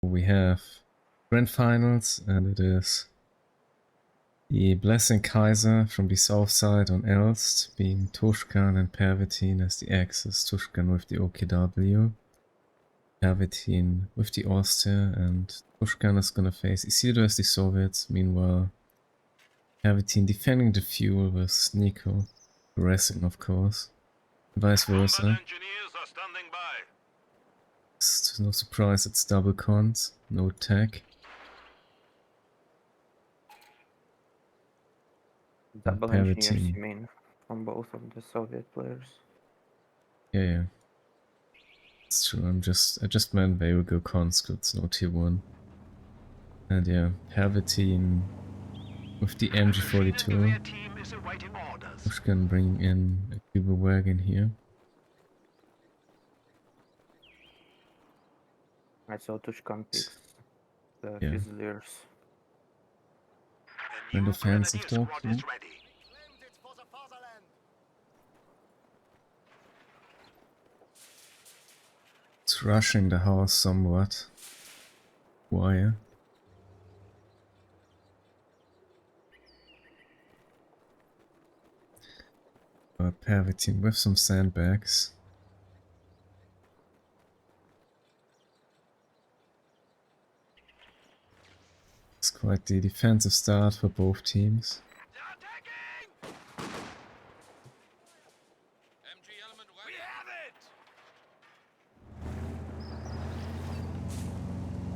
We have grand finals, and it is the Blessing Kaiser from the south side on Elst, being Tushkan and Pervitin as the Axis. Tushkan with the OKW, Pervitin with the Auster, and Tushkan is gonna face Isildur as the Soviets. Meanwhile, Pervitin defending the fuel with Nicko, harassing of course, vice versa. It's no surprise it's double cons, no tech. Double engineers, you mean, from both of the Soviet players? Yeah. It's true, I just meant they will go conscripts, no tier 1. And yeah, Pervitin with the MG42. Tushkan bringing in a Cuba wagon here. I saw Tushkan picks the Fusiliers. And offensive doctrine. It's rushing the house somewhat. Why? But Pervitin with some sandbags. It's quite the defensive start for both teams.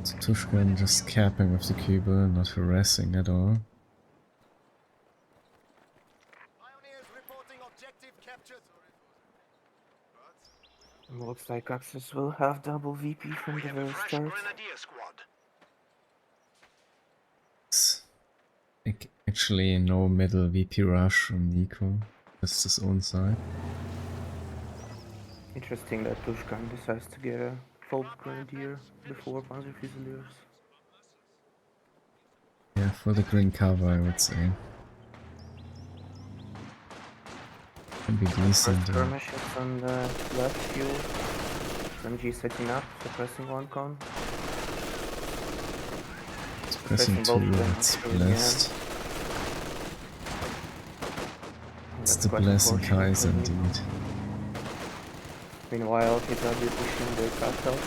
So Tushkan just capping with the Cuba, not harassing at all. Looks like Axis will have double VP from the very start. Actually, no middle VP rush from Nicko, just his own side. Interesting that Tushkan decides to get a Folk Grenadier before Panzer Fusiliers. Yeah, for the green cover, I would say. Can be decent. Skirmishes on the left fuel. MG setting up, suppressing one con. Suppressing 2, that's blessed. It's the Blessing Kaiser indeed. Meanwhile, KW pushing the cutoff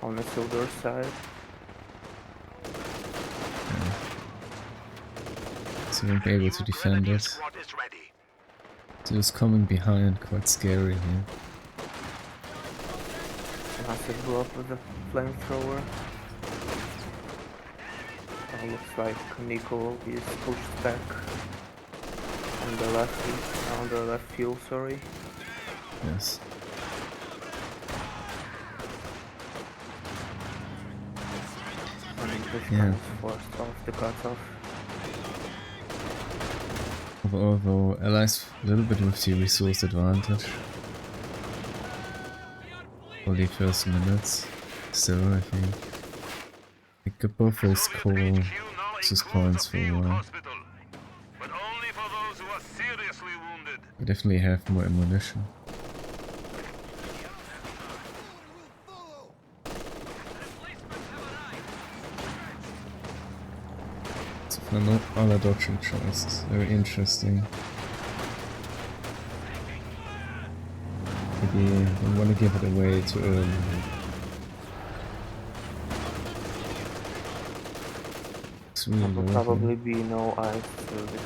on the Isildur side. Yeah. So he won't be able to defend it. So he's coming behind, quite scary here. Massive blow up with the flamethrower. Looks like Nicko is pushed back on the left fuel, sorry. Yes. And Tushkan is forced off the cutoff. Although Allies a little bit with the resource advantage for the first minutes. Still, I think. They got both those core access points for a while. We definitely have more ammunition. So far, no other dodging choices. Very interesting. Maybe I don't want to give it away too early. Really there will probably be no ice, so the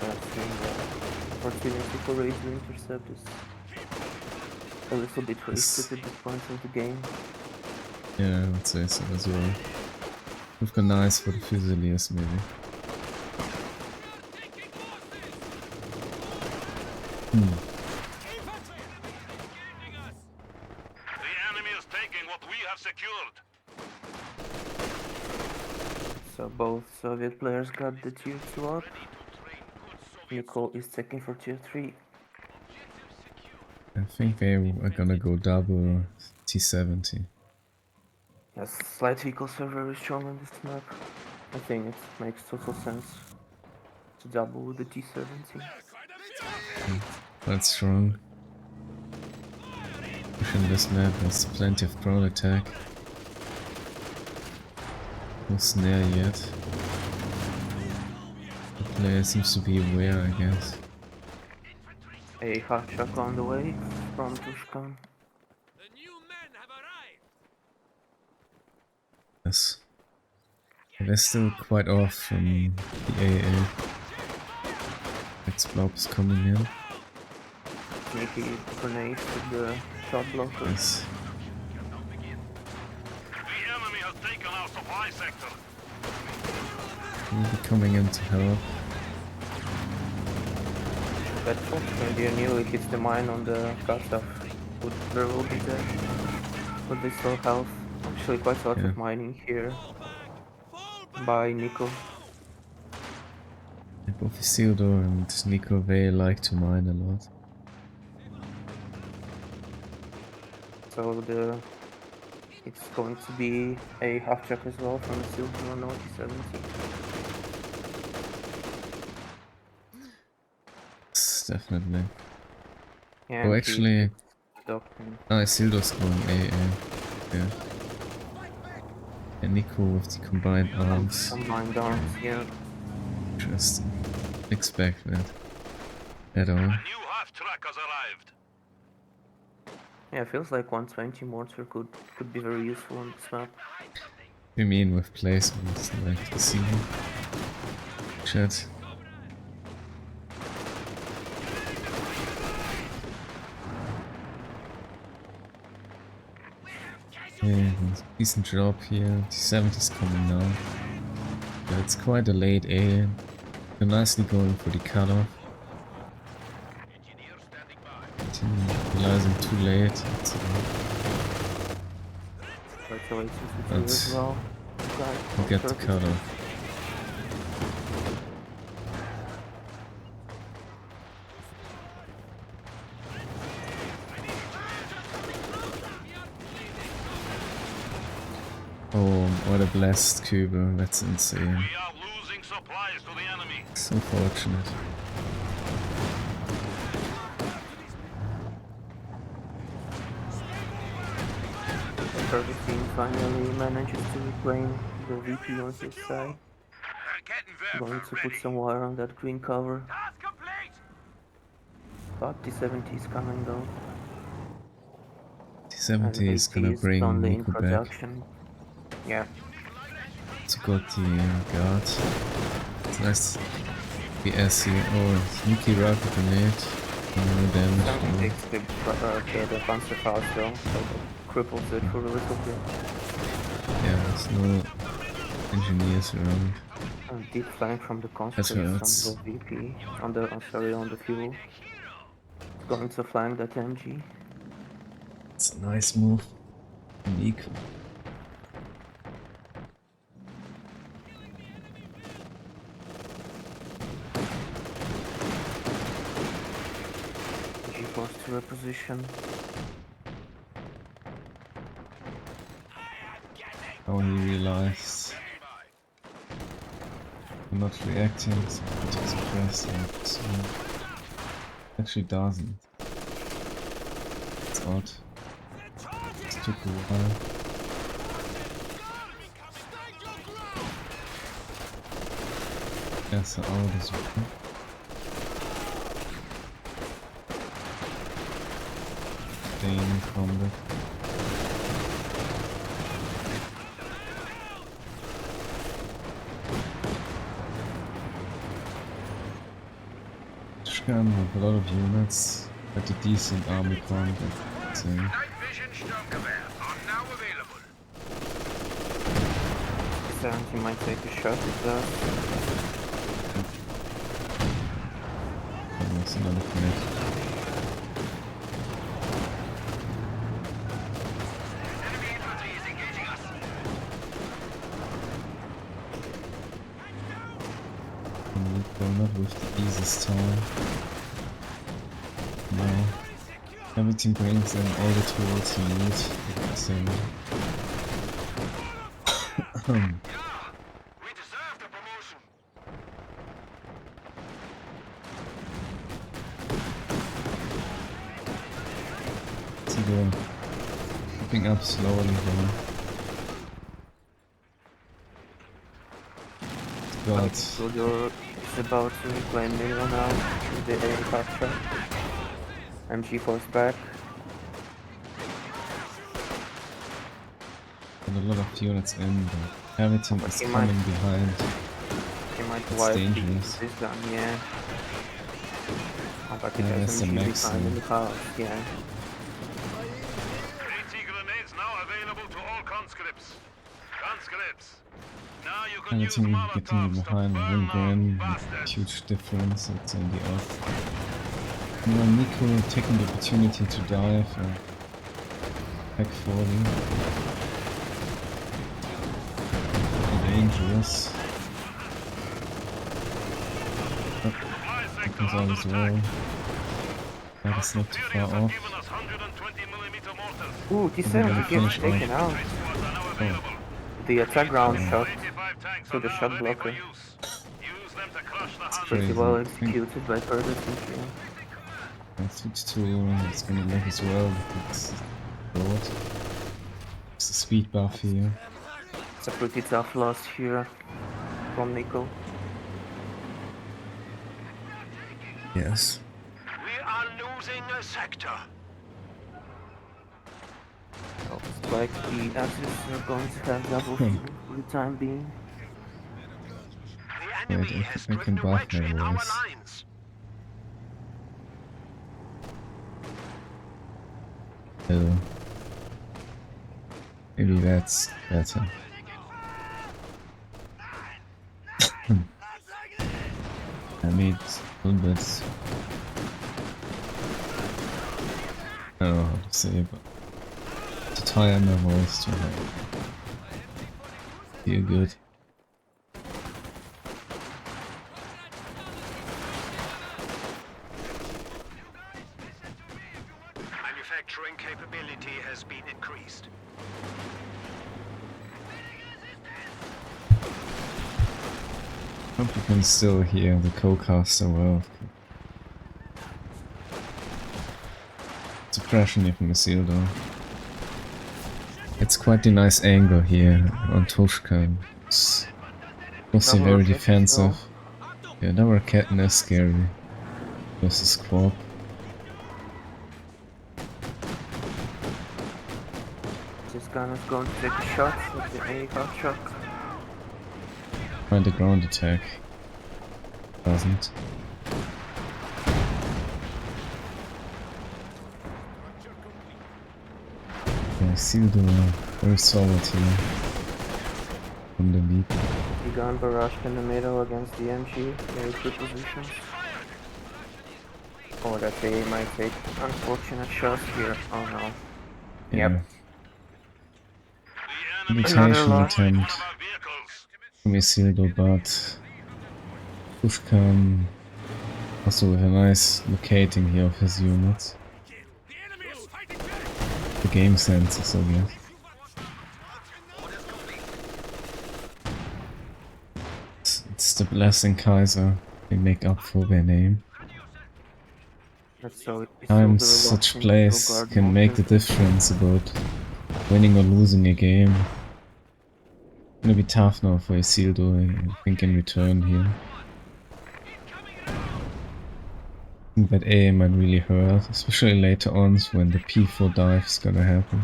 opportunity for Raid to intercept is a little bit wasted at this point of the game. Yeah, I would say so as well. We've got nice for the Fusiliers maybe. The enemy is taking what we have secured. So both Soviet players got the tier 2 up. Nicko is taking for tier 3. I think they are gonna go double T70. Yes, slight vehicles are very strong on this map. I think it makes total sense to double with the T70. That's strong. Pushing this map has plenty of ground attack. No snare yet. The player seems to be aware, I guess. A hard shock on the way from Tushkan. Yes. They're still quite off from the AA. X-Blobs coming in. Sneaky grenades with the shot blocker. Yes. The enemy has taken our supply sector. We'll be coming in to help. That Tushkan nearly hits the mine on the Kaiser. Would very well be dead. But they still have actually quite a lot Yeah. of mining here by Nicko. Both Isildur and Nicko, they like to mine a lot. So it's going to be a half track as well from Isildur on 70. Yes, definitely. Yeah, Oh, and actually, docking. Isildur's going AA. Yeah. And Nicko with the combined arms. Combined arms, yeah. Interesting. Expect that at all. A new half-track has arrived. Yeah, it feels like 120 mortar could be very useful on this map. You mean with placements like the scene? Chat. Yeah, decent drop here. T70's coming now. But it's quite a late A. They're nicely going for the cutoff. Realizing too late. Congratulations to you That's- as well. We'll get the cutoff. Oh, what a blessed Cuba. That's insane. We are losing supplies to the enemy. It's unfortunate. Pervitin finally manages to reclaim the VP on his side. Going to put some wire on that green cover. Task complete. But T70 is coming though. T70 is gonna VP bring only in Nicko back. production. Yeah. It's got the guard. It's nice. The S here. Oh, sneaky rocket grenade. No damage. Something No. takes the Panzer Faust though, so that cripples it for a little bit. Yeah, there's no engineers around. Deep flank from the conscripts hurts. on the VP, on the fuel. Going to flank that MG. It's a nice move. Nicko. G forced to reposition. Oh, he realized. I'm not reacting, so he just pressed it. So actually doesn't. It's odd. It took a while. Yeah, so out is okay. Staying in combat. Tushkan have a lot of units, but a decent army combat. So Night vision Sturmgewehr are now available. 70 might take a shot at that. that's another grenade. Enemy infantry is engaging us. Nicko not with the easiest time. No. Everything brings in all the tools you need. So We deserve the promotion. to go picking up slowly though. God. Isildur is about to reclaim middle now with the A capture. MG force back. And a lot of units in, but Pervitin But is he coming might- behind. He might It's wipe dangerous. this gun, yeah. Oh, but he Yeah, has that's the MG max, behind in the house, yeah. AT grenades now available to all conscripts. Conscripts. Now you can use Pervitin getting Molotovs to behind burn 1 grand, them bastards. huge difference, it's on the off. Now Nicko taking the opportunity to dive, back 40. Dangerous. Supply sector Comes out under as attack. well. That is not too Superiors far have off. given us 120mm mortars. Ooh, T70 gonna gets finish taken off. out. Trade squads are now available. The attack ground Oh. shot 85 tanks to are the now shot ready for blocker. use. Use them to crush the Huns. pretty Crazy. well I think executed by Pervitin. switch to it's gonna live as well. It's broad. It's a speed buff here. It's a pretty tough loss here from Nicko. Yes. We are losing a sector. So it's like the Axis are going to have double shield for the time being. The enemy Wait, has I driven can a buff wedge my in our voice. lines. Oh. Maybe that's better. I made a little bit. I don't know how to say, but to tire my voice to feel good. Manufacturing capability has been increased. I hope you can still hear the Cocaster well. Suppression here from Isildur. It's quite a nice angle here on Tushkan. It's mostly Double very rocket defensive. Yeah, double Captain is scary versus Quap. This gun is going to take a shot with the A hot truck. Find the ground attack. Doesn't. Yeah, Isildur very solid here. From the lead. The gun barrage in the middle against the MG. Very good positions. Oh, that they might take unfortunate shots here. Oh no. Yeah. Yep. The enemy Another Imitation loss. attempt of our vehicles. from Isildur, but Tushkan also with a nice locating here of his units. The game senses, I guess. It's the blessing Kaiser. They make up for their name. That's so Times Isildur such lost in plays guard can mode make the there. difference about winning or losing a game. Gonna be tough now for Isildur, I think, in return here. I think that A might really hurt, especially later on when the P4 dive is gonna happen.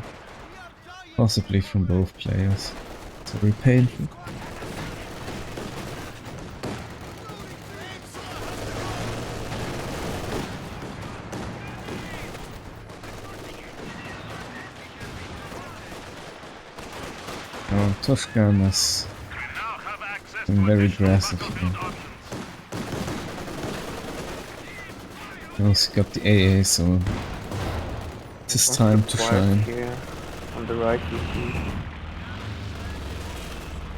Possibly from both players. It's very painful. Tushkan is We now have access being to very additional aggressive battlefield here. options. He also got the AA, so it's his time to shine. Here on the right you see.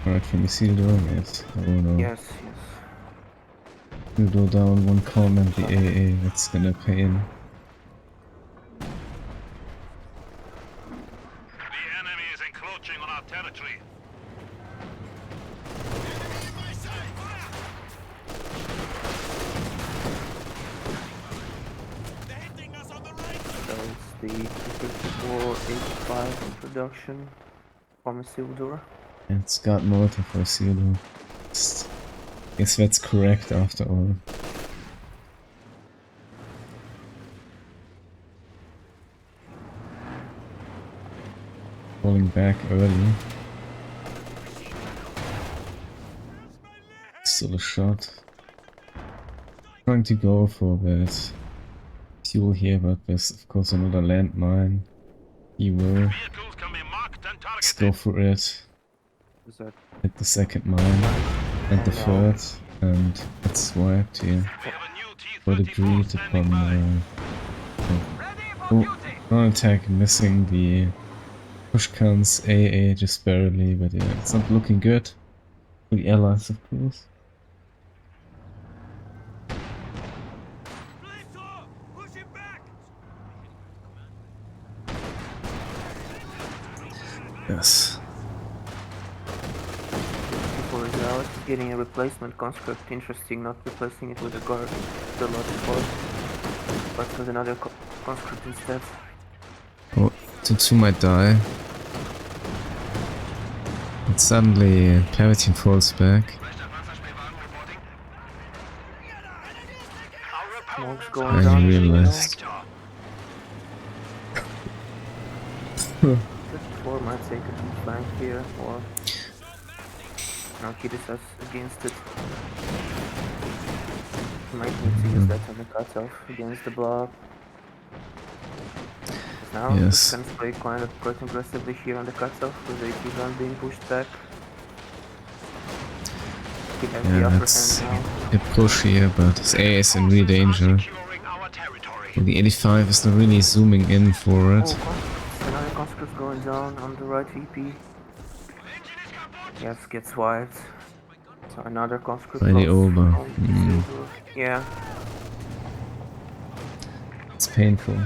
Alright, from Isildur, yes. I don't know. Yes, yes. Isildur down one column and the AA, that's gonna pay him. The enemy is encroaching on our territory. So it's the 5485 introduction from Isildur. And it's got mortar for Isildur. Just Guess that's correct after all. Falling back early. Still a shot. Trying to go for that fuel here, but there's of course another landmine. He will. Vehicles can be marked and Let's go targeted. for it. Is that Hit the second mine and the third, and it's wiped here. We have a new What T-34 agreed standing upon by. counterattack, missing the Tushkan's AA just barely, but yeah, it's not looking good for the allies, of course. Yes. before is out, getting a replacement conscript. Interesting, not replacing it with a guard. The lot before, but with another conscript instead. Oh, 2-2 might die. And suddenly Pervitin falls back. Smoke's going I down. realized. 54 might take a deep flank here, or no, he decides against it. He might need to use that on the cutoff against the blob. Now Yes. Tushkan's play quite aggressively here on the cutoff with the AP gun being pushed back. He has the Yeah, upper that's hand now. a push here, but his AA is in real danger. Securing our territory. Well, the 85 is not really zooming in for it. Oh, conscripts. Another conscript going down on the right VP. Yes, gets wiped. So another conscript By the lost Oba. from Isildur. Yeah. It's painful.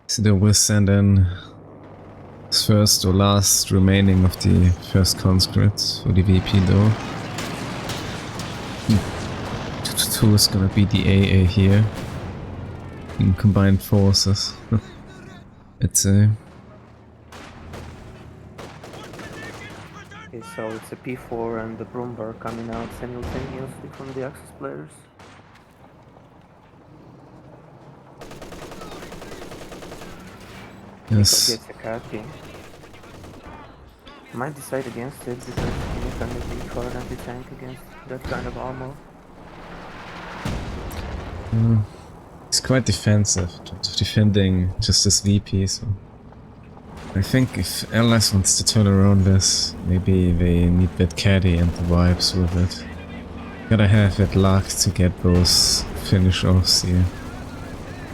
So they will send in his first or last remaining of the first conscripts for the VP though. 2-2 is gonna be the AA here. In combined forces. Let's say. Okay, so it's a P4 and the Broombar coming out simultaneously from the Axis players. Nicko Yes. gets a khaki. Might decide against it because you can be for an anti-tank against that kind of armor. He's quite defensive, defending just his VP, so I think if Allies wants to turn around this, maybe they need that caddy and the vibes with it. Gotta have that luck to get those finish offs here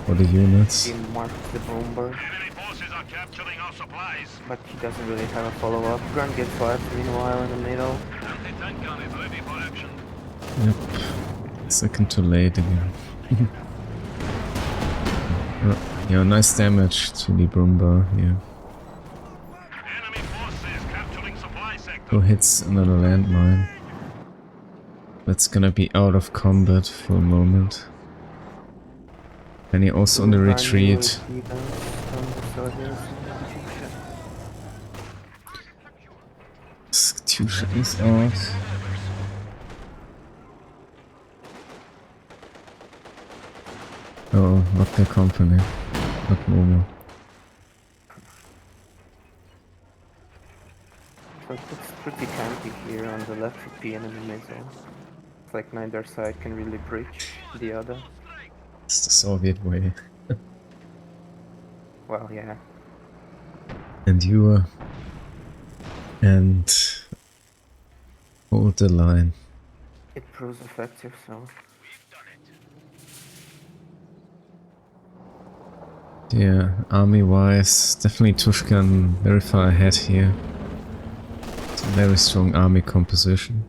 for the units. He marks the Broombar, Enemy forces are capturing our supplies. but he doesn't really have a follow-up. Grunt gets wiped meanwhile in the middle. Anti-tank gun is ready for action. Yep, second too late again. Yeah, nice damage to the Broombar here. Enemy forces capturing supply sector. Who hits another landmine. That's gonna be out of combat for a moment. And he also on the retreat. Tushkan is out. Oh, VodkaCompany, not normal. So it's pretty campy here on the left VP and in the middle. It's like neither side can really breach the other. It's the Soviet way. Well, yeah. Endure and hold the line. It proves effective, so... Yeah, army-wise, definitely Tushkan very far ahead here. It's a very strong army composition.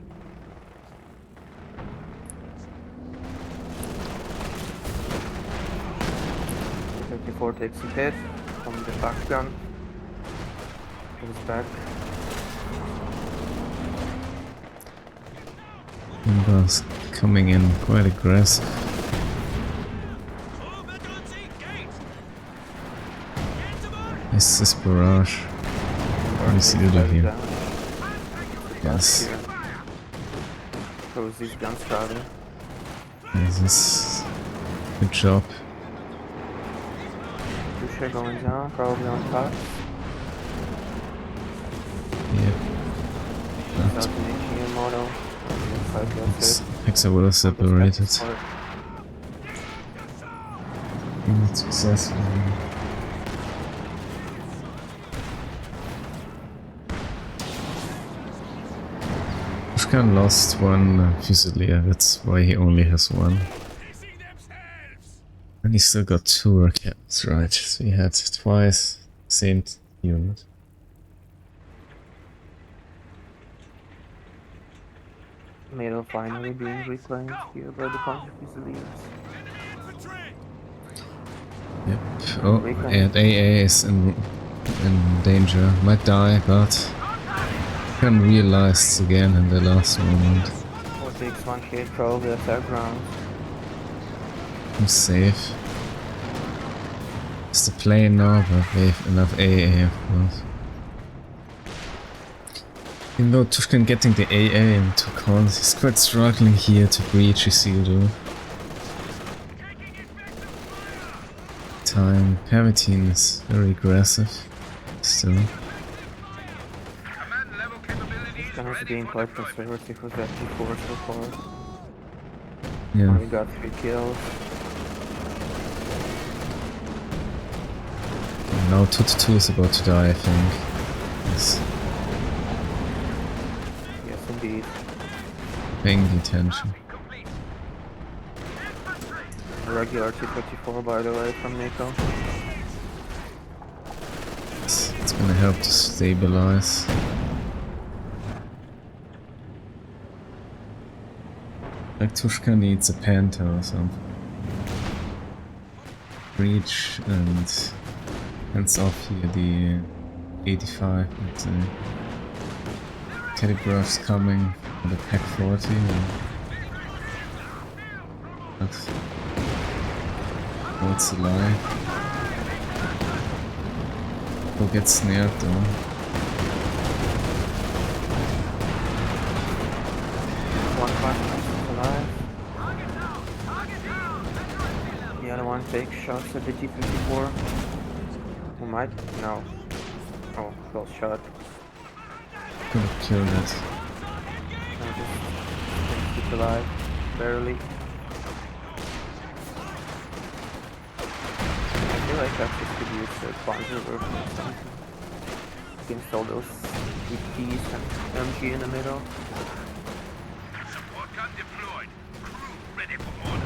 T-34 takes a hit from the back gun. Goes back. Numbers coming in quite aggressive. Is this barrage? Isildur here. Yes. Throws these guns rather. This is good job. Tushkan going down, probably on top. Yep. Without the making model. Kaiser would have separated. Not successful. Tushkan lost one Fusilier, that's why he only has one. And he still got two rockets, right? So he had twice same unit. Middle finally being reclaimed here by the counter Fusiliers. Yep. Oh, and AA is in danger. Might die, but can realize again in the last moment. 461 hit, probably attack ground. I'm safe. It's the plane now, but we have enough AA, of course. Even though Tushkan getting the AA into cons, he's quite struggling here to breach Isildur. Time. Pervitin is very aggressive. Still. Tushkan has been quite conservative with that G4 so far. Yeah. Only got 3 kills. Now 2-2 is about to die, I think. Yes. Yes, indeed. Paying the attention. A regular T-54 by the way from Nicko. It's gonna help to stabilize. Like Tushkan needs a Panther or something. Breach and hands off here the 85 and the telegraph's coming for the Pack 40. But what's a lie? We'll get snared though. One alive. The other one takes shots at the G-54. Who might? No. Oh, close shot. Could have killed it. No, just alive. Barely. I feel like I could use the Kaiser or something against all those EPs and MG in the middle.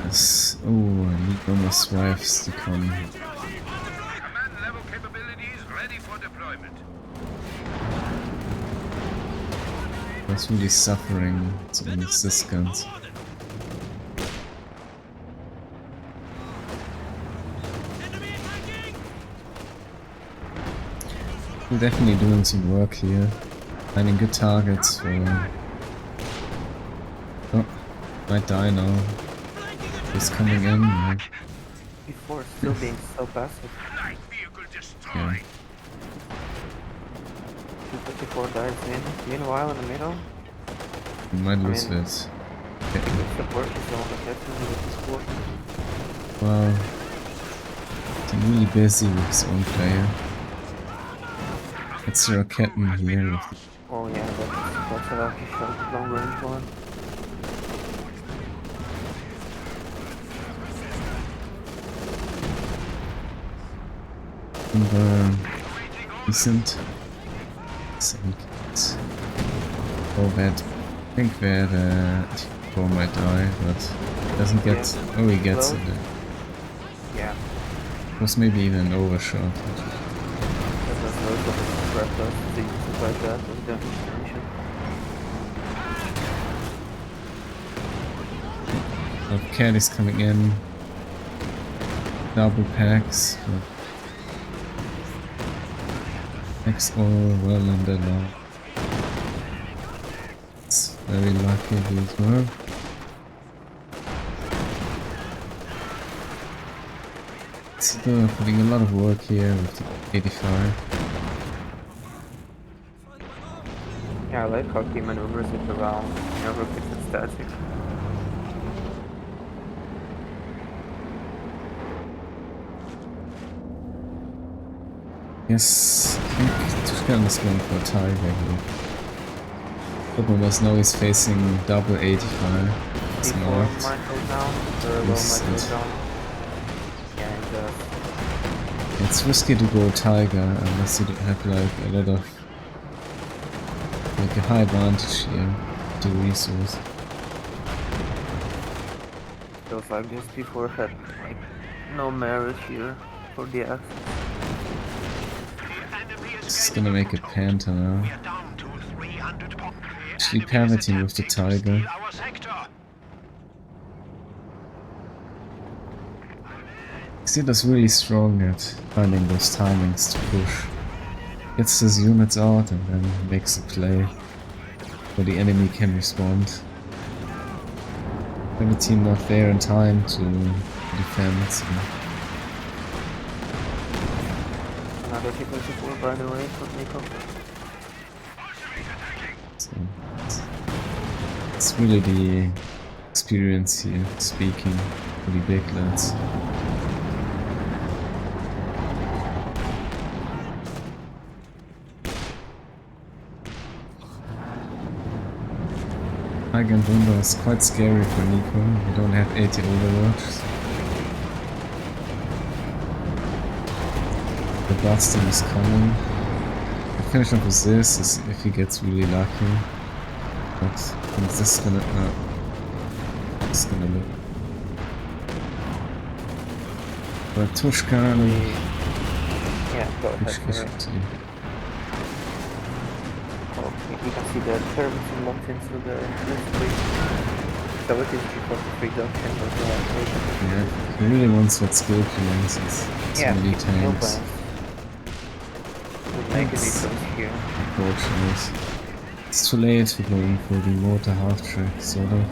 Yes. Oh, Nicko almost survives the con. Command level capabilities ready for deployment. Was really suffering against this guns. We're definitely doing some work here. Finding good targets for... Oh, might die now. He's coming in. Yeah. Before still being so passive. Light vehicle destroyed. Yeah. 254 dives in. Meanwhile in the middle, We might lose mean- it. the support is all the captain with the support. Wow. He's really busy with his own player. It's a Rocketman here with Oh yeah, that's a lucky shot, long range one. decent. Oh, that. I think that T4 might die, but doesn't get. Yeah. Oh, he gets Well, it. Yeah, It was maybe even an overshot. that was most of the Raptors, things like that, with the extension. Cat is coming in. Double packs. Packs all well under law. It's very lucky these were. Isildur putting a lot of work here with the 85. Yeah, I like how he maneuvers it around, never keeps it static. Yes, I think Tushkan is going for a tiger here. Problem was now he's facing double 85. It's Before marked. might go down, or low Yes, might go and down. Yeah, it does. it's risky to go tiger unless you have like a lot of like a high advantage here to resource. Feels like this before had like no merit here for the access. This is gonna make a panther now. We are down to 300 pop. Actually, Pervitin with the tiger. Our sector. Isildar's really strong at finding those timings to push. Gets his units out and then makes a play where the enemy can respond. Pervitin not there in time to defend. So Another T-24 by the way from Nicko. So it's really the experience here speaking for the big lads. Tiger and Wunder is quite scary for Nicko. We don't have 80 overwatch. The blasting is coming. The finish off with this is if he gets really lucky. But I think this is gonna it's gonna look. But Tushkan Yeah, go ahead. Tushkan Sorry. should see. Oh, you can see the Pervitin locked into the blitzkrieg. So it is G43 reduction as well. Yeah, he really wants that skill clearance. It's Yeah, really no tanks. plans. Would make a Thanks. difference here. Unfortunately. It's too late for going for the mortar half track, sort of.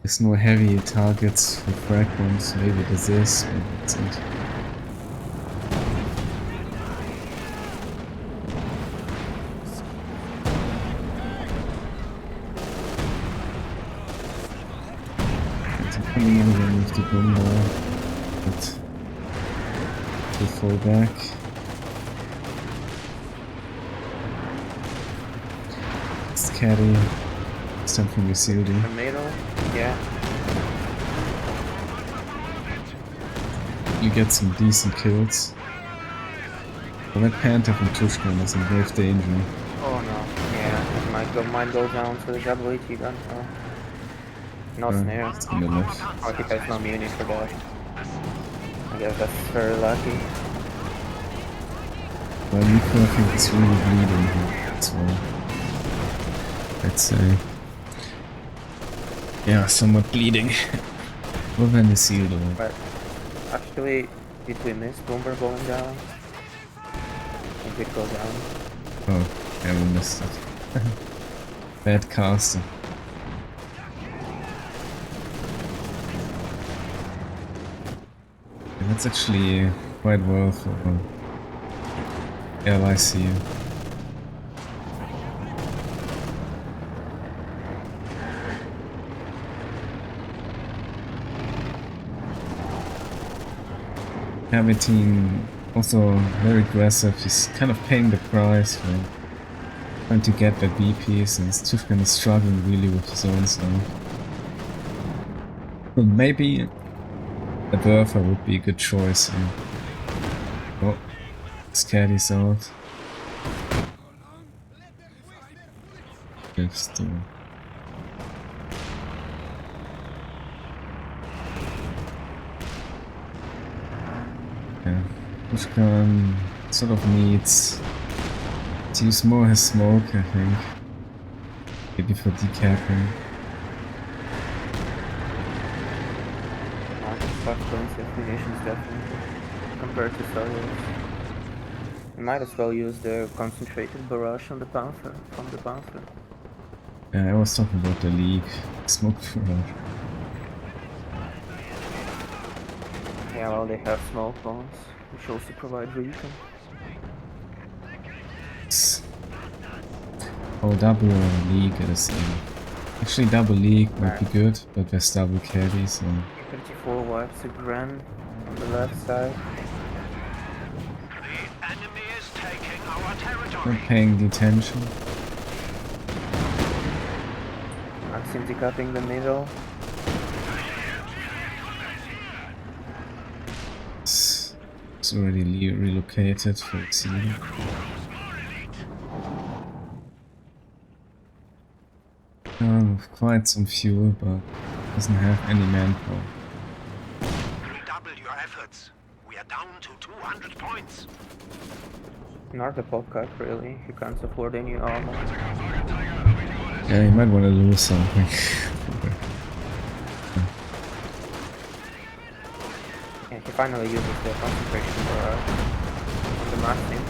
There's no heavy targets with frag bombs, maybe there's this, but that's it. It's coming in again with the bomber, but to fall back. It's caddy. It's time from Isildur. Tomato, yeah. You get some decent kills. But that Panther from Tushkan is in grave danger. Oh no, yeah, it might go down to the double AT gun. Oh. No snare. It's gonna live. Oh, he has no muni for that. I guess that's very lucky. Well, Nicko I think is really bleeding here as well. Let's say. Yeah, somewhat bleeding. Well then Isildur. But actually, did we miss Bomber going down? It did go down. Oh, yeah, we missed it. Bad casting. Yeah, that's actually quite well for allies here. Pervitin also very aggressive. He's kind of paying the price for trying to get that BP since Tushkan is struggling really with his own stuff. But maybe a Bertha would be a good choice here. Oh, Scatty's out. Just, yeah, Tushkan sort of needs to use more his smoke, I think. Maybe for decapping. Fast points of munitions definitely, compared to Solos. You might as well use the concentrated barrage on the Panther, from the Panther. Yeah, I was talking about the League. Smoke barrage. Yeah, Yeah, well, they have smoke bombs, which also provide recon. Oh, double league is actually double league might be good, but there's double caddies and 34 wipes a Gren on the left side. The enemy is taking our territory. not paying the attention. Maxim decapping the middle. It's already relocated for Isildur. Quite some fuel, but doesn't have any manpower. Redouble your efforts. We are down to 200 points. Not the Podcut, really. He can't afford any armor. Yeah, you might want to lose something. Yeah, he finally uses the concentration on the Maxim.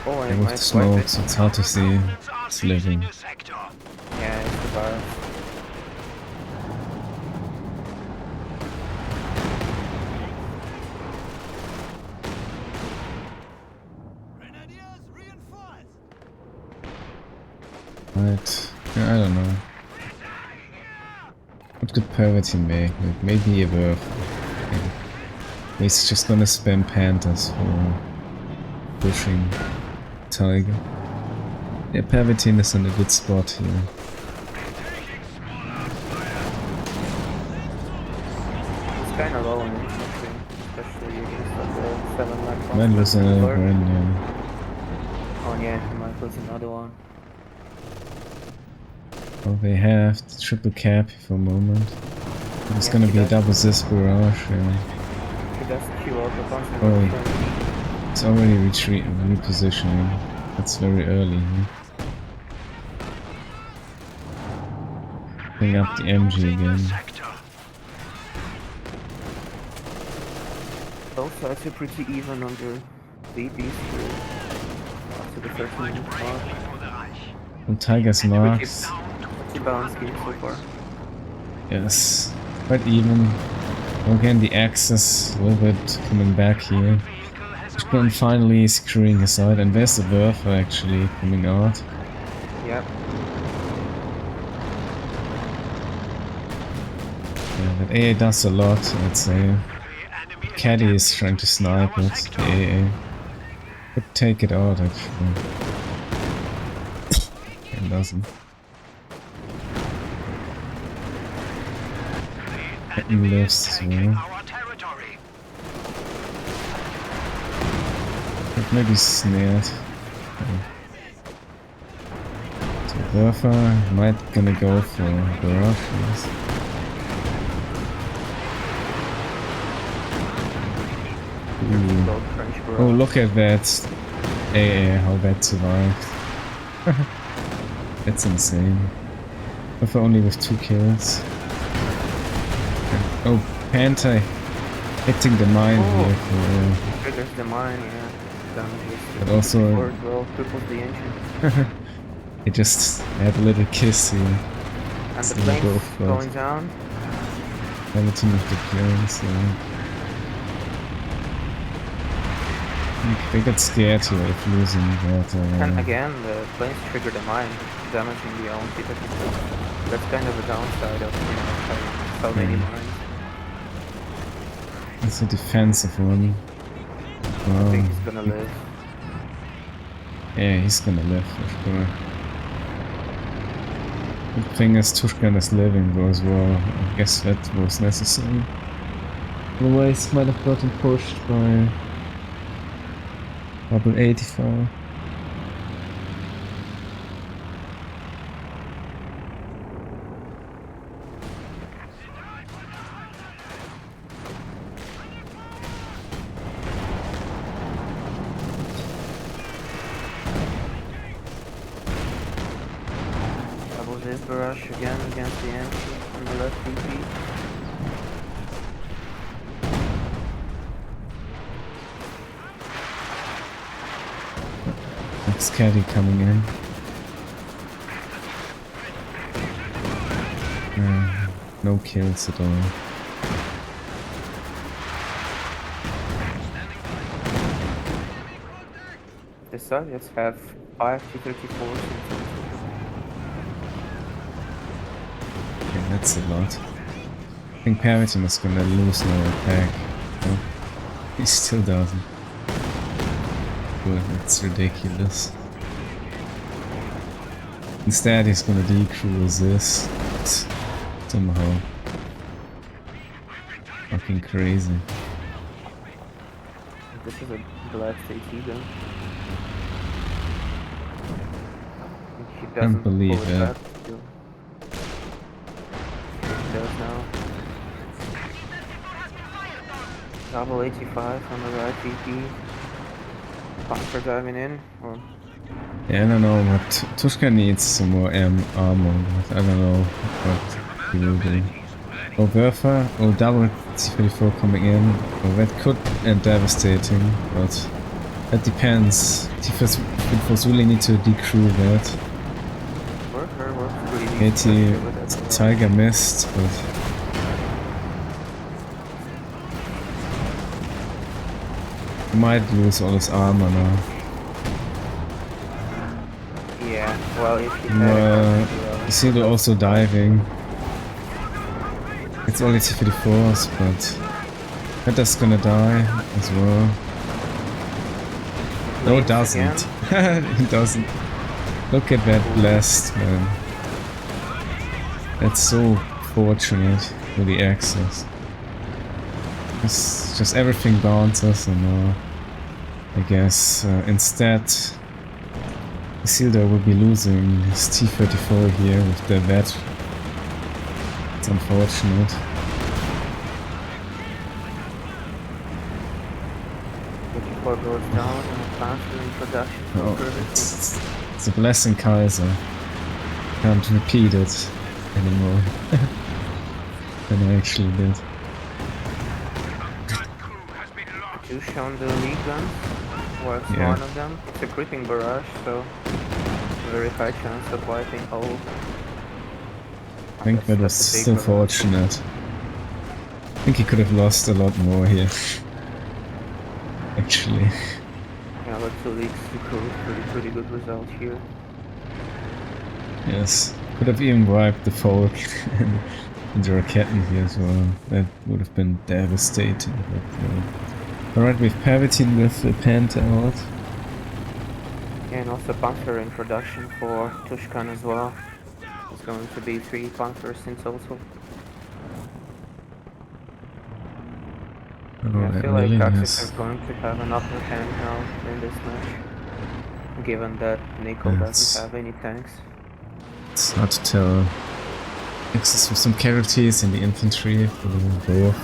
Oh, and Yeah, it with might the swipe it. smokes, it's hard to see. It's living. Yeah, it's the virus. Right. Yeah, I don't know. What could Pervitin make? Like maybe a Verf. Okay. He's just gonna spam Panthers for pushing Tiger. Yeah, Pervitin is in a good spot here. It's kind of low on infantry, especially against like the 7 light Might lose another run, yeah. Oh yeah, he might lose another one. Oh, they have the triple cap for a moment. It's Yeah, gonna he be a does. double Zis barrage, yeah. He does queue out the concentration. Oh, it's already repositioning. That's very early here. Bring up the MG again. Both sides are pretty even on the BBs here. After the 13-minute mark. And Tiger's marks. Pretty balanced game so far. Yes, quite even. Again, the axis a little bit coming back here. Tushkan finally securing his side, and there's the Werfer actually coming out. Yep. Yeah, that AA does a lot, I'd say. Caddy is trying to snipe it, the AA. Could take it out actually. It doesn't. Getting lifts as well. But maybe snared. So Werfer might gonna go for barrage. Yes. Oh, look at that AA, how that survived. That's insane. Werfer only with 2 kills. Oh, Panther hitting the mine here for... Triggers the mine, yeah. But also... As well, triples the engine. He just had a little kiss here. And the plane's going down. Pervitin with the planes, yeah. They got scared here of losing that. And again, the planes trigger the mine, damaging the own people. That's kind of a downside of, having so many mines. It's a defensive one. I think he's gonna live. Yeah, he's gonna live for sure. The thing is, Tushkan is living though as well. I guess that was necessary. Otherwise, might have gotten pushed by double 85. This barrage again against the entry on the left DP. Next caddy coming in. No kills at all. Decisives have 5 T-34s. Okay, that's a lot. I think Pervitin is gonna lose no attack. No, he still doesn't. Well, that's ridiculous. Instead, he's gonna decrew resist somehow. Fucking crazy. This is a black AT gun. He doesn't believe pull it it. back still. He does now. Double 85 on the right VP. Bunker diving in, or Yeah, I don't know, but Tushkan needs some more armor, but I don't know what he will do. Or Bertha, or double T-34 coming in, or that could end devastating, but that depends. T-34s really need to decrew that. Worker works pretty KT Tiger missed, but he might lose all his armor now. Yeah, well, if he had Isildur also diving. It's only T-34s, but Vetta's gonna die as well. No, it doesn't. It doesn't. Look at that blast, man. That's so fortunate for the access. It's just everything bounces, and I guess instead Isildur will be losing his T-34 here with the vet. It's unfortunate. before it goes down and a faster introduction to Oh, it's a blessing, Kaiser. Can't repeat it anymore than I actually did. Tushkan the lead guns was Yeah. one of them. It's a creeping barrage, so very high chance of wiping whole. I think that was still fortunate. I think he could have lost a lot more here. Actually. Yeah, but 2 leagues to cruise, pretty good result here. Yes. Could have even wiped the Folk and the Raketten here as well. That would have been devastating. Alright, we've Pervitin with the Panther out. Yeah, and also Panther introduction for Tushkan as well. It's going to be 3 Panthers in total. Oh, Yeah, I that feel like really Kaiser is. is going to have an upper hand now in this match. Given that Nicko Yes. doesn't have any tanks. It's hard to tell. Access with some casualties in the infantry for both.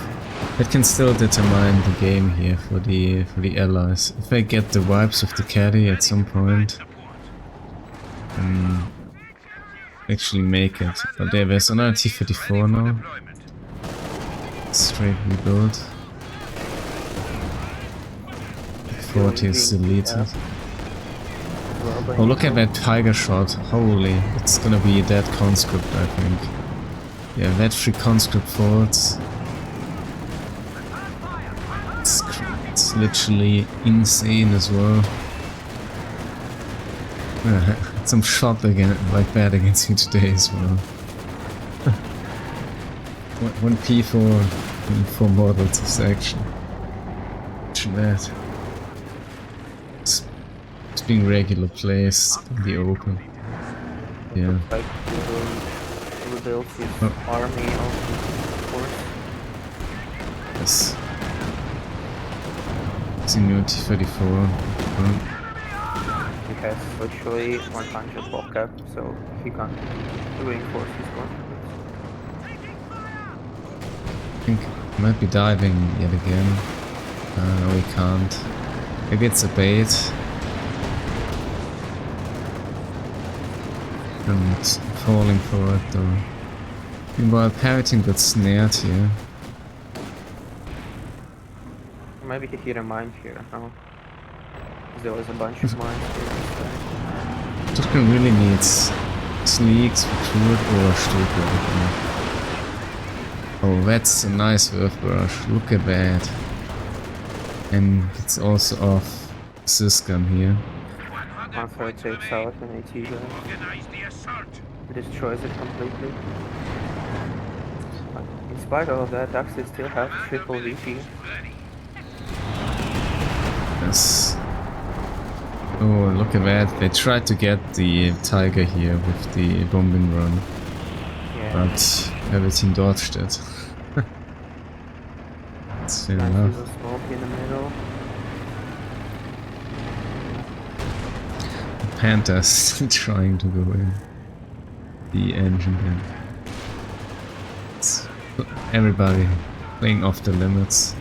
That can still determine the game here for the allies. If they get the wipes of the caddy at some point, actually make it. But there's another T-34 now. Straight rebuild. 40 is deleted. Oh, look at that tiger shot. Holy, it's gonna be a dead conscript, I think. Yeah, that 3 conscript forts. It's literally insane as well. Some shot again like that against me today as well. One P4 4 models is actually. Imagine that. It's being regular placed in the open. Yeah. Like to rebuild his army of course. Yes. Seniority 34. He has virtually 100 vodka, so he can't reinforce his confidence. I think he might be diving yet again. No, he can't. Maybe it's a bait. And falling for it though. Meanwhile, Pervitin got snared here. Maybe he hit a mine here, no? There was a bunch of mines here. Tushkan really needs sneaks, recruit, or Stuka. Oh, that's a nice earth brush. Look at that. And it's also off Syscam here. Panzer takes out an AT guy. Organize the assault. Destroys it completely. In spite of that, Axis still have triple VP. Ready. Yes. Oh, look at that. They tried to get the Tiger here with the bombing run. Yeah. But Pervitin dodged it. That's fair Nice enough. little smoke in the middle. The Panther's still trying to go in. The engine in. It's everybody playing off the limits.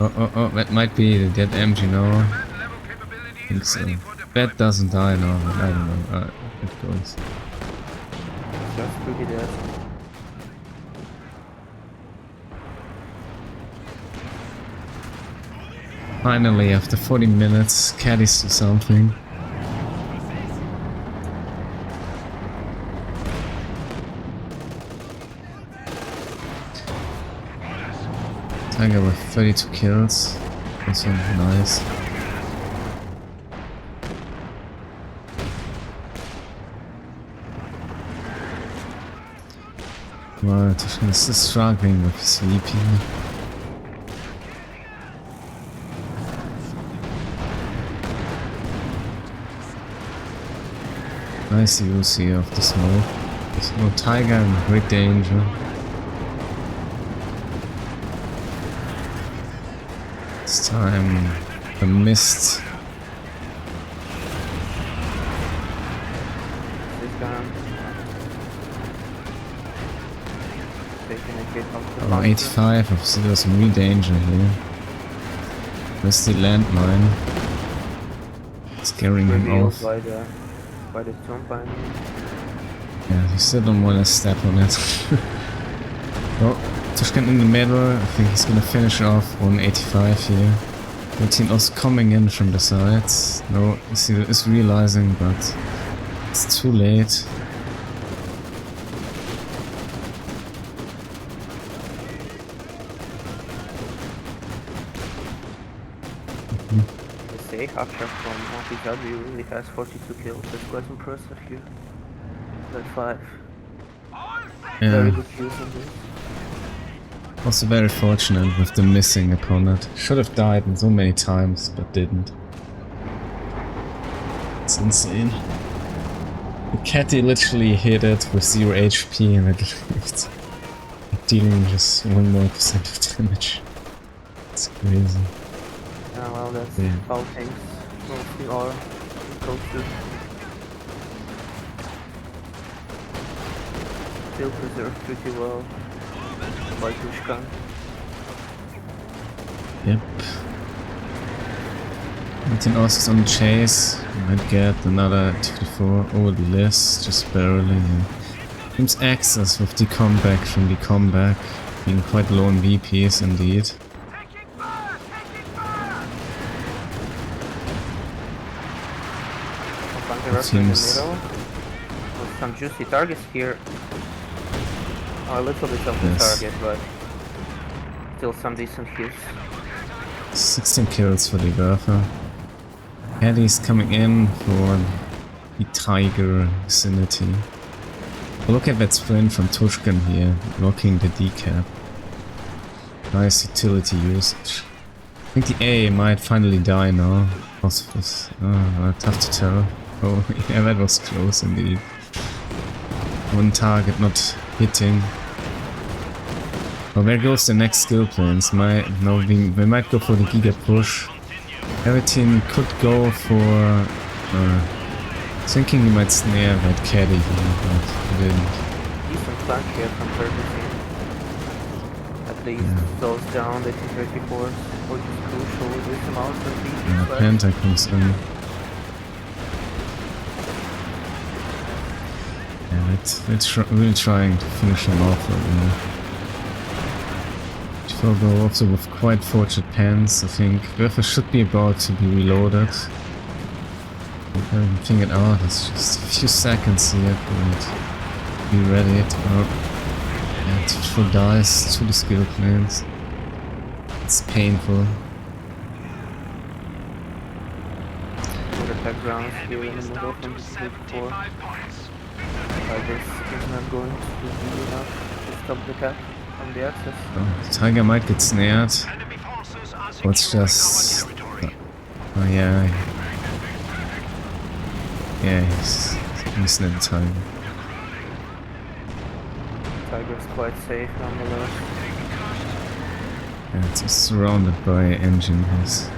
Oh, that might be the dead MG now. Level capability I think is so. ready for That deployment. doesn't die now, but I don't know. It goes. Just pretty dead. Finally, after 40 minutes, caddies do something. Tiger with 32 kills. Also nice. Well, Tushkan is still struggling with his VP. Nice use here of the smoke. There's no Tiger in great danger. This time the mist. This gun. Taking a hit off the Oh, bunker. 85, obviously there's some real danger here. Where's the landmine? Scaring him Revealed off. by the stomp, I mean. Yeah, you still don't want to step on it. Oh, Tushkan in the middle. I think he's gonna finish off 185 here. Pervitin also coming in from the sides. No, Isildur is realizing, but it's too late. The safe after from RPW really has 42 kills. That's quite impressive here. That 5. Very Yeah, good kills on this. also very fortunate with the missing opponent. Should have died in so many times, but didn't. It's insane. The Catty literally hit it with 0 HP and it lived. Dealing just 1 more percent of damage. It's crazy. Yeah, well, that's Yeah. how things mostly are in Coaster. Still preserved pretty well by Tushkan. Yep. Pervitin also is on the chase. Might get another 54 over the list, just barely. Yeah. Seems Axis with the comeback from the comeback, being quite low on VPs indeed. Bunker up in the seems- middle. With some juicy targets here. Oh, a little bit of the Yes. target, but still some decent hits. 16 kills for the Werfer. Caddy's coming in for the Tiger vicinity. Look at that sprint from Tushkan here, blocking the decap. Nice utility usage. I think the A might finally die now. Also, this, tough to tell. Oh, yeah, that was close indeed. One target not hitting. Oh, there goes the next skill planes. We might go for the Giga push. Pervitin could go for thinking he might snare that caddy here, but he didn't. Decent flank here from Pervitin. At least slows down the T-34s, which is crucial with this amount of Yeah, defense. Panther comes in. Yeah, it's really trying to finish him off right now. Go also with quite fortunate pants, I think. Werfer should be about to be reloaded. I haven't figured out, it's just a few seconds here, but be ready to throw dice to the skill planes. It's painful. counterattack grounds here in the middle from the T-34. Tigers is not going to do enough to stop the cap from the axis. Oh, Tiger might get snared. Let's just... Oh yeah. Yeah, he's missing the time. Tiger's quite safe nonetheless. Yeah, it's surrounded by engines.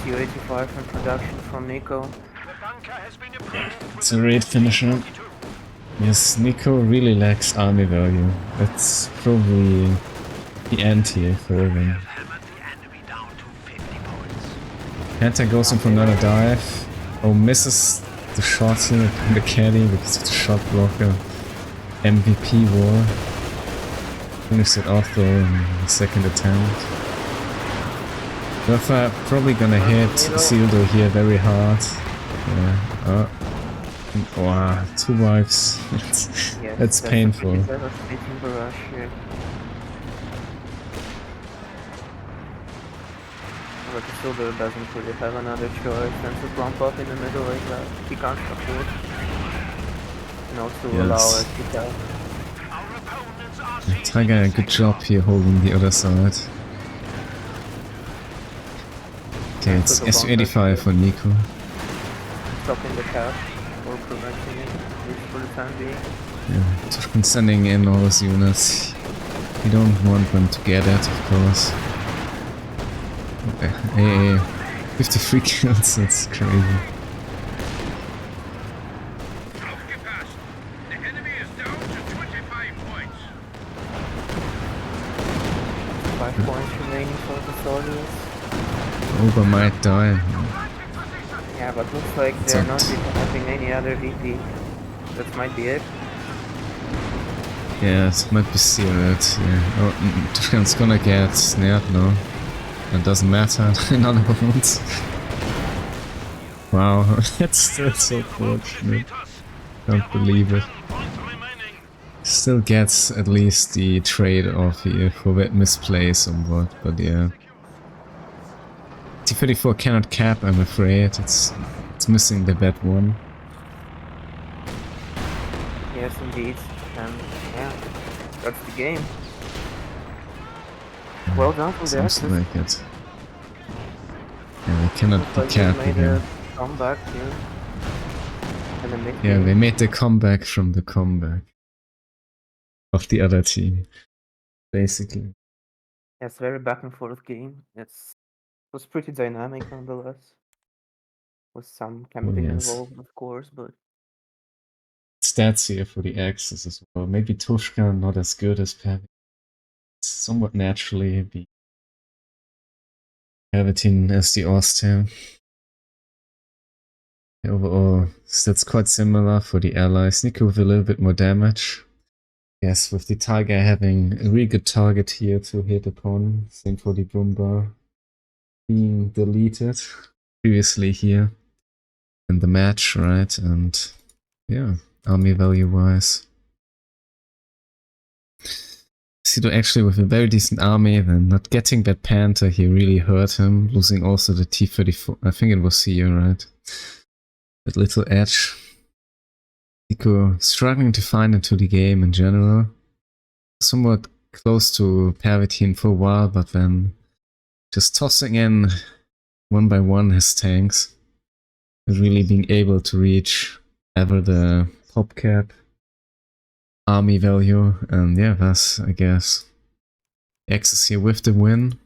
Su-85 in production from Nicko. It's a raid finisher. Yes, Nicko really lacks army value. That's probably the end here for him. Panther goes in for another dive. Oh, misses the shot here from the caddy because it's a shot blocker. MVP war. Finished it off though in the second attempt. Werfer probably gonna hit Isildur here very hard. Yeah. Oh. Wow, 2 wives. That's painful. But Isildur doesn't really have another choice than to bump up in the middle like that. He can't afford. And also allow us to tell. Tiger, a good job here holding the other side. Okay, it's Su-85 for Nicko. Stopping the cap or preventing it, at least for the time being. Yeah, Tushkan sending in all his units. You don't want them to get it, of course. Hey, 53 kills, that's crazy. The enemy is down to 25 points. 5 points remaining for the soldiers. Ober might die. Yeah, but looks like they're not even having any other VP. That might be it. Yeah, it might be sealed. Yeah. Oh, Tushkan's gonna get snared now. It doesn't matter, none of us. Wow, that's still so fortunate. Can't believe it. Still gets at least the trade-off here for that misplay somewhat, but yeah. T-34 cannot cap, I'm afraid. It's missing the bad one. Yes, indeed. And yeah, that's the game. Well done for the Seems like it. Yeah, they cannot be capped again. Comeback here. And yeah, they made the comeback from the comeback of the other team, basically. Yeah, it's a very back and forth game. It was pretty dynamic nonetheless. With some camping involved, of course, but stats here for the Axis as well. Maybe Tushkan not as good as Pervitin. Somewhat naturally be Pervitin as the Austrian. Overall, that's quite similar for the allies. Nicko with a little bit more damage. Yes, with the Tiger having a really good target here to hit upon. Same for the Brumba being deleted previously here in the match, right? And yeah, army value wise. Isildur actually with a very decent army, then not getting that Panther here really hurt him. Losing also the T-34, I think it was here, right? That little edge. Nicko struggling to find into the game in general. Somewhat close to Pervitin for a while, but then just tossing in one by one his tanks. Really being able to reach ever the top cap army value, and yeah, that's, I guess, Axis here with the win.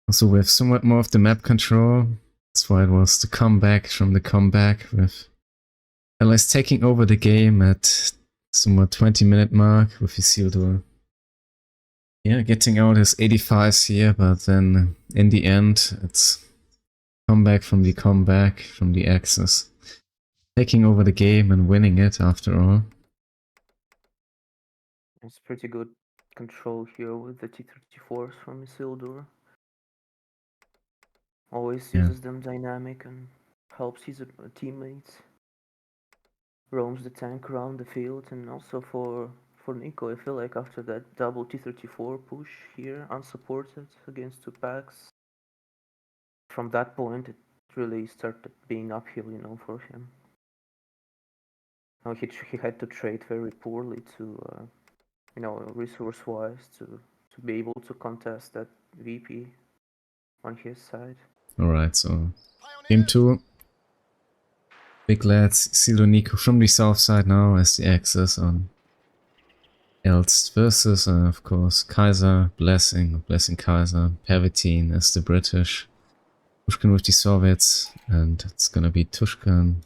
Also with somewhat more of the map control. That's why it was the comeback from the comeback, with Allies taking over the game at somewhat 20-minute mark with Isildur. Yeah, getting out his 85s here, but then in the end, it's comeback from the Axis. Taking over the game and winning it after all. it's pretty good control here with the T-34s from Isildur. Always uses them dynamic and helps his teammates. Roams the tank around the field, and also for Nicko, I feel like after that double T-34 push here, unsupported against 2 packs, from that point it really started being uphill, for him. Now he had to trade very poorly to, resource-wise to be able to contest that VP on his side. Alright, so game 2. Big lads, Isildur, Nicko from the south side now as the Axis on Elst versus, of course, Kaiser, Blessing Kaiser, Pervitin as the British, Tushkan with the Soviets, and it's gonna be Tushkan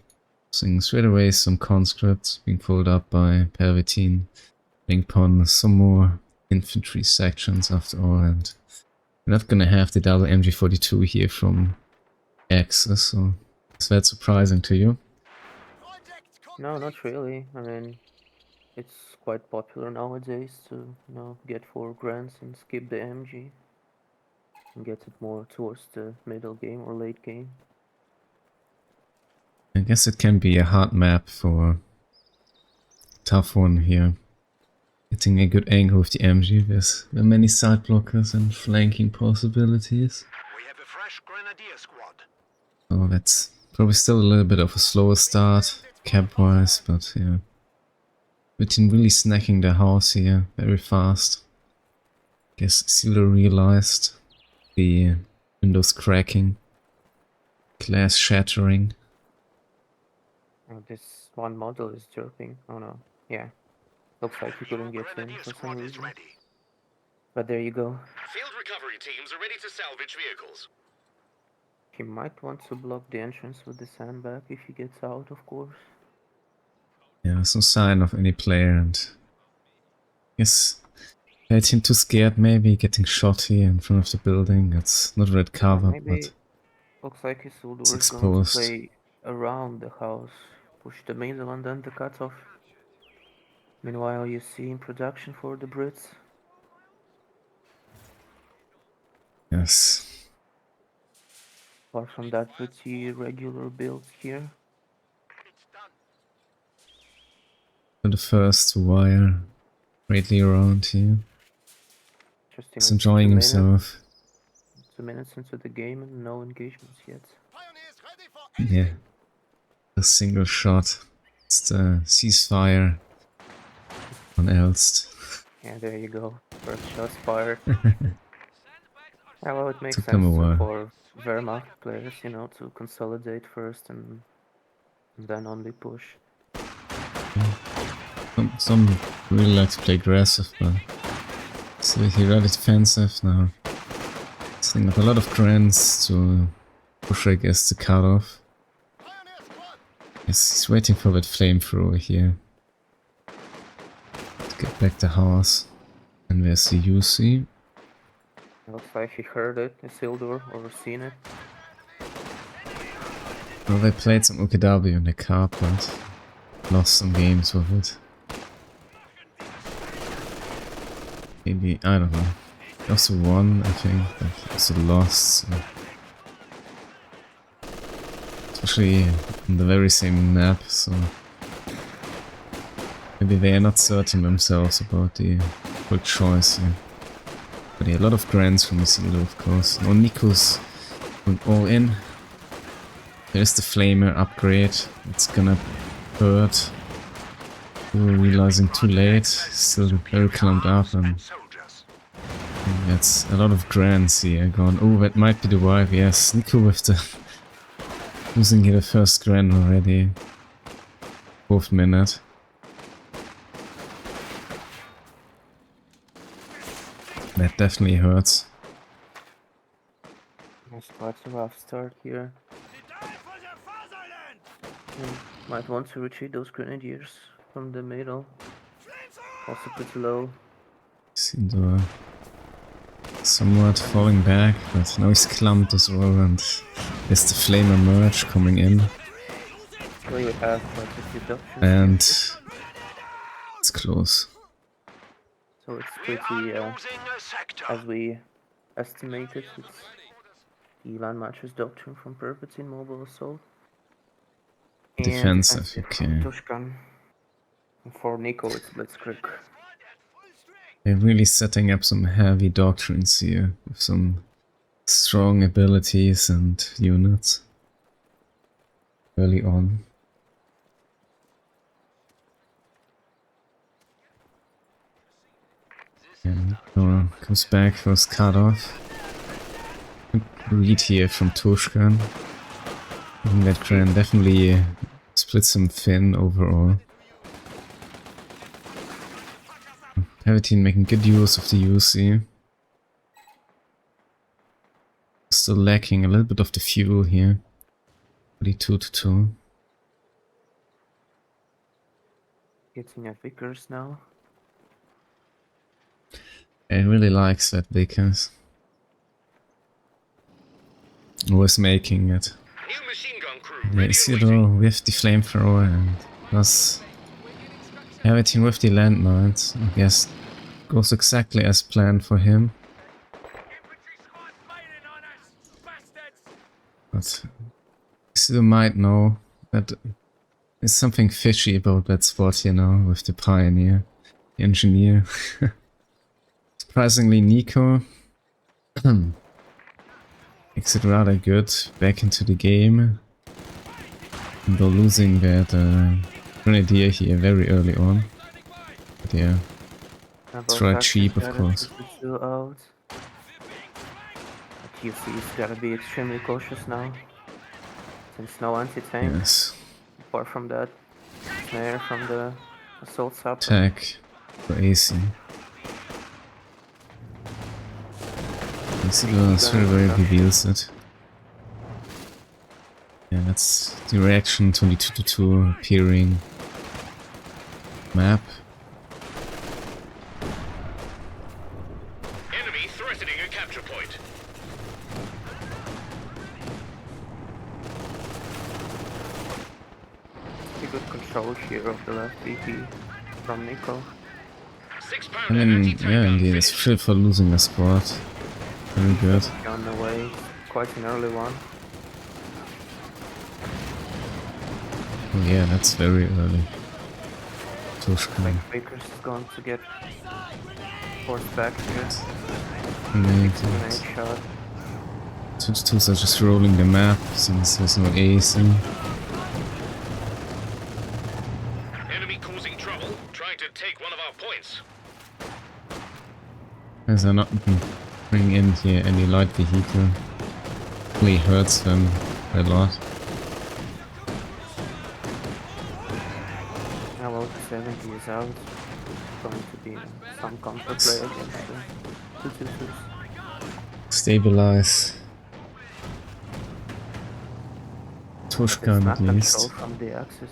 seeing straight away some conscripts being followed up by Pervitin, being upon some more infantry sections after all, and we're not gonna have the double MG42 here from Axis, so is that surprising to you? No, not really. I mean, it's quite popular nowadays to, get 4 grants and skip the MG and get it more towards the middle game or late game. I guess it can be a hard map for tough one here. Getting a good angle with the MG, there are many side blockers and flanking possibilities. We have a fresh grenadier squad. So that's probably still a little bit of a slower start, cap-wise, but yeah. Pervitin really snacking the house here very fast. Guess Isildur realized the windows cracking, glass shattering. Oh, this one model is chirping. Oh no. Yeah. Looks like he couldn't get in Grenadier for some squad is reason. ready. But there you go. Field recovery teams are ready to salvage vehicles. He might want to block the entrance with the sandbag if he gets out, of course. Yeah, there's no sign of any player, and I guess made him too scared maybe, getting shot here in front of the building. It's not red cover, Maybe but looks like Isildur it's is going to exposed. play around the house, push the middle and then the cutoff. Meanwhile, you see in production for the Brits. Yes. Apart from that, pretty regular builds here. For the first wire, greatly around here. Interesting. He's enjoying himself. 2 minutes into the game and no engagements yet. Yeah. A single shot. It's the ceasefire on Elst. Yeah, there you go. First shots fired. Yeah, well, it makes Took sense them a while. for Wehrmacht players, to consolidate first and then only push. Some really like to play aggressive, but so he rather defensive now. Setting up a lot of grants to push, I guess, the cutoff. Yes, he's waiting for that flamethrower here to get back the house. And there's the UC. Looks like he heard it, Isildur, or seen it. Well, they played some OKW in the car, but lost some games with it. Maybe, I don't know. They also won, I think, but also lost. So. Especially on the very same map, so maybe they are not certain themselves about the good choice here. But yeah, a lot of grants from Isildur, of course. No, Nicko's went all in. There's the Flamer upgrade. It's gonna hurt. We're realizing too late. Still very clumped up, and that's a lot of grants here gone. Oh, that might be the wipe. Yes, Nicko with the losing here the first grant already. 4th minute. That definitely hurts. It's quite a rough start here. Might want to retreat those grenadiers from the middle. Also pretty low. Isildur somewhat falling back, but now he's clumped as well, and there's the Flamer merge coming in. Well, you have quite a few doctrines. And it's close. So it's pretty, as we estimated, it's the Landmarcher's doctrine from Pervitin Mobile Assault. And Defensive, from okay. Tushkan. And for Nicko, it's Blitzkrieg. They're really setting up some heavy doctrines here, with some strong abilities and units. early on. And Nicko comes back for his cutoff. Good read here from Tushkan. I think that Gran definitely splits him thin overall. Pervitin making good use of the UC. Still lacking a little bit of the fuel here. 42-2. Getting at Vickers now. I really likes that Vickers. Was making it. New machine gun crew Yeah, ready and Isildur waiting. with the flamethrower and plus Pervitin with the landmines. I guess goes exactly as planned for him. But Isildur might know that there's something fishy about that spot, you know, with the pioneer, the engineer. Surprisingly, Nicko makes it rather good back into the game. Though losing that grenadier here very early on. But yeah, it's right cheap, of course. Out. But QC's gotta be extremely cautious now. Since no anti-tank, Yes. apart from that snare from the assault sapper. Attack for AC. Isildur very reveals it. Yeah, that's the reaction 22-2 appearing map. Enemy threatening a capture point. Pretty good control here of the left VP from Nicko. 6-pounder I mean, anti-tank yeah, gun indeed, it's finished. shit for losing a squad. Very good. On the way, quite an early one. Oh yeah, that's very early. Tushkan. Vickers is going to get forced back here. Grenade. Grenade shot. 22s are just rolling the map since there's no AC. Enemy causing trouble, trying to take one of our points. As they're not bringing in here any light vehicle. Really hurts them a lot. Now 70 is out. Going to be some counterplay against the 222s. Stabilize. Tushkan Snap at control least. from the axis.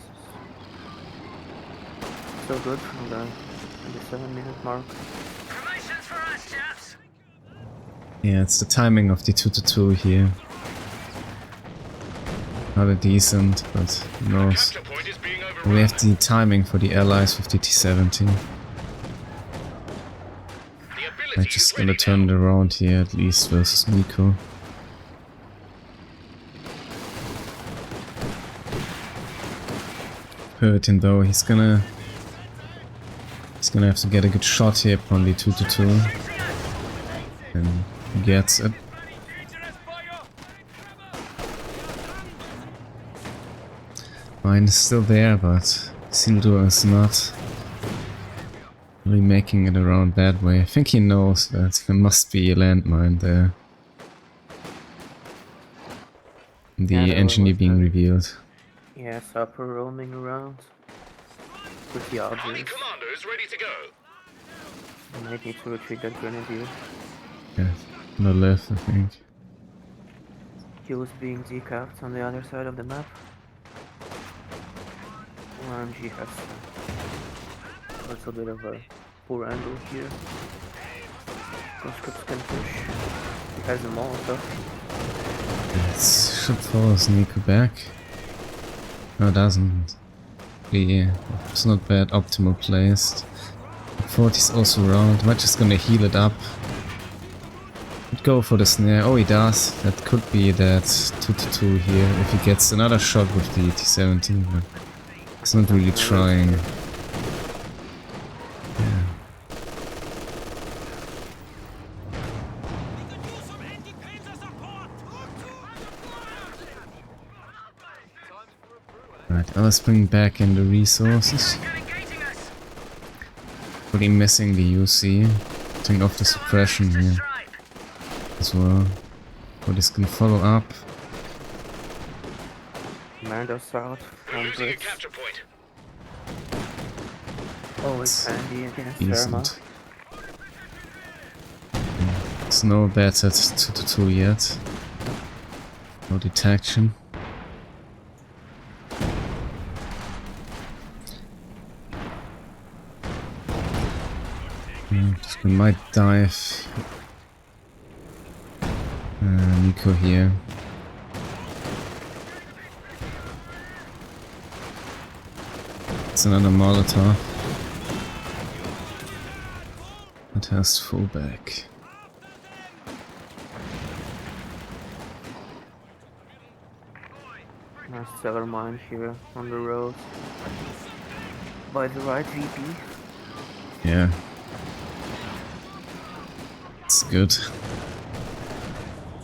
So good from the 7-minute mark. Yeah, it's the timing of the 2-2 here. Not a decent, but who knows. Capture point is being overrun. We have the timing for the allies with the T-17. The I'm ability just is gonna ready turn now. it around here at least versus Nicko. Pervitin though, he's gonna have to get a good shot here upon the 2-2. And he gets it. Mine is still there, but Isildur is not really making it around that way. I think he knows that there must be a landmine there. The Yeah, there engineer was being a- revealed. Yeah, Supper roaming around. Pretty Army obvious. commander is ready to go. I might need to retreat that grenadier. Yeah, no left, I think. He was being decapped on the other side of the map. OMG has a little bit of a poor angle here. Conscripts can push. He has a Molotov. It should force Nicko back. No, it doesn't. Yeah, it's not bad, optimal placed. 40's also around. We're just gonna heal it up. Could go for the snare. Oh, he does. That could be that 2-2 here if he gets another shot with the T-17. But he's not really trying. Yeah. Right, let's bring back in the resources. Pretty missing the UC. Turning off the suppression here as well. But it's gonna follow up. Commandos out from Losing a Brits. capture point. Always handy against Decent. Therma. It's no bad at 2-2 yet. No detection. We might dive Nicko here. It's another Molotov. It has to fall back. Nice cellar mine here on the road. By the right VP. Yeah. It's good.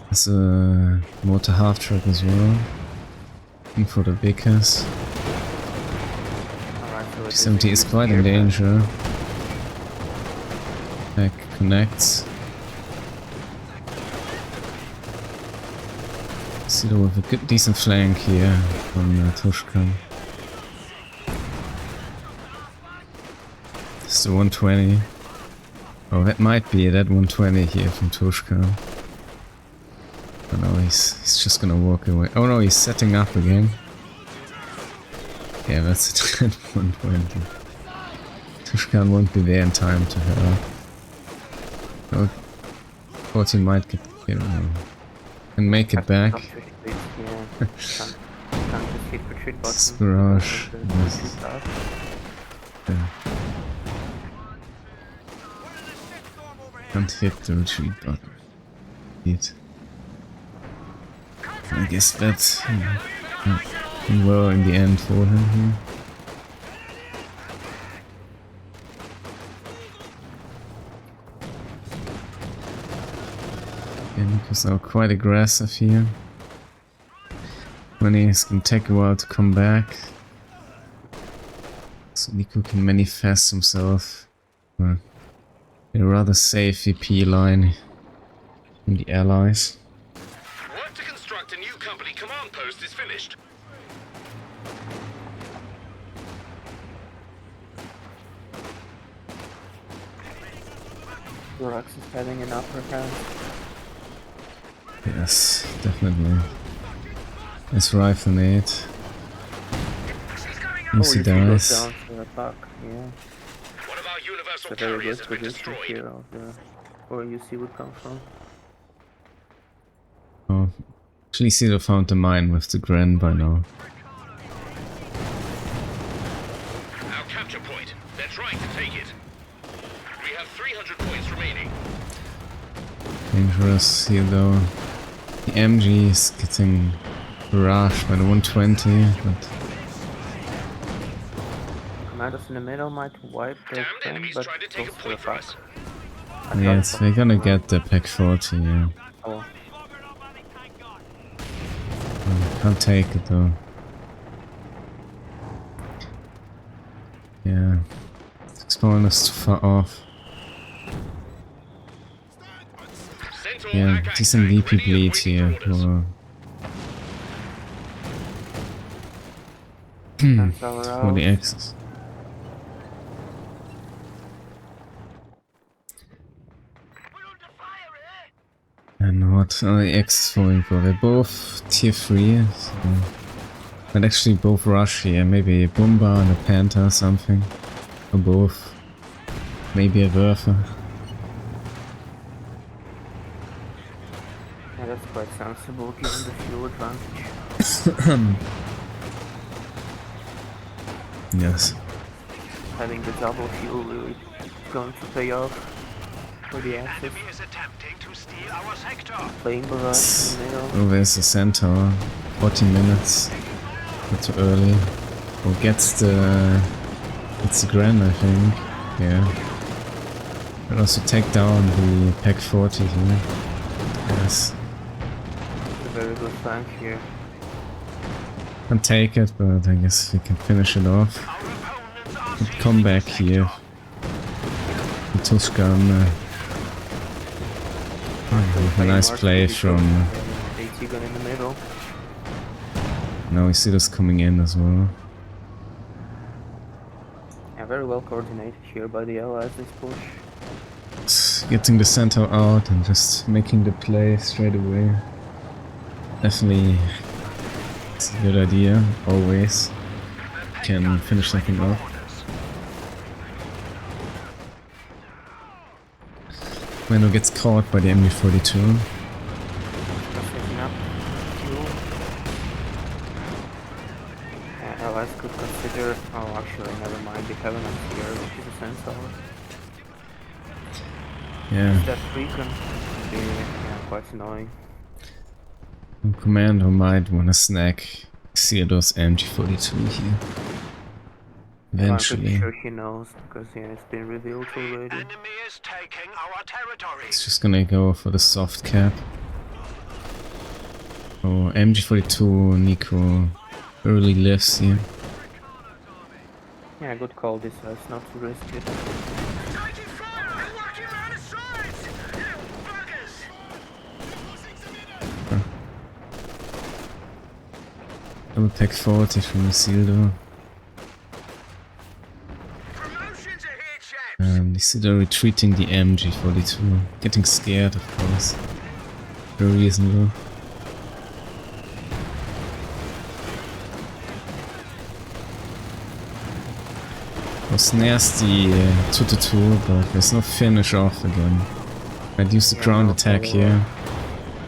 There's a motor half track as well. Looking for the Vickers. Alright, so it 70 is quite in here, danger. Back connects. Isildur with a good, decent flank here from Tushkan. It's the 120. Oh, that might be that 120 here from Tushkan. Oh no, he's just gonna walk away. Oh no, he's setting up again. Yeah, that's it. 120. Tushkan won't be there in time to help. Oh, thought he might get and make it back. Yeah. Can't just hit retreat button. It's barrage. Because Yes. the- Can't hit the retreat button. Hit. I guess that's well in the end for him here. Yeah, Nicko's now quite aggressive here. When he's gonna take a while to come back. So Nicko can manifest himself. A rather safe VP line from the allies. Work to construct a new company command post is finished. Rux is having an upper hand. Yes, definitely. It's rifle nade. Lucy you see goes dies. down to the puck, yeah. One of our universal It's a very carriers good has been position destroyed. here of the where UC would come from. Oh, actually, Isildur found the mine with the Gren by now. Our capture point. They're trying to take it. We have 300 points remaining. Dangerous here though. The MG is getting barraged by the 120, but Commandos in the middle might wipe the Damned thing, enemies but trying to take a goes to the point from us. puck. yes, they're gonna get the Pack 40, yeah. Oh, Can't take it though. Yeah. Spawn is too far off. Centaur Yeah, attack decent tank VP ready and bleed waiting here. for orders. hands are For the out. X's. And what are the X's falling for? They're both tier 3, so but actually both rush here. Maybe a Boomba and a Panther or something. Or both. Maybe a Werfer. Yeah, that's quite sensible given the fuel advantage. Yes. Having the double fuel really going to pay off for the Axis. Enemy is attempting to steal our sector. Playing barrage in the middle. Oh, there's a Centaur. 40 minutes. Not too early. Or gets the... It's the Grand, I think. Yeah. But also take down the Pack 40 here. Yes. A very good flank here. Can't take it, but I guess we can finish it off. Come back here. Tushkan. A nice play from. AT gun in the middle. Now Isildur's coming in as well. Yeah, very well coordinated here by the allies this push. It's getting the center out and just making the play straight away. Definitely it's a good idea, always. Can finish something off. Mano gets caught by the MG42. Allies could consider. Oh, actually, never mind. They have an here, which is a sensor. Yeah. That recon would be quite annoying. Commando might wanna snack Isildur's MG42 here. Eventually. I'm pretty sure he knows, because it's been revealed already. Enemy is taking our territory. It's just gonna go for the soft cap. Oh, MG42 Nicko early lifts here. Yeah, good call this size, not to risk it. Double pack 40 from Isildur. And Isildur retreating the MG42. Getting scared, of course. Very reasonable. Was nasty 2-2, but there's no finish off again. I'd use the ground attack here.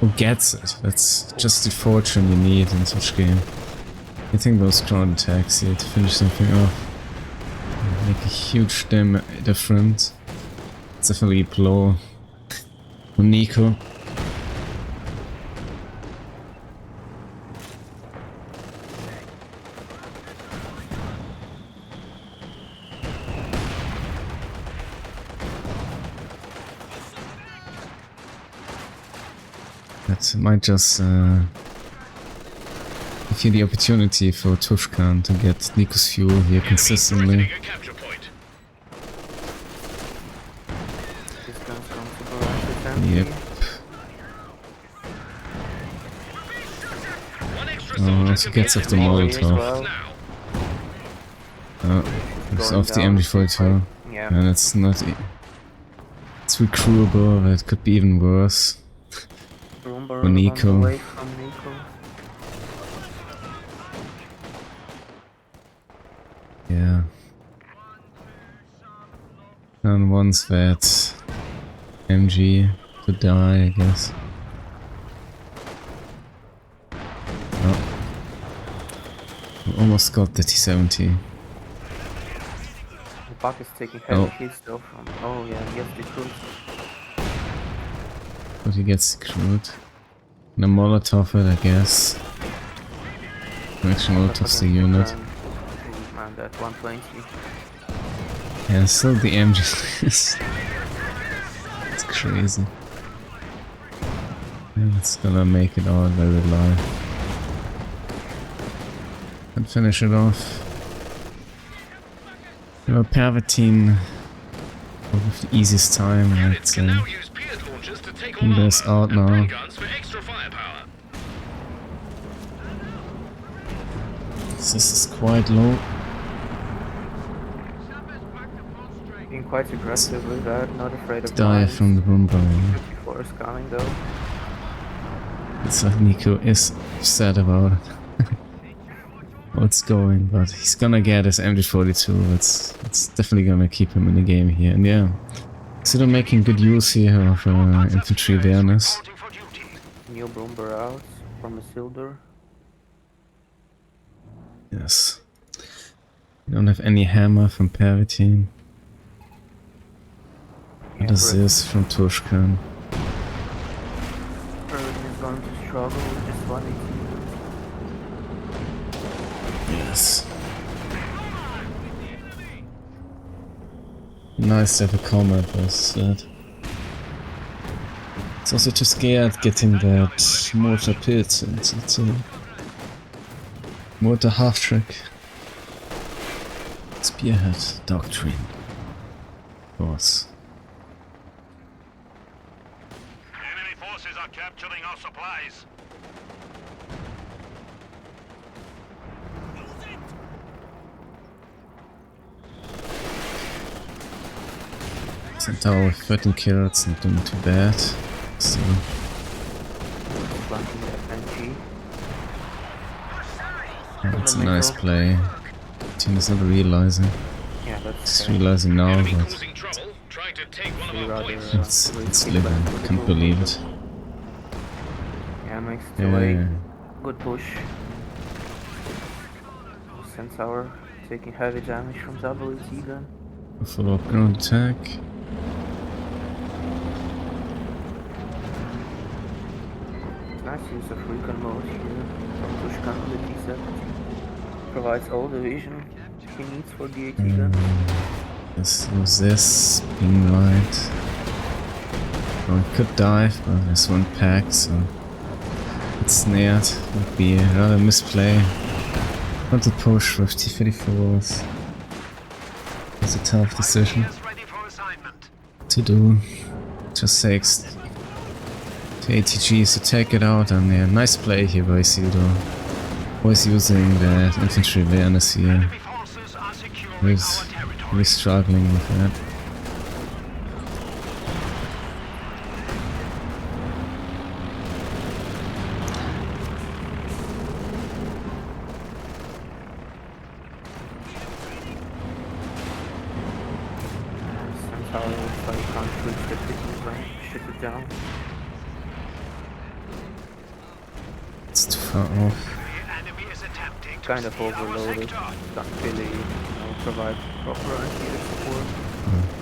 Who gets it? That's just the fortune you need in such game. Getting those ground attacks here to finish something off. Make a huge difference. It's definitely a blow on Nicko. That might just give you the opportunity for Tushkan to get Nicko's fuel here consistently. Yep. Oh, also gets off the Molotov. Oh, it's off the MG42. And it's not... It's recruitable, but it could be even worse. For Nicko. Yeah. And wants that MG to die, I guess. Oh. We almost got the T-70. The Buck is taking heavy hits though from... Oh yeah, he gets the cruise. But he gets the crude. And a Molotov it, I guess. Actually Molotov's the unit. Man, that 120. Yeah, still the MG. It's crazy. Yeah, it's gonna make it all very live. And finish it off. You know, Pervitin with the easiest time, I'd say. There's out now. This is quite low. Being quite aggressive with that, not afraid of die from the boom barrel. Before is coming though. It's like Nicko is sad about it. What's going, but he's gonna get his MG42. It's definitely gonna keep him in the game here. And yeah, still making good use here of infantry awareness. New bomber out from Isildur. Yes. We don't have any hammer from Pervitin. What is this from Tushkan? Pervitin is going to struggle with this one. Yes. Nice to have a combat versus that. It's also too scared getting that mortar pit, and it's Mortar half trick. Spearhead doctrine. Boss. Enemy forces are capturing our supplies. Centaur with 13 kills, not doing too bad. So, Flanking the FNG. that's a nice play. Team is not realizing. Yeah, that's It's realizing now, Enemy but causing trouble. Trying to take one of actually our rather points. it's living. Can't believe it. Yeah, makes it Yeah, away. Good push. Centaur taking heavy damage from WT gun. a follow-up ground attack. Nice use of recon mode here from Tushkan on the T70. Provides all the vision he needs for the AT gun. Let's use this, being right. Oh, it could dive, but there's one pack, so it's snared. Would be a rather misplay. Want to push with T-34s. It's a tough decision Ready for assignment. to do. Just takes the ATGs to take it out, and yeah, nice play here by Isildur. Always using that infantry awareness here. Enemy forces are securing He's our territory. really struggling with that. Centaur looks like he can't reach the picking range. Shoot it down. It's too far off. The enemy is attempting to Kind of steal our overloaded. sector. Can't really, provide proper anti-air support.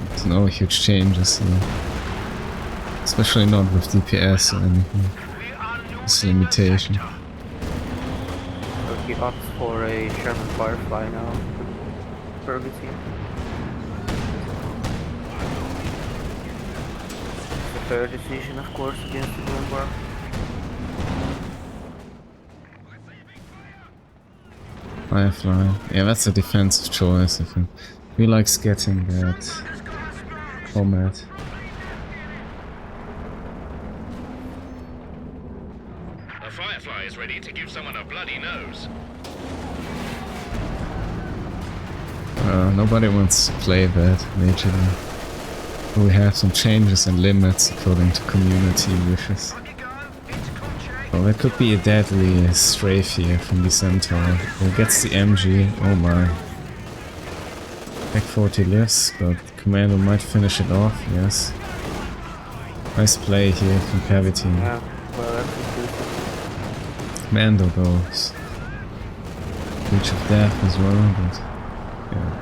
There's no huge changes here. Especially not with DPS or anything. We are It's a losing the limitation. sector. So he opts for a Sherman Firefly now. Pervitin. It's a fair decision, of course, against the Bloomberg. Firefly. Yeah, that's a defensive choice. I think he likes getting that format. A Firefly is ready to give someone a bloody nose. Nobody wants to play that majorly. We have some changes and limits according to community wishes. Oh, that could be a deadly strafe here from the Centaur. Who gets the MG? Oh my. Back 40 lives, but Commando might finish it off, yes. Nice play here from Pervitin. Yeah, well, that's inclusive. Commando goes. Reach of death as well, but yeah.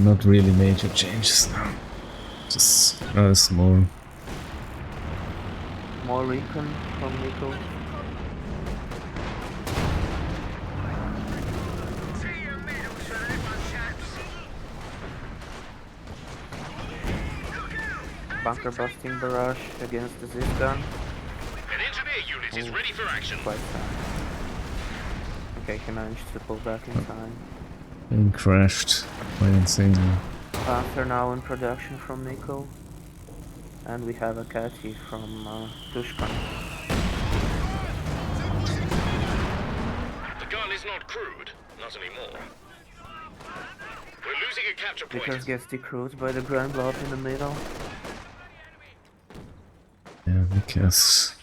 Not really major changes now. Just rather small. More recon from Nicko. Bunker busting barrage against the Ziv gun. An engineer unit is ready for action. Quite fast. Okay, he managed to pull back in time. Being crashed quite insanely. Panther now in production from Nicko. And we have a Catty from Tushkan. The gun is not crewed. Not anymore. We're losing a capture point. Vickers gets decrewed by the Grand Blob in the middle. Yeah, Vickers.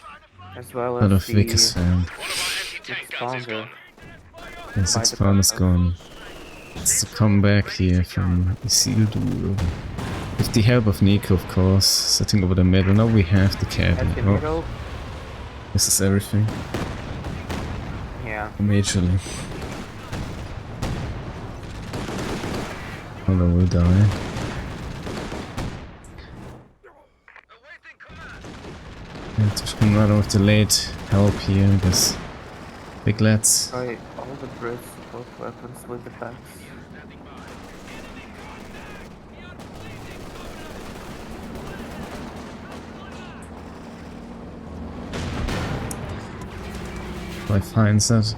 As well A lot as of the Vickers fan. One of our anti-tank guns is Expounder. gone. His By the expander is Bunker. gone. It's the comeback here from Isildur. With the help of Nicko, of course, setting over the middle. Now we have the At cabin. the Oh, middle. this is everything. Yeah. Majorly. Although we'll die. Yeah, Tushkan rather with the late help here, I guess. Big lads. Try all the Brits, both weapons with the packs. Troy finds it.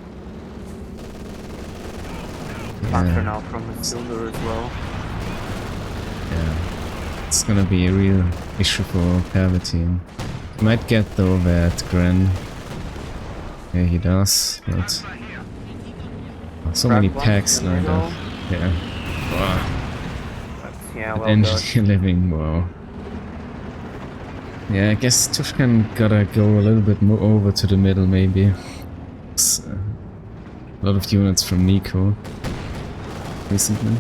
Counter now from Isildur as well. Yeah. It's gonna be a real issue for Pervitin. He might get though that Gren. Yeah, he does, but so many Frag packs in the lined up. middle. Yeah. Wow. But yeah, well done. Engineer living, wow. Yeah, I guess Tushkan gotta go a little bit more over to the middle maybe. It's, a lot of units from Nicko recently.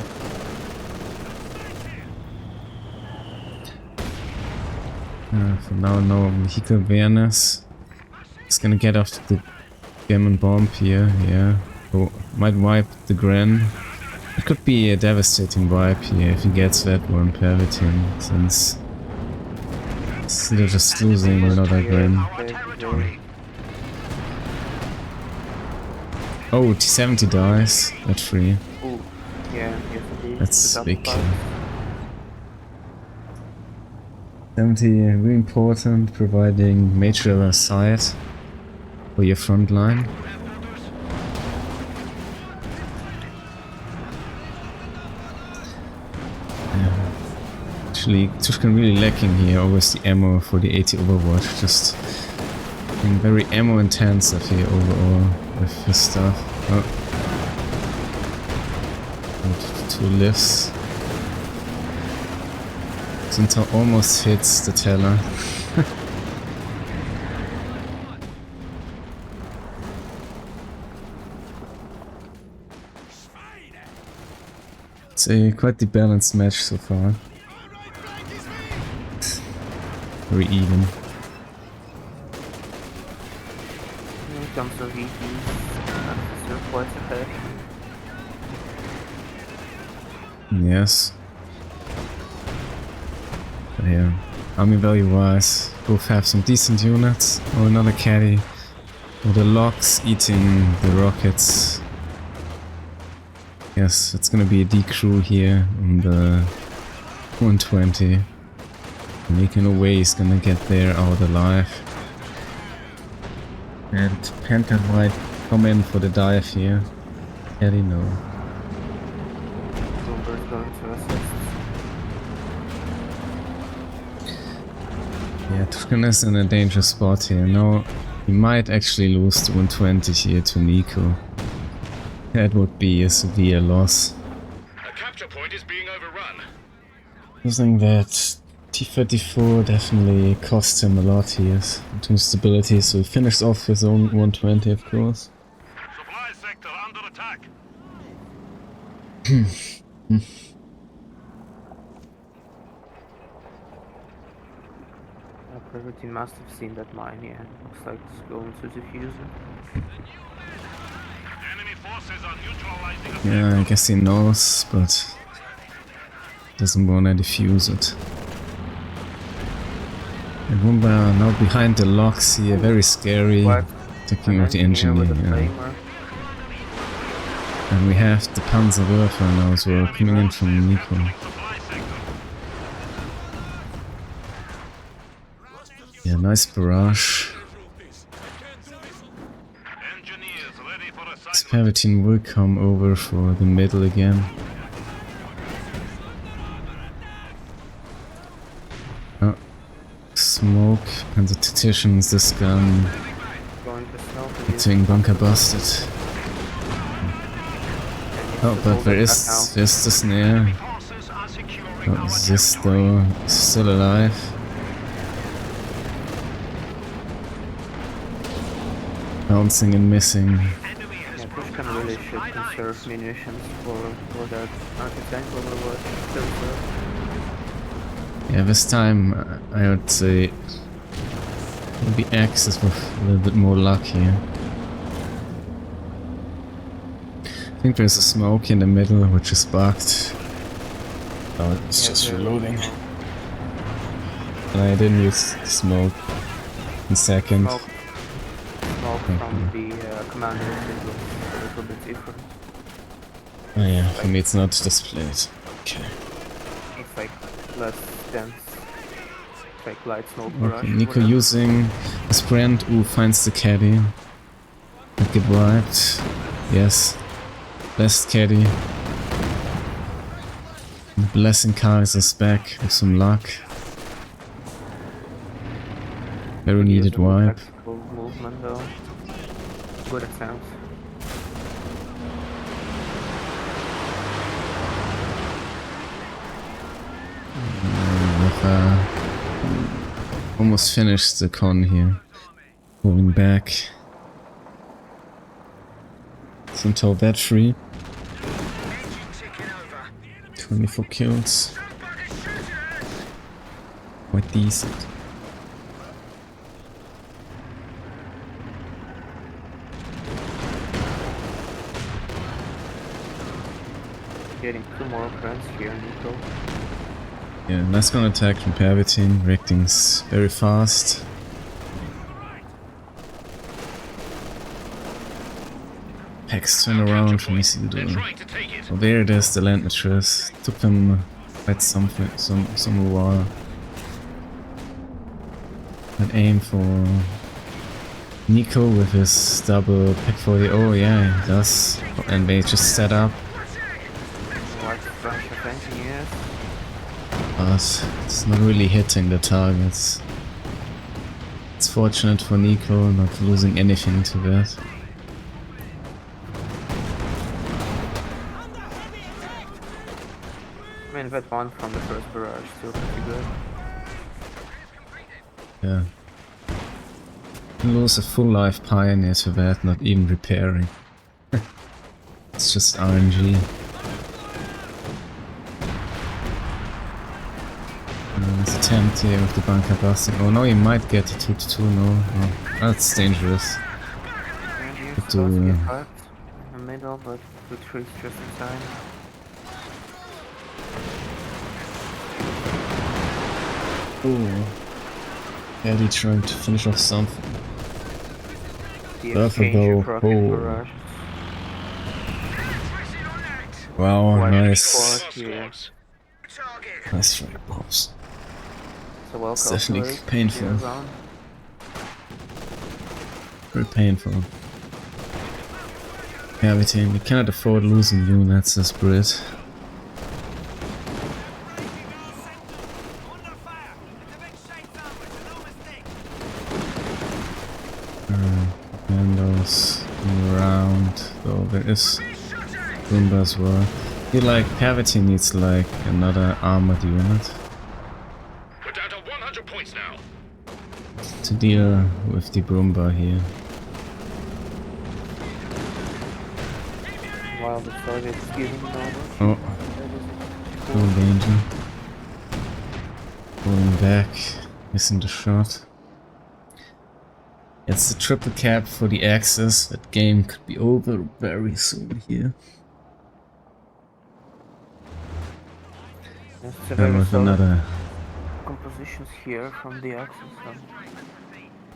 For now, no vehicle awareness. It's gonna get after the German bomb here, yeah. Oh, might wipe the Gren. It could be a devastating wipe here if he gets that one, Pervitin, since they're just losing another Gren. Oh, T70 dies. That's free. Ooh, yeah, yes indeed. That's The big. double 70 really important, providing major sight for your front line. Actually, Tushkan really lacking here, always the ammo for the 80 Overwatch, just being very ammo intensive here overall with his stuff. Oh. And 2 lifts. Sinter almost hits the teller. It's a quite the balanced match so far. Very even. In terms of VPs, they're quite ahead. Yes. But yeah, army value wise, both have some decent units. Or another caddy. Or the logs eating the rockets. Yes, it's gonna be a D crew here on the 120. Making a way is gonna get there out alive. And Panther might come in for the dive here. Caddy, no. Bloomberg's going to assist. Yeah, Tushkan is in a dangerous spot here. Now, he might actually lose the 120 here to Nicko. That would be a severe loss. A capture point is being overrun. Losing that T-34 definitely cost him a lot here in terms of stability, so he finished off his own 120 of course. Supply sector under attack. Pervitin must have seen that mine, yeah. Looks like it's going to defuse it. Enemy forces are neutralizing. Yeah, I guess he knows, but doesn't wanna defuse it. And Wumba now behind the locks here, very scary, What? taking out the engineer. With a Yeah. flamer. And we have the Panzerwerfer now as well, coming in from Nicko. Supply sector. Yeah, nice barrage. Engineers ready for This assignment. Pervitin will come over for the middle again. Oh, smoke, Panzer Tacticians, this gun, Going to snow. getting bunker busted. Oh, but there's the snare. Forces are securing Oh, our this though is still alive. Bouncing and missing. Yeah, Tushkan really should conserve munitions for that anti-tank overwatch. Yeah, this time I would say maybe Axis with a little bit more luck here. I think there's a smoke in the middle which is bugged. Oh, it's just reloading. And I didn't use the smoke in second. Smoke from the commander is a little bit different. Oh yeah, for me it's not displayed. Okay. It's like less dense. It's like light smoke barrage. Okay, Nicko using a sprint. Ooh, finds the caddy. Not get wiped. Yes. Blessed Caddy. The Blessing Kaiser's back with some luck. Very needed wipe. Tactical movement though. Good attempt. We've almost finished the con here. Moving back. Centaur battery. 24 kills. Quite decent. Getting 2 more friends here, Nicko. Yeah, nice counterattack from Pervitin. Reacting's very fast. Hex turn around from Isildur. Oh, there it is, the land mattress. Took them quite some while. And aim for Nicko with his double pack 40. Oh yeah, he does. And they just set up. But it's not really hitting the targets. It's fortunate for Nicko not losing anything to that. I mean, that one from the first barrage still pretty good. Yeah. You lose a full life pioneer to that, not even repairing. It's just RNG. It's attempt here with the bunker busting. Oh no, you might get the 2-2, no. Oh, that's dangerous. But to, get fucked in the middle, but retreat just in time. Oh. Eddie trying to finish off something. The Perfect exchange though. of rocket Oh. barrages. Wow, Quite nice. here. Nice strike balls. So well It's definitely calculated, painful. clear zone. Very painful. Yeah, we cannot afford losing units as Brit. Commandos around, though there is Roomba as well. I feel like Pervitin needs like another armored unit We're down to 100 points now. to deal with the Broomba here. While the target is giving damage. Oh, full danger. Pulling back, missing the shot. It's the triple cap for the Axis. That game could be over very soon here. It's a And very with solid another, compositions here from the Axis.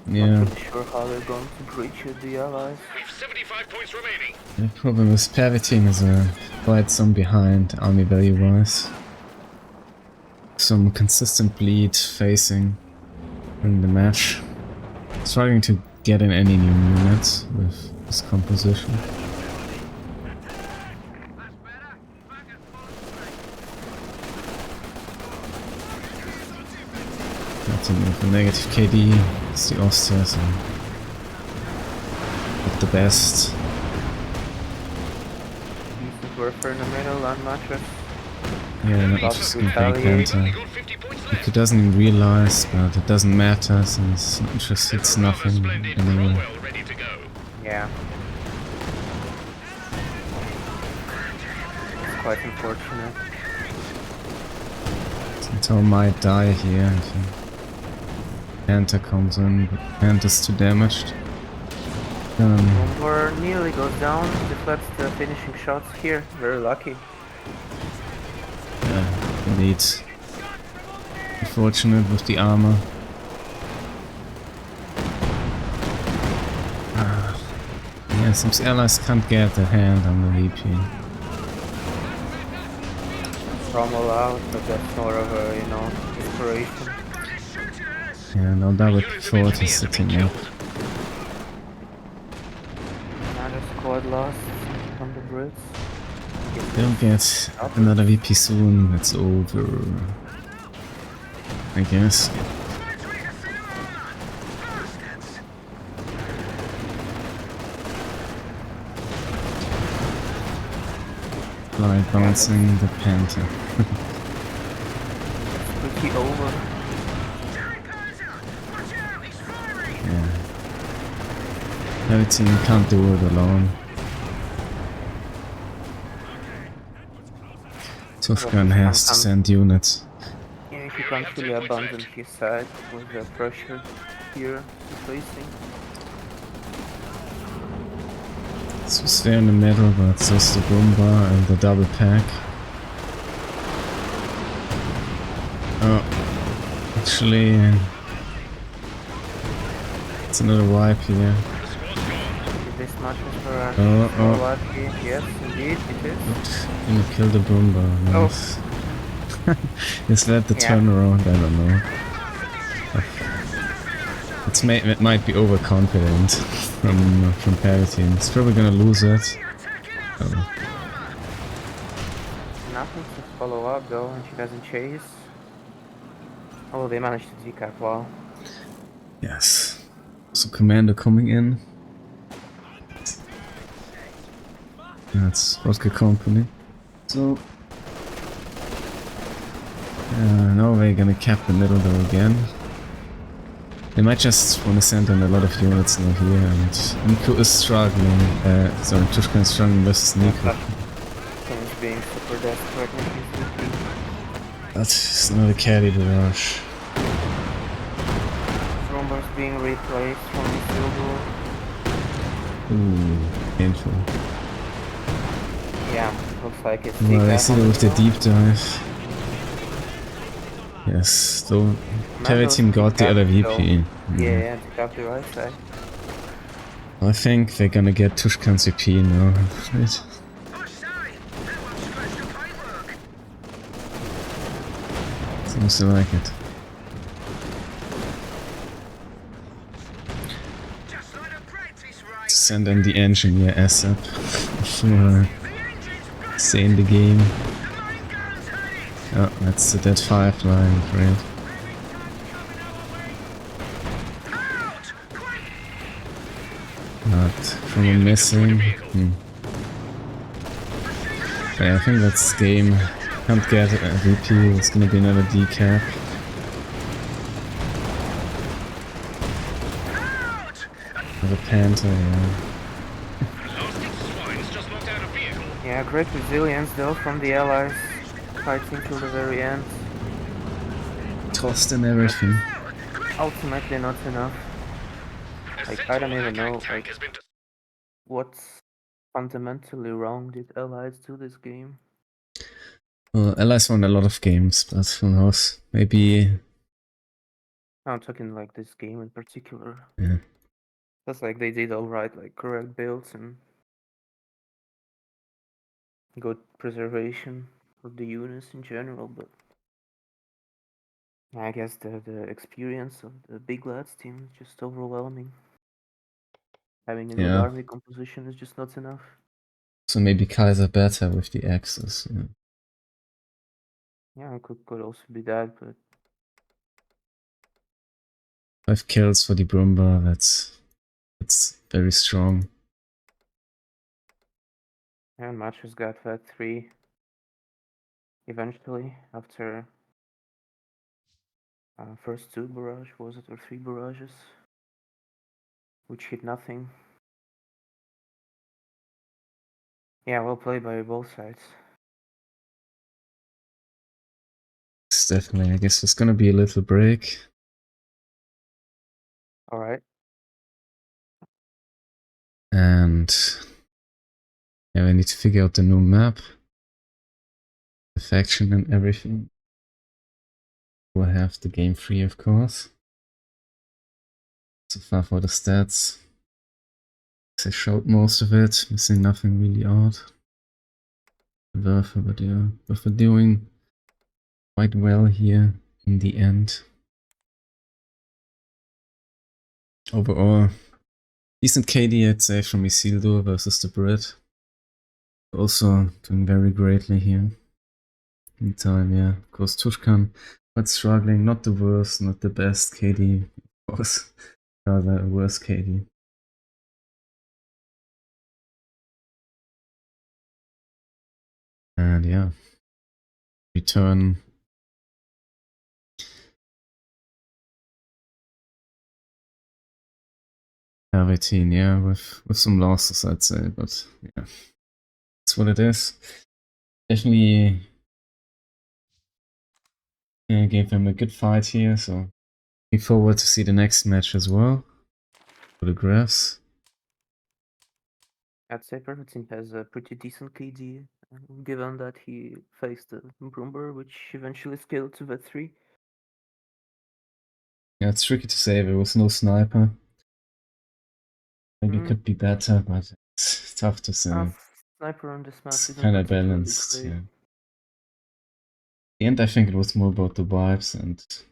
yeah. Not really sure how they're going to breach with the allies. We've 75 points remaining. The problem is Pervitin is quite some behind army value wise. Some consistent bleed facing in the match. Struggling to get in any new units with this composition. Nothing with a negative KD. It's the Austrians and not the best. Decent warfare in the middle, unmatched. Yeah, not Lots interested of in playing retaliate. counter. We got 50 points left. He doesn't even realize, but it doesn't matter since not interested, it's nothing Splendid. anyway. Cromwell ready to go. Yeah. It's quite unfortunate. Centaur might die here if Panther comes in, but Panther's too damaged. Bomber nearly goes down, deflects the finishing shots here. Very lucky. Yeah, indeed. Unfortunate with the armor. Yeah, some allies can't get their hand on the VP. Rommel out, but that's more of a, you know, inspiration. Yeah, no double Units of 40 engineers have been sitting up. killed. squad lost from the Brits. They'll get another VP soon. It's over, I guess. Like bouncing the Panther. Pretty over. Yeah. Pervitin can't do it alone. Tushkan has to send units. Yeah, he can't really abandon his side with the pressure here he's facing. So stay in the middle, but just the Boomba and the double pack. Oh, actually, it's another wipe here. This match is for us. Oh. Lucky. Yes, indeed, it is. Oops, gonna kill the Boomba. Nice. Is that the turnaround? I don't know. It might be overconfident from Pervitin. It's probably gonna lose it. Oh. Nothing to follow up though, and she doesn't chase. Oh, they managed to decap. Wow. Yes. So Commander coming in. That's VodkaCompany. So now they're gonna cap the middle though again. They might just want to send in a lot of units now here, and Nicko is struggling. Sorry, Tushkan is struggling versus Nicko. He's being super desperate when he's looking. That's not a carry barrage. Rumors being replaced from Isildur. Ooh, painful. Yeah, looks like it's Well, I see that with the deep dive. Yes, so Pervitin got the other VP. Yeah, to cap the right side. I think they're gonna get Tushkan's VP now. Right? Seems to like it. Send in the engineer ASAP. Stay in the game. Oh, that's the dead firefly, I'm afraid. Not from a missing. Yeah, I think that's game. Can't get a VP, it's gonna be another decap. Another Panther, yeah. Yeah, great resilience though from the allies. Fighting till the very end. Tossed and everything. Ultimately not enough. Like, I don't even know, like, what's fundamentally wrong did allies do this game? Well, Allies won a lot of games, but who knows? Maybe. I'm talking like this game in particular. Yeah. That's like they did alright, like correct builds and good preservation of the units in general, but I guess the experience of the big lads team is just overwhelming. Having a good army composition is just not enough. So maybe Kaiser better with the axes. Yeah. Yeah, it could also be that, but 5 kills for the Brumba, that's very strong. and Matches got that 3 eventually after first 2 barrage, was it, or 3 barrages, which hit nothing. Yeah, well played by both sides. It's definitely, I guess there's gonna be a little break. Alright. And yeah, we need to figure out the new map. The faction and everything. We'll have the game free, of course. So far for the stats. I showed most of it, missing nothing really odd. But yeah, we're doing quite well here in the end. Overall, Decent KD, I'd say, from Isildur versus the Brit. Also doing very greatly here. In time, yeah. Of course, Tushkan, but struggling. Not the worst, not the best KD. Of course, rather a worse KD. And yeah, return. Pervitin, yeah, with some losses, I'd say, but yeah, that's what it is. Definitely gave them a good fight here, so looking forward to see the next match as well. Photographs. I'd say Pervitin has a pretty decent KD, given that he faced a Brumber, which eventually scaled to V3. Yeah, it's tricky to say. There was no sniper. Maybe it could be better, but it's tough to say. Sniper on this map It's isn't kind of particularly balanced, great. yeah. In the end, I think it was more about the vibes, and you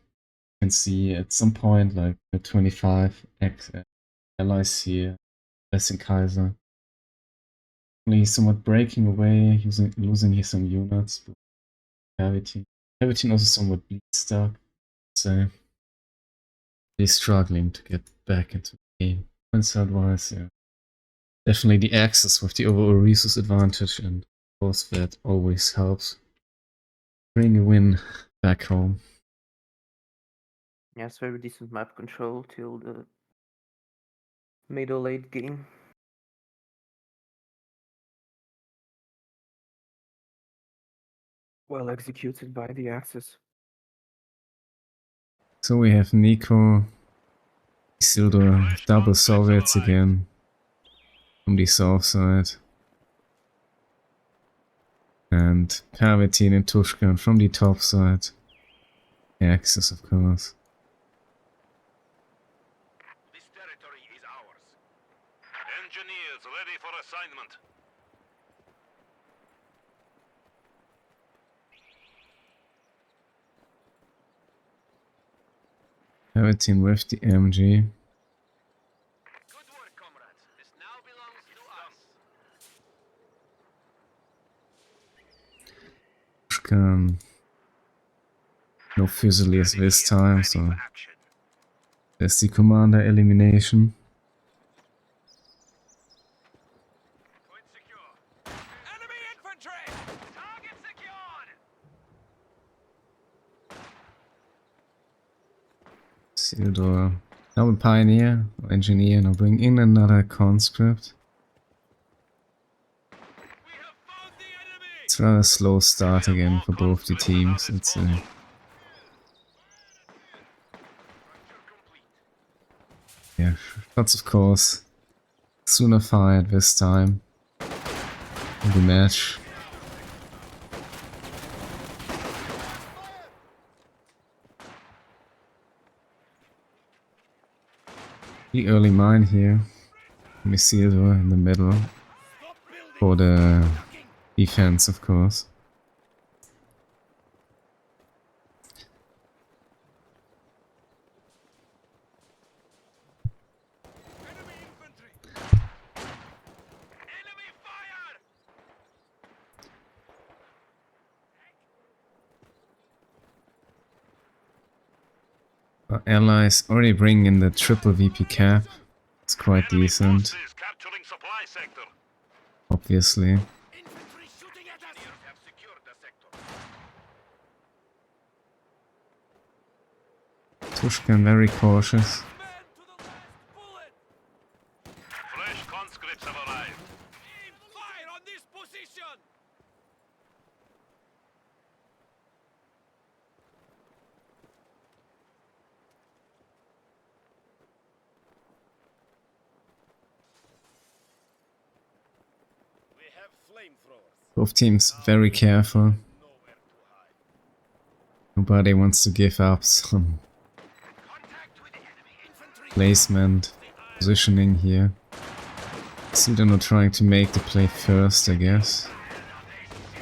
can see at some point, like the 25 allies here, blessing Kaiser. Only somewhat breaking away, losing here some units, but Pervitin also somewhat bleed stuck, so he's struggling to get back into the game. Points wise, yeah. Definitely the access with the overall resource advantage, and of course that always helps bring a win back home. Yeah, it's very decent map control till the mid or late game. Well executed by the Axis. So we have Nicko, Isildur, double Soviets again from the south side, and Pervitin and Tushkan from the top side. The Axis, of course. This territory is ours. Engineers ready for assignment. Pervitin with the MG. Good work, comrades. This now belongs to us. Tushkan. No Fusiliers this time, so there's the commander elimination. Point secure. Enemy infantry! Target secured! Isildur. Double Pioneer, or Engineer, now bring in another conscript. We have found the enemy! It's a rather slow start again for both the teams, I'd say. Yeah, shots of course. Sooner fired this time in the match. The early mine here. Isildur in the middle. For the defense, of course. Enemy infantry! Enemy fire! Our allies already bring in the triple VP cap. It's quite Enemy decent, forces capturing supply sector. obviously. Infantry shooting at us! Engineers have secured the sector. Tushkan very cautious. Men to the last bullet! Fresh conscripts have arrived. Aim fire on this position! We have flamethrowers. Both teams very careful. Nowhere to hide. Nobody wants to give up some Contact with the enemy infantry. placement, positioning here. Isildur not trying to make the play first, I guess.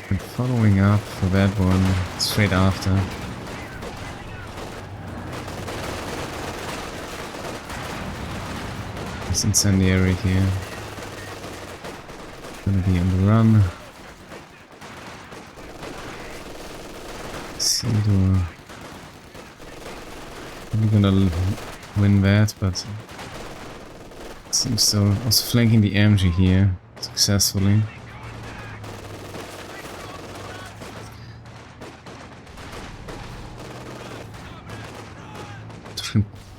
And following up for that one straight after. It's incendiary here. Gonna be on the run. Isildur. I'm gonna win that, but seems so. Also flanking the MG here successfully.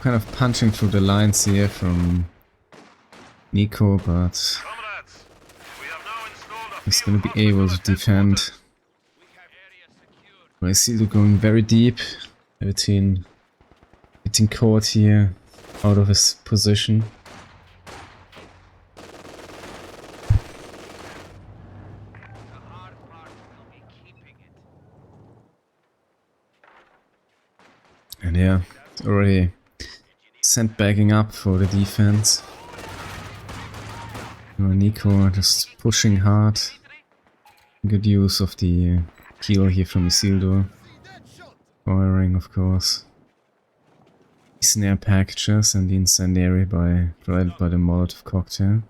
Kind of punching through the lines here from Nicko, but he's gonna be able to defend. I see Isildur going very deep. Pervitin hitting court here out of his position. And yeah, it's already sent backing up for the defense. Nicko just pushing hard. Good use of the kill here from Isildur. Firing, of course. Snare packages and the incendiary provided by the Molotov cocktail.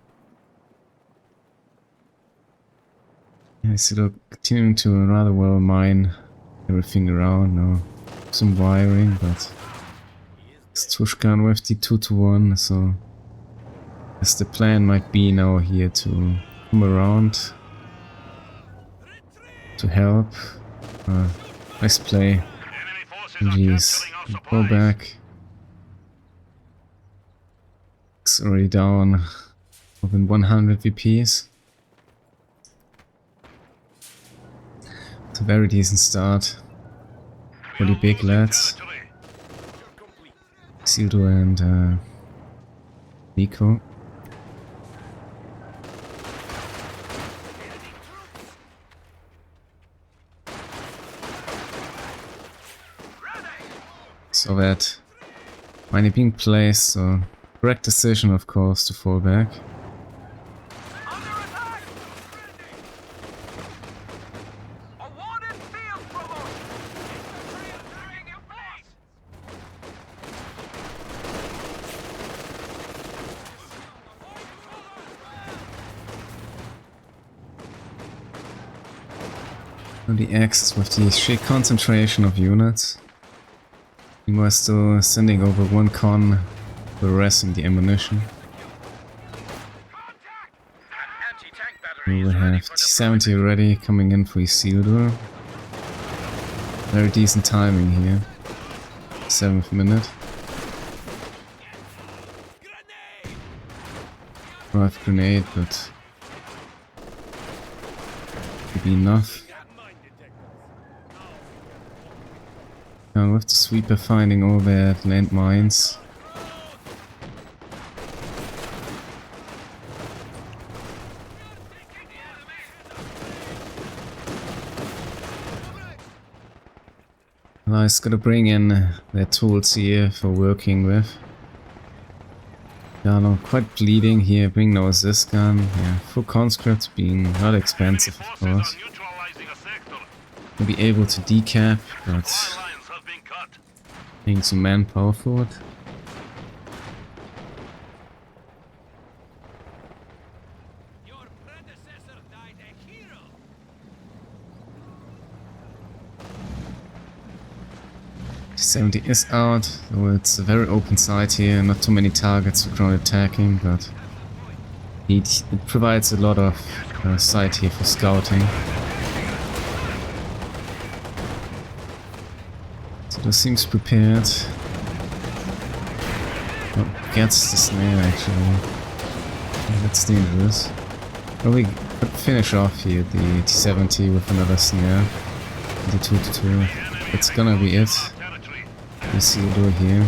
Yeah, Isildur continuing to rather well mine everything around now. Some wiring, but it's Tushkan with the 2-1, so as the plan might be now here to come around to help. Nice play. Jeez, go back. It's already down more than 100 VPs. It's a very decent start for the big lads. Isildur and Nicko. So that money being placed, so correct decision of course to fall back. The X with the sheer concentration of units. We were still sending over one con for harassing the ammunition. We will have T-70 already coming in for Isildur. Very decent timing here. 7th minute. Drive grenade, but could be enough. With the sweeper finding all their landmines. Allies gotta bring in their tools here for working with. Yeah, no, quite bleeding here, bring no assist gun. Yeah, full conscripts being not expensive, of course. We'll be able to decap, but need some manpower for it. Your predecessor died a hero. T-70 is out, so it's a very open site here, not too many targets for ground attacking, but it provides a lot of site here for scouting. So seems prepared. Oh, gets the snare actually. Yeah, that's dangerous. Well, we could finish off here the T-70 with another snare. The 2-2. That's gonna be it. Isildur here.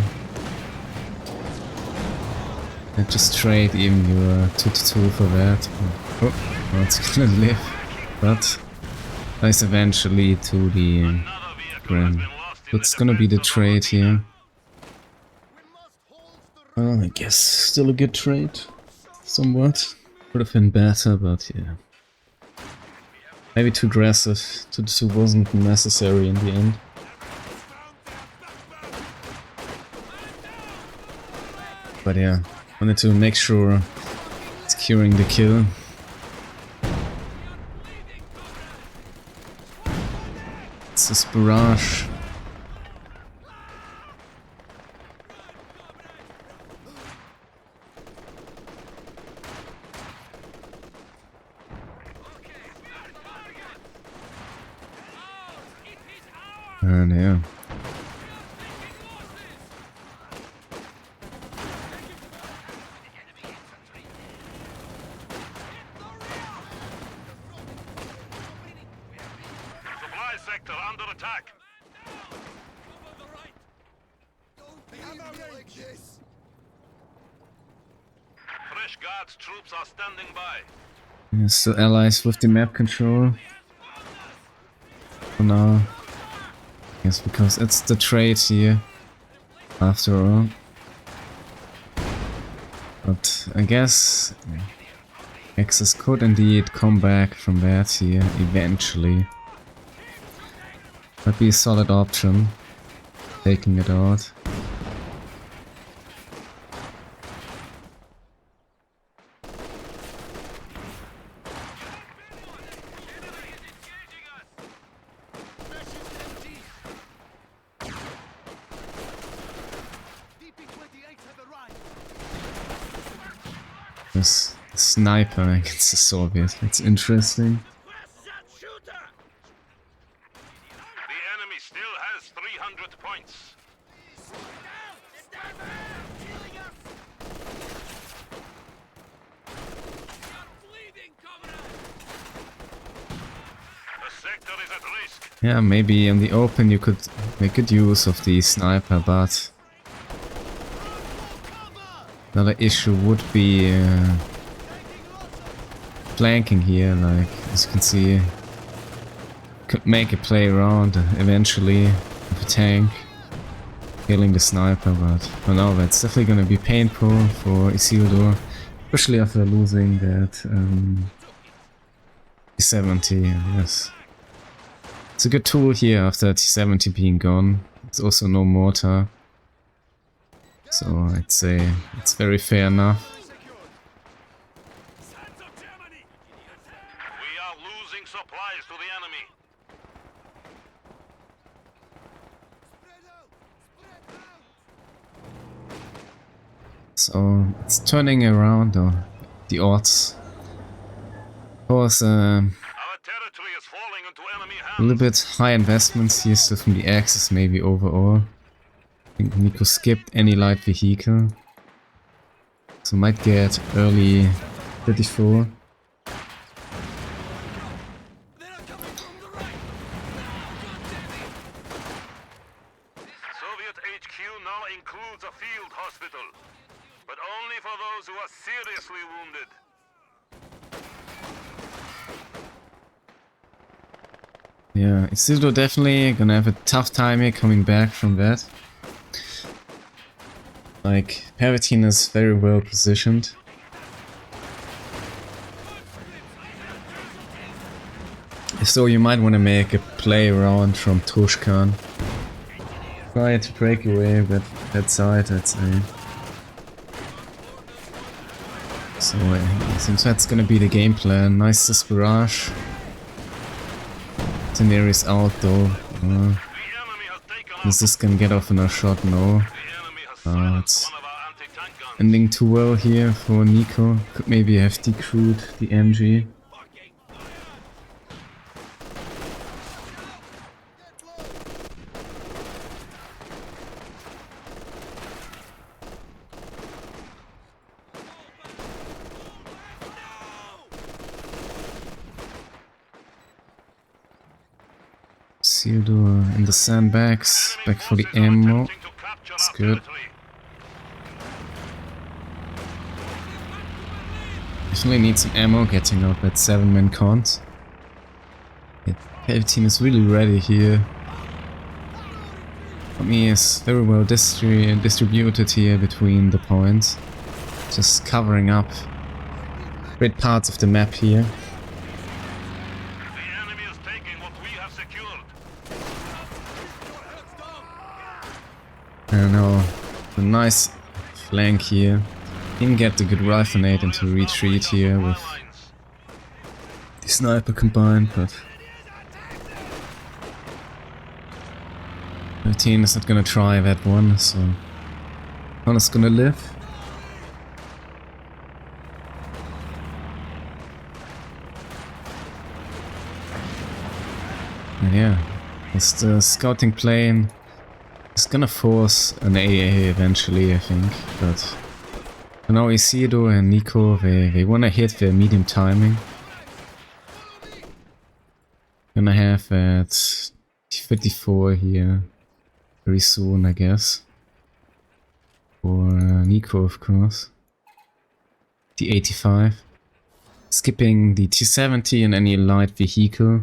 And just trade even your 2-2 for that. Oh, well, it's gonna live. But nice eventually to the Grand. It's gonna be the trade here. Well, I guess still a good trade. Somewhat. Could have been better, but yeah. Maybe too aggressive. 2-2 wasn't necessary in the end. But yeah, Wanted to make sure securing the kill. It's this barrage. And yeah. Supply sector under attack. Fresh guards troops are standing by. Yeah, still allies with the map control. For now. Yes, because it's the trade here. After all. But I guess Axis could indeed come back from that here eventually. Might be a solid option. Taking it out. This sniper against the Soviet. It's interesting. The enemy still has 300 points. The sector is at risk. Yeah, maybe in the open you could make good use of the sniper, but another issue would be flanking here. Like as you can see, could make a play around eventually with a tank killing the sniper, but for now that's definitely gonna be painful for Isildur, especially after losing that 70. Yes, it's a good tool here after T70 being gone. It's also no mortar, so I'd say it's very fair enough. We are losing supplies to the enemy. So it's turning around, or the odds. Of course, Our territory is falling into enemy a hands. little bit high investments here, so from the Axis maybe overall. I think Nicko skipped any light vehicle, so might get early 34. Soviet HQ now includes a field hospital, but only for those who are seriously wounded. Yeah, Isildur definitely gonna have a tough time here coming back from that. Like, Pervitin is very well positioned. So you might want to make a play around from Tushkan. Try to break away that side, I'd say. So I think that's gonna be the game plan. Nice this barrage. Daenerys out though. The enemy has taken Is this gonna get off in a shot? No. The enemy has silenced It's one of our anti-tank guns. ending too well here for Nicko. Could maybe have decrewed the MG. Isildur in the sandbags, back for the ammo. That's good. Definitely need some ammo getting out that 7-man count. Yeah, Pervitin is really ready here. Army is very well distributed here between the points. Just covering up great parts of the map here. The enemy is taking what we have secured. And now a nice flank here. Didn't get the good riflenate into retreat here with the sniper combined, but Pervitin is not gonna try that one, so Connor's gonna live. And yeah, it's the scouting plane. It's gonna force an AA eventually, I think, but for now Isildur and Nicko, they wanna hit their medium timing. Gonna have at 54 here very soon, I guess. For Nicko, of course. The 85. Skipping the T70 and any light vehicle.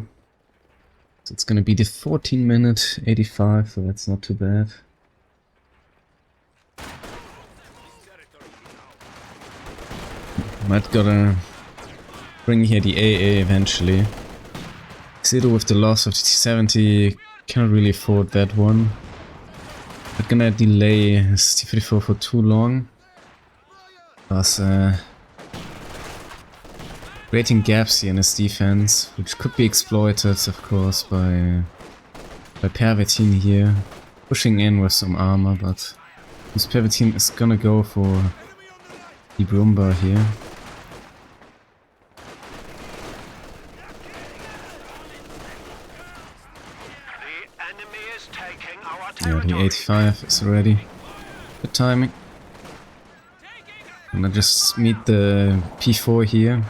So it's gonna be the 14-minute 85, so that's not too bad. Might gotta bring here the AA eventually. Isildur with the loss of the T70 cannot really afford that one. Not gonna delay his T34 for too long. Plus creating gaps here in his defense, which could be exploited, of course, by Pervitin here. Pushing in with some armor, but this Pervitin is gonna go for the Brumba here. Yeah, the 85 is ready. Good timing. And I just meet the P4 here.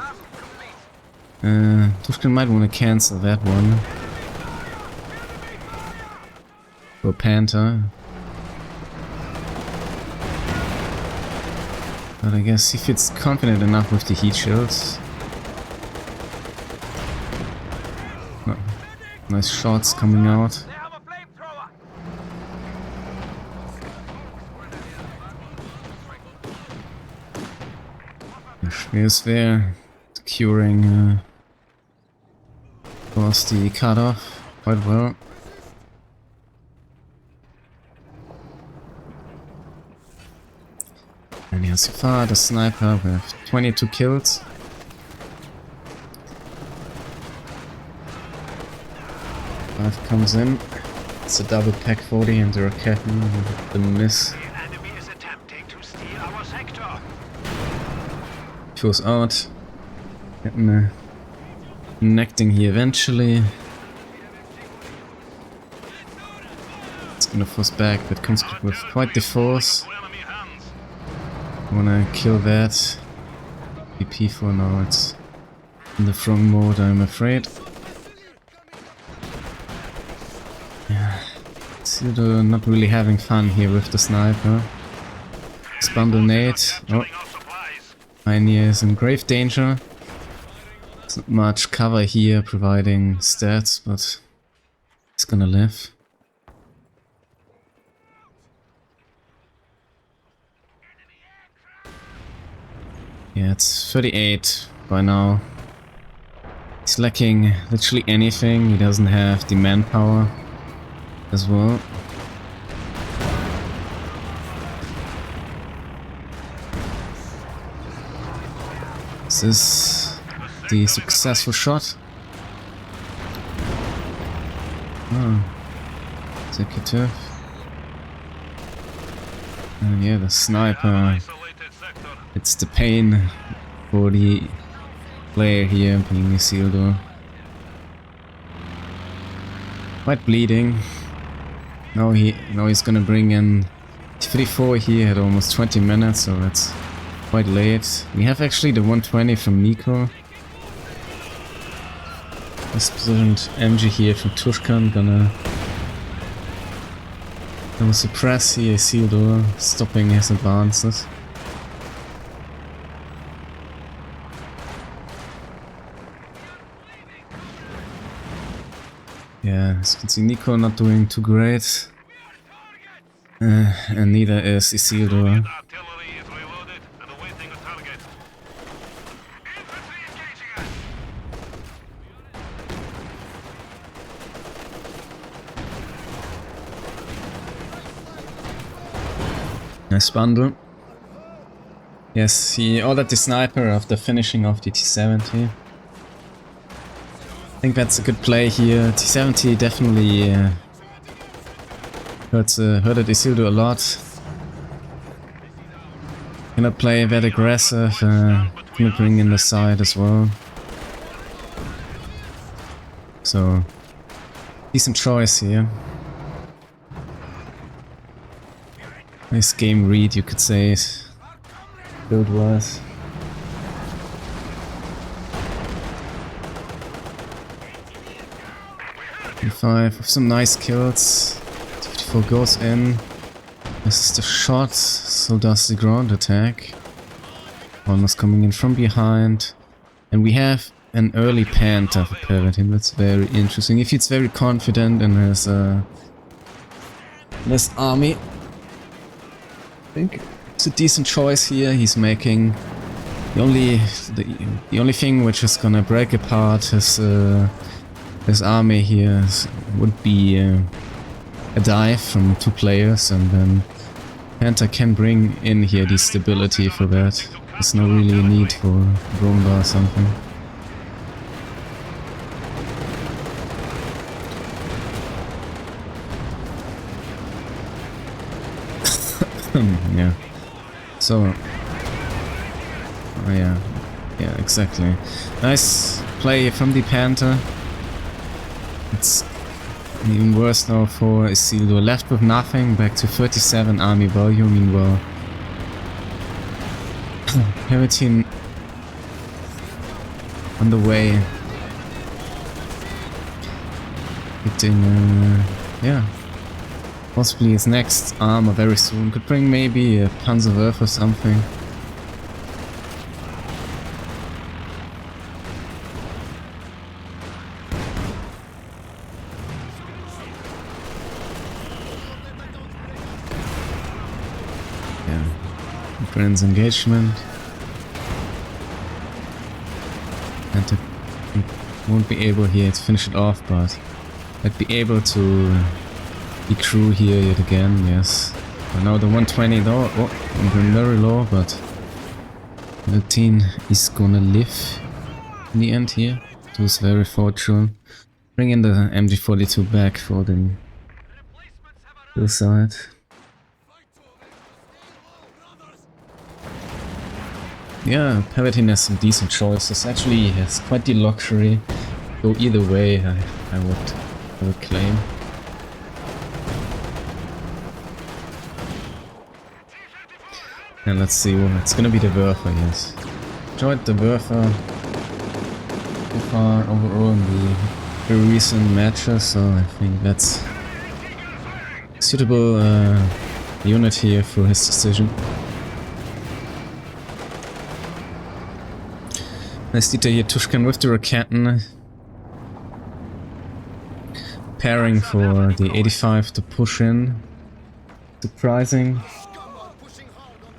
Tushkan might want to cancel that one. For Panther. But I guess he feels confident enough with the heat shields. Oh, nice shots coming out. Is there securing was the cutoff quite well. And here's so far the sniper with 22 kills. Five comes in. It's a double pack 40 and the rocket with the miss. Goes out. Getting connecting here eventually. It's gonna force back, but comes with quite the force. Wanna kill that. BP for now, it's in the wrong mode, I'm afraid. Yeah. Isildur not really having fun here with the sniper. Spundle nade. Oh. Pioneer is in grave danger. There's not much cover here providing stats, but he's gonna live. Yeah, it's 38 by now. He's lacking literally anything. He doesn't have the manpower as well. This is the successful shot. Oh, executive. And yeah, the sniper. It's the pain for the player here, being Isildur. Quite bleeding. Now he's gonna bring in 34 here at almost 20 minutes, so that's quite late. We have actually the 120 from Nicko. This positioned MG here from Tushkan gonna suppress here Isildur, stopping his advances. Yeah, as you can see, Nicko not doing too great. And neither is Isildur. Nice bundle. Yes, he ordered the sniper after finishing off the T-70. I think that's a good play here. T-70 definitely hurted Isildur a lot. Cannot play that aggressive, cannot bring in the side as well. So, decent choice here. Nice game read, you could say it, build-wise. E5 with some nice kills. T-54 goes in. This is the shot, so does the ground attack. Almost coming in from behind. And we have an early Panther for Pervitin, that's very interesting. He feels very confident in his army. I think it's a decent choice here. He's making the only thing which is gonna break apart his army here would be a dive from 2 players, and then Panther can bring in here the stability for that. There's no really need for Bromba or something. Yeah. So. Oh yeah. Yeah, exactly. Nice play from the Panther. It's even worse now for Isildur. Left with nothing, back to 37 army value. Meanwhile, Pervitin on the way. Hitting, yeah. Possibly his next armor very soon. Could bring maybe a Panzerwerfer or something. Yeah. Brand's engagement. And won't be able here to finish it off, but I'd be able to the crew here yet again, yes. But now the 120 though, very low, but the team is gonna live in the end here. It was very fortunate. Bring in the MG42 back for the kill side. Yeah, Pervitin has some decent choices. Actually, he has quite the luxury. Go either way, I would claim. And let's see, well, it's gonna be the Werfer, yes. Enjoyed the Werfer so far overall in the very recent matches, so I think that's a suitable unit here for his decision. Nice detail here, Tushkan with the Raketen. Pairing for the 85 to push in. Surprising.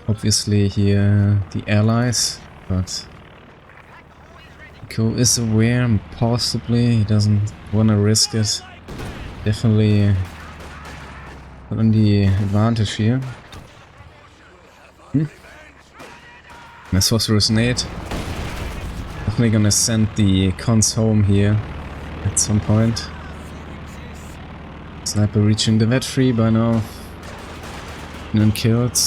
Obviously here the allies, but Nicko is aware, possibly he doesn't want to risk it. Definitely on the advantage here. Nice phosphorus nade. Definitely gonna send the cons home here at some point. Sniper reaching the vet free by now. None killed.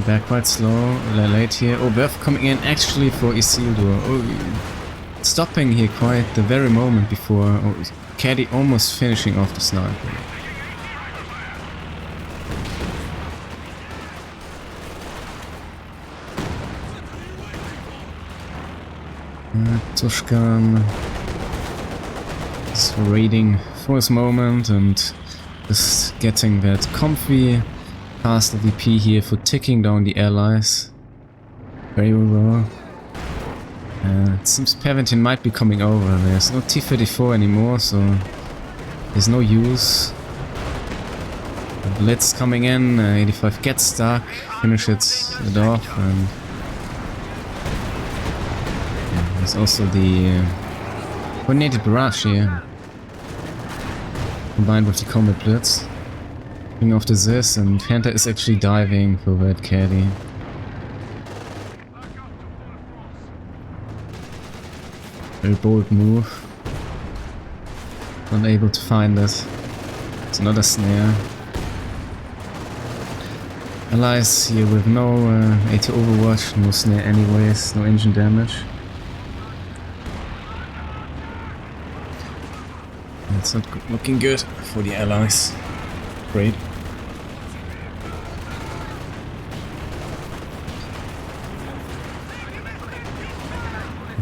Back quite slow, late here. Oh, Werf coming in actually for Isildur. Oh, stopping here quite the very moment before. Oh, Caddy almost finishing off the sniper. Tushkan is raiding for his moment and just getting that comfy faster VP here for ticking down the allies. Very well. It seems Pervitin might be coming over. There's no T-34 anymore, so there's no use. Blitz coming in, 85 gets stuck, finishes it off, and yeah, there's also the coordinated barrage here, combined with the combat blitz. After this, and Panther is actually diving for that caddy. Very bold move. Not able to find it. It's another snare. Allies here with no AT overwatch, no snare anyways, no engine damage. It's not looking good for the allies. Great.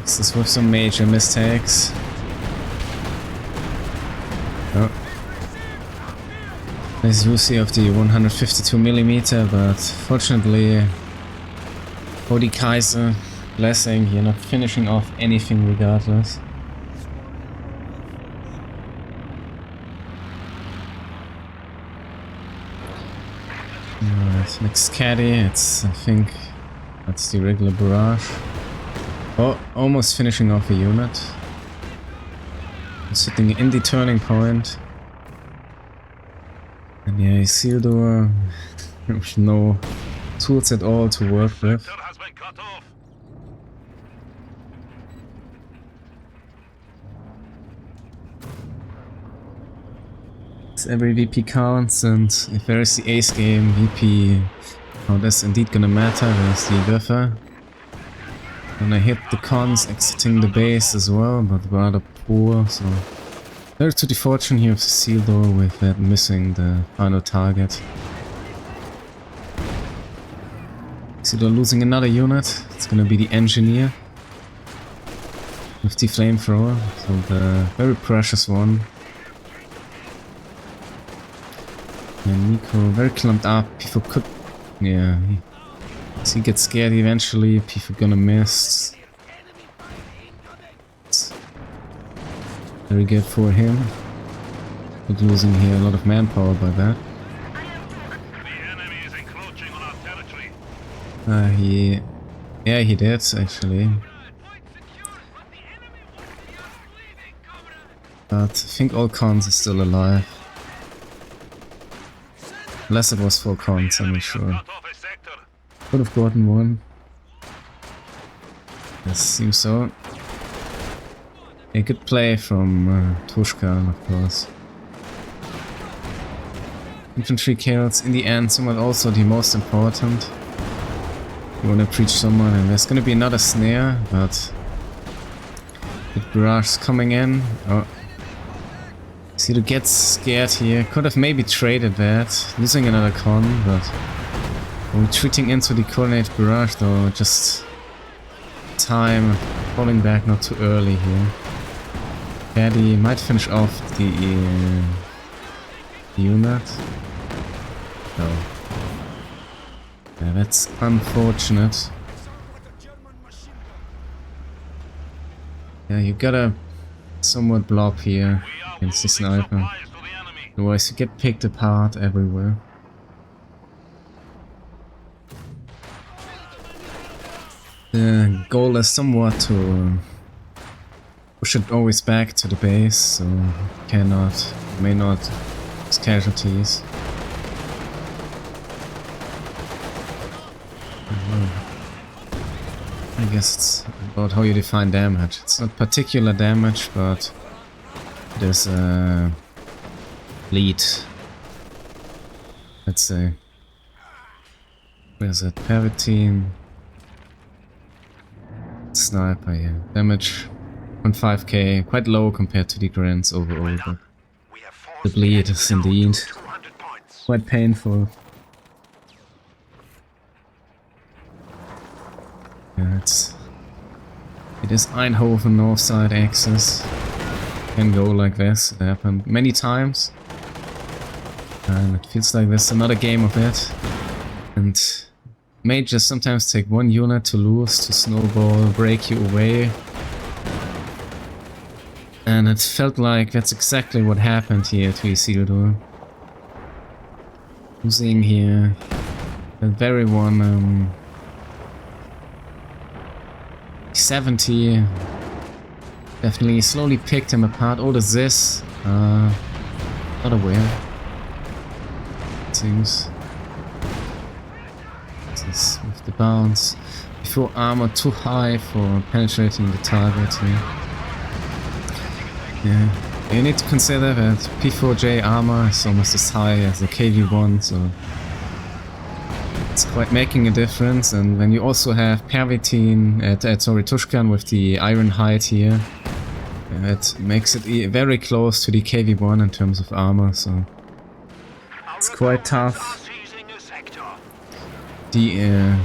This is with some major mistakes. Oh. Nice UC of the 152mm, but fortunately for the Kaiser, blessing, you're not finishing off anything regardless. Alright, next caddy, it's, I think, that's the regular barrage. Oh, almost finishing off a unit. Sitting in the turning point. And yeah, Isildur with no tools at all to work with. Has been cut off. Every VP counts, and if there is the ace game, VP, oh, that's indeed gonna matter. There's the buffer. And I hit the cons exiting the base as well, but rather poor, so there's to the fortune here of Isildur with that missing the final target. Isildur losing another unit. It's gonna be the engineer with the flamethrower, so the very precious one. And Nicko very clumped up. People could, yeah, he gets scared eventually. People gonna miss. It's very good for him. Not losing here a lot of manpower by that. The enemy is encroaching on our territory. He did actually. But I think all cons are still alive. Unless it was 4 cons, I'm not sure. Cut off a sector. Could have gotten one. Yes, seems so. A good play from Tushkan, of course. Infantry kills in the end, somewhat also the most important. You wanna preach someone, and there's gonna be another snare, but the barrage is coming in. Oh. Isildur gets scared here. Could have maybe traded that, losing another con, but retreating into the coordinate barrage though, just time falling back not too early here. Caddy might finish off the unit. So yeah, that's unfortunate. Yeah, you gotta somewhat blob here against the sniper. Otherwise you get picked apart everywhere. The goal is somewhat to push it always back to the base, so may not lose casualties. I guess it's about how you define damage. It's not particular damage, but there's a lead. Let's say. Where's that? Pervitin. Sniper, yeah. Damage on 5k, quite low compared to the grants overall, but the bleed is indeed quite painful. Yeah, it is Eindhoven north side axis. Can go like this. It happened many times. And it feels like there's another game of it. And may just sometimes take one unit to lose, to snowball, break you away. And it felt like that's exactly what happened here to Isildur. Losing here that very one 70 definitely slowly picked him apart. All the Zis not aware, it seems. This with the bounce before armor too high for penetrating the target here. Yeah, you need to consider that P4J armor is almost as high as the KV1, so it's quite making a difference. And when you also have Pervitin, Tushkan with the iron hide here, it makes it very close to the KV1 in terms of armor, so it's quite tough.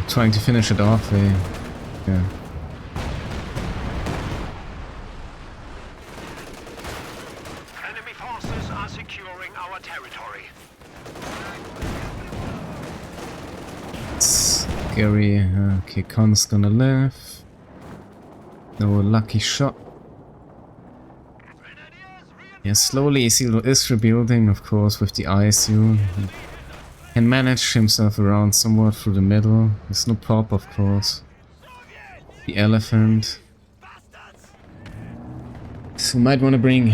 Trying to finish it off, yeah. Enemy forces are securing our territory. Scary. Okay, Con's gonna live. No lucky shot. Yeah, slowly Isildur is rebuilding, of course, with the ISU. He can manage himself around somewhat through the middle. There's no pop, of course. The elephant. So might want to bring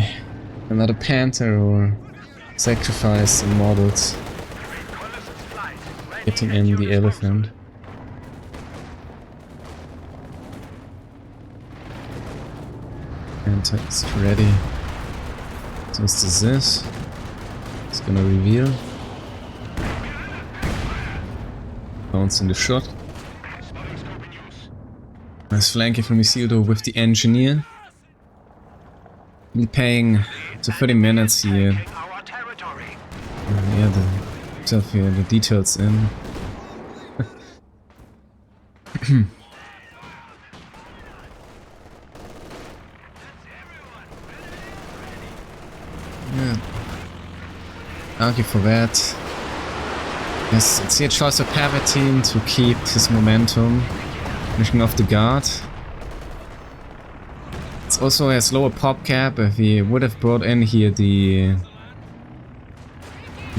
another panther or sacrifice some models. Getting in the elephant. Panther is ready. Just as this. It's gonna reveal. Bounce in the shot. Nice flanking from Isildur with the engineer. We're paying to 30 minutes here. Yeah, the details in. Yeah. Argue for that. Yes, it's here choice of Pervitin to keep his momentum, finishing off the guard. It's also a slower pop cap. If he would have brought in here the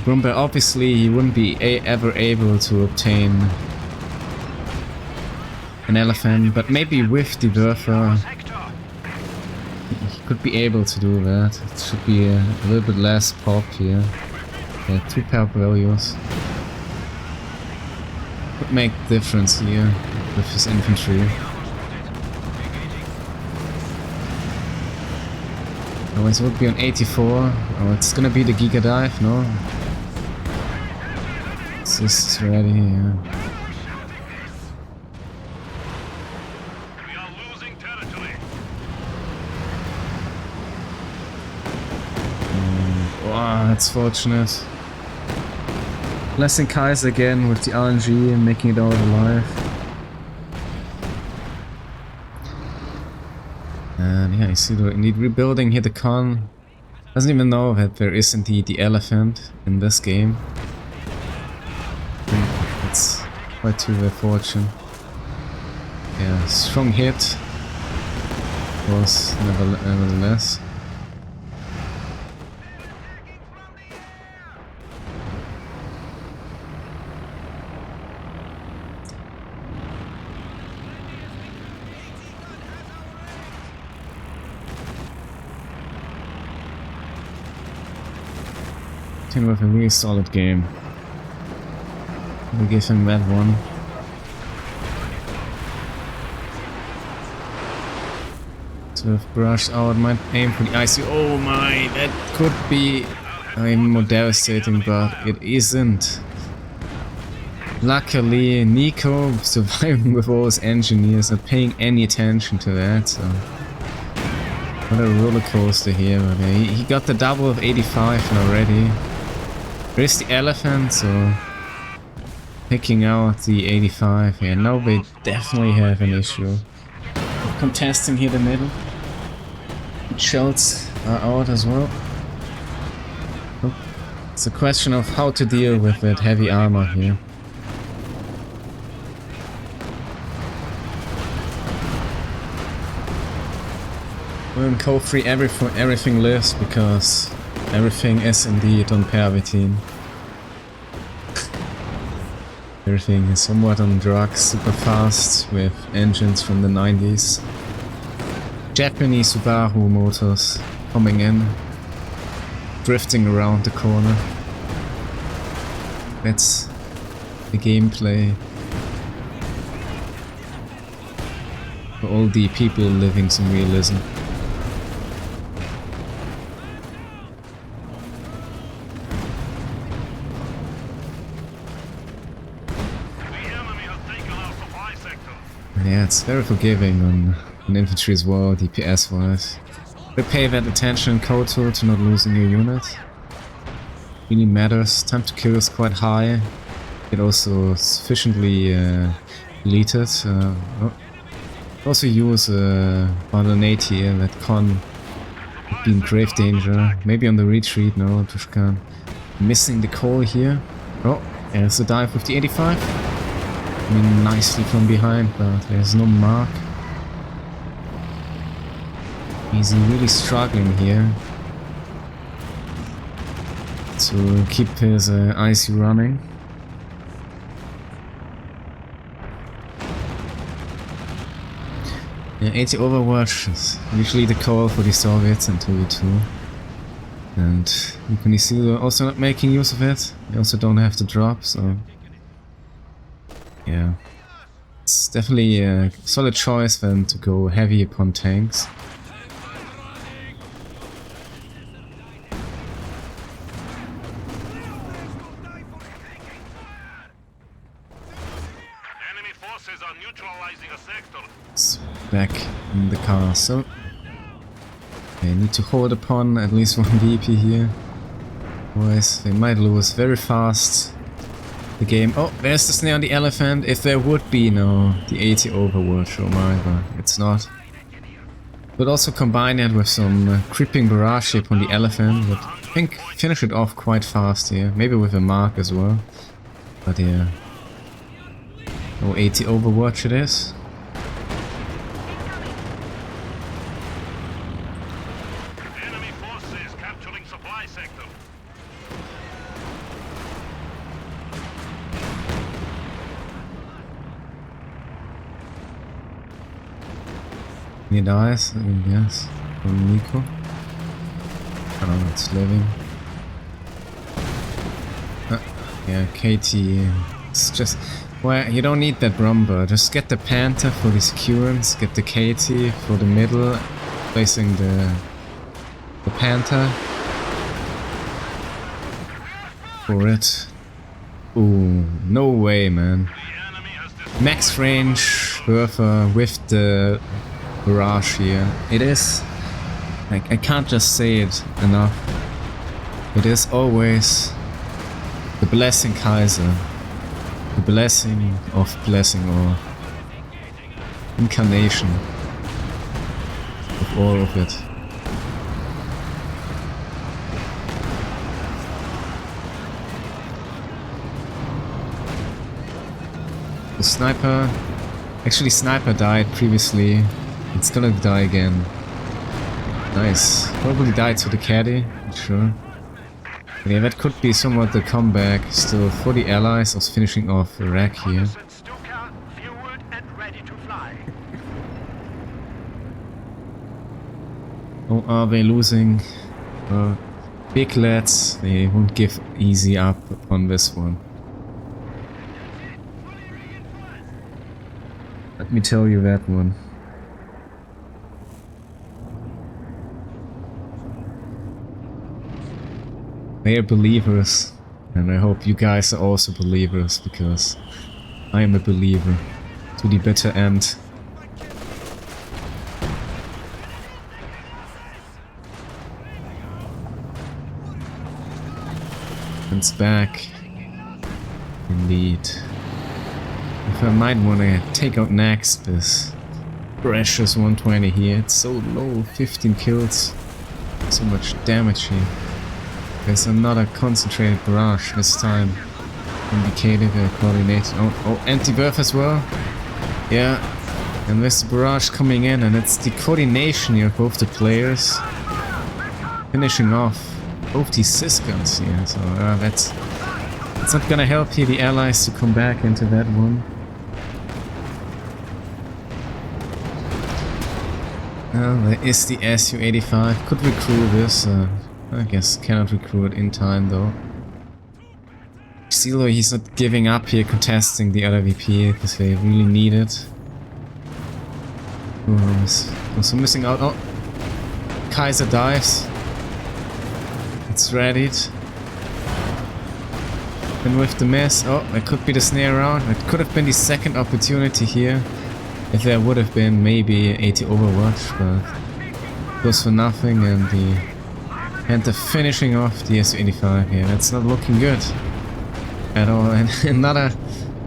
Grumble, obviously he wouldn't be ever able to obtain an elephant, but maybe with the Werfer he could be able to do that. It should be a little bit less pop here. Yeah, 2 pop values. Could make difference here with his infantry. Oh, it would be on 84. Oh, it's gonna be the Giga Dive, no? This is ready, yeah. We are losing territory. Wow, that's fortunate. Blessing Kaiser again with the RNG and making it out alive. And yeah, you see the indeed rebuilding here. The Con doesn't even know that there is indeed the elephant in this game. It's quite to their fortune. Yeah, strong hit. Of course, nevertheless. With a really solid game. We'll give him that one. So if brush out, might aim for the ICU. Oh my, that could be more devastating, but it isn't. Luckily, Nicko surviving with all his engineers, not paying any attention to that. So what a roller coaster here. But he got the double of 85 already. There's the elephant, so picking out the 85. Yeah, now they definitely have an issue. Contesting here the middle. Shells are out as well. It's a question of how to deal with that heavy armor here. Well, in Code 3 everything lives because everything is indeed on Pervitin. Everything is somewhat on drugs, super fast, with engines from the 90s. Japanese Subaru motors coming in, drifting around the corner. That's the gameplay. For all the people living some realism. Yeah, it's very forgiving on infantry as well, DPS wise. But pay that attention in Koto to not losing your unit. Really matters. Time to kill is quite high. It also sufficiently deleted. Also use bundle 80 here that con be in grave danger. Maybe on the retreat, no, Tushkan. Missing the call here. Oh, there's a dive with the 85. I mean, nicely from behind, but there's no mark. He's really struggling here to keep his IC running. Yeah, 80 Overwatch is usually the call for the Soviets in 2v2. And you can see they're also not making use of it. They also don't have the drop, so yeah. It's definitely a solid choice then to go heavy upon tanks. Enemy forces are neutralizing a sector. It's back in the castle. They need to hold upon at least one VP here. Otherwise they might lose very fast the game. Oh, there's the snare on the elephant. If there would be the 80 Overwatch, oh my god, it's not. But also combine it with some creeping barrage ship on the elephant. But I think finish it off quite fast here. Maybe with a mark as well. But yeah. Oh, 80 Overwatch it is. Enemy forces capturing supply sector. He dies, I guess, from Nicko. Oh, it's living. Yeah, KT. It's just... Well, you don't need that Brumber. Just get the Panther for the securance, get the KT for the middle, placing the Panther for it. Ooh, no way, man. Max range Werfer with the barrage here. It is, like, I can't just say it enough. It is always the blessing Kaiser. The blessing of blessing, or incarnation of all of it. The sniper, actually sniper died previously, it's gonna die again. Nice, probably died to the caddy, not sure. Yeah, that could be somewhat the comeback still for the allies. I was finishing off Iraq here. Oh, are they losing? Big lads, they won't give easy up on this one. Let me tell you that one. They are believers, and I hope you guys are also believers, because I am a believer to the bitter end. It's back, indeed. If I might want to take out next this precious 120 here, it's so low, 15 kills, so much damage here. There's another concentrated barrage this time. Indicated coordinated. Oh, anti-birth as well. Yeah. And there's the barrage coming in, and it's the coordination here of both the players. Finishing off both these sysguns here. So that's not gonna help here the allies to come back into that one. There is the Su-85. Could recruit this. I guess cannot recruit in time though. Isildur, he's not giving up here contesting the other VP because they really need it. Also missing out. Oh, Kaiser dives. It's readied. And with the miss, oh, that could be the snare round. It could have been the second opportunity here. if there would have been maybe 80 Overwatch, but it was for nothing, and the finishing off the SU-85, yeah, that's not looking good at all. And another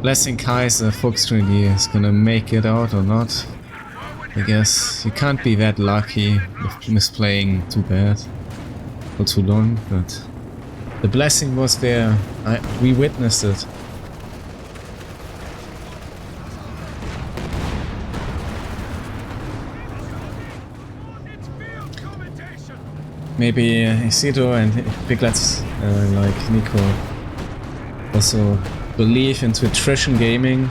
Blessing Kaiser Foxtrot is gonna make it out or not. I guess you can't be that lucky with misplaying too bad for too long, but the blessing was there. We witnessed it. Maybe Isildur and Piglets like Nicko also believe into attrition gaming.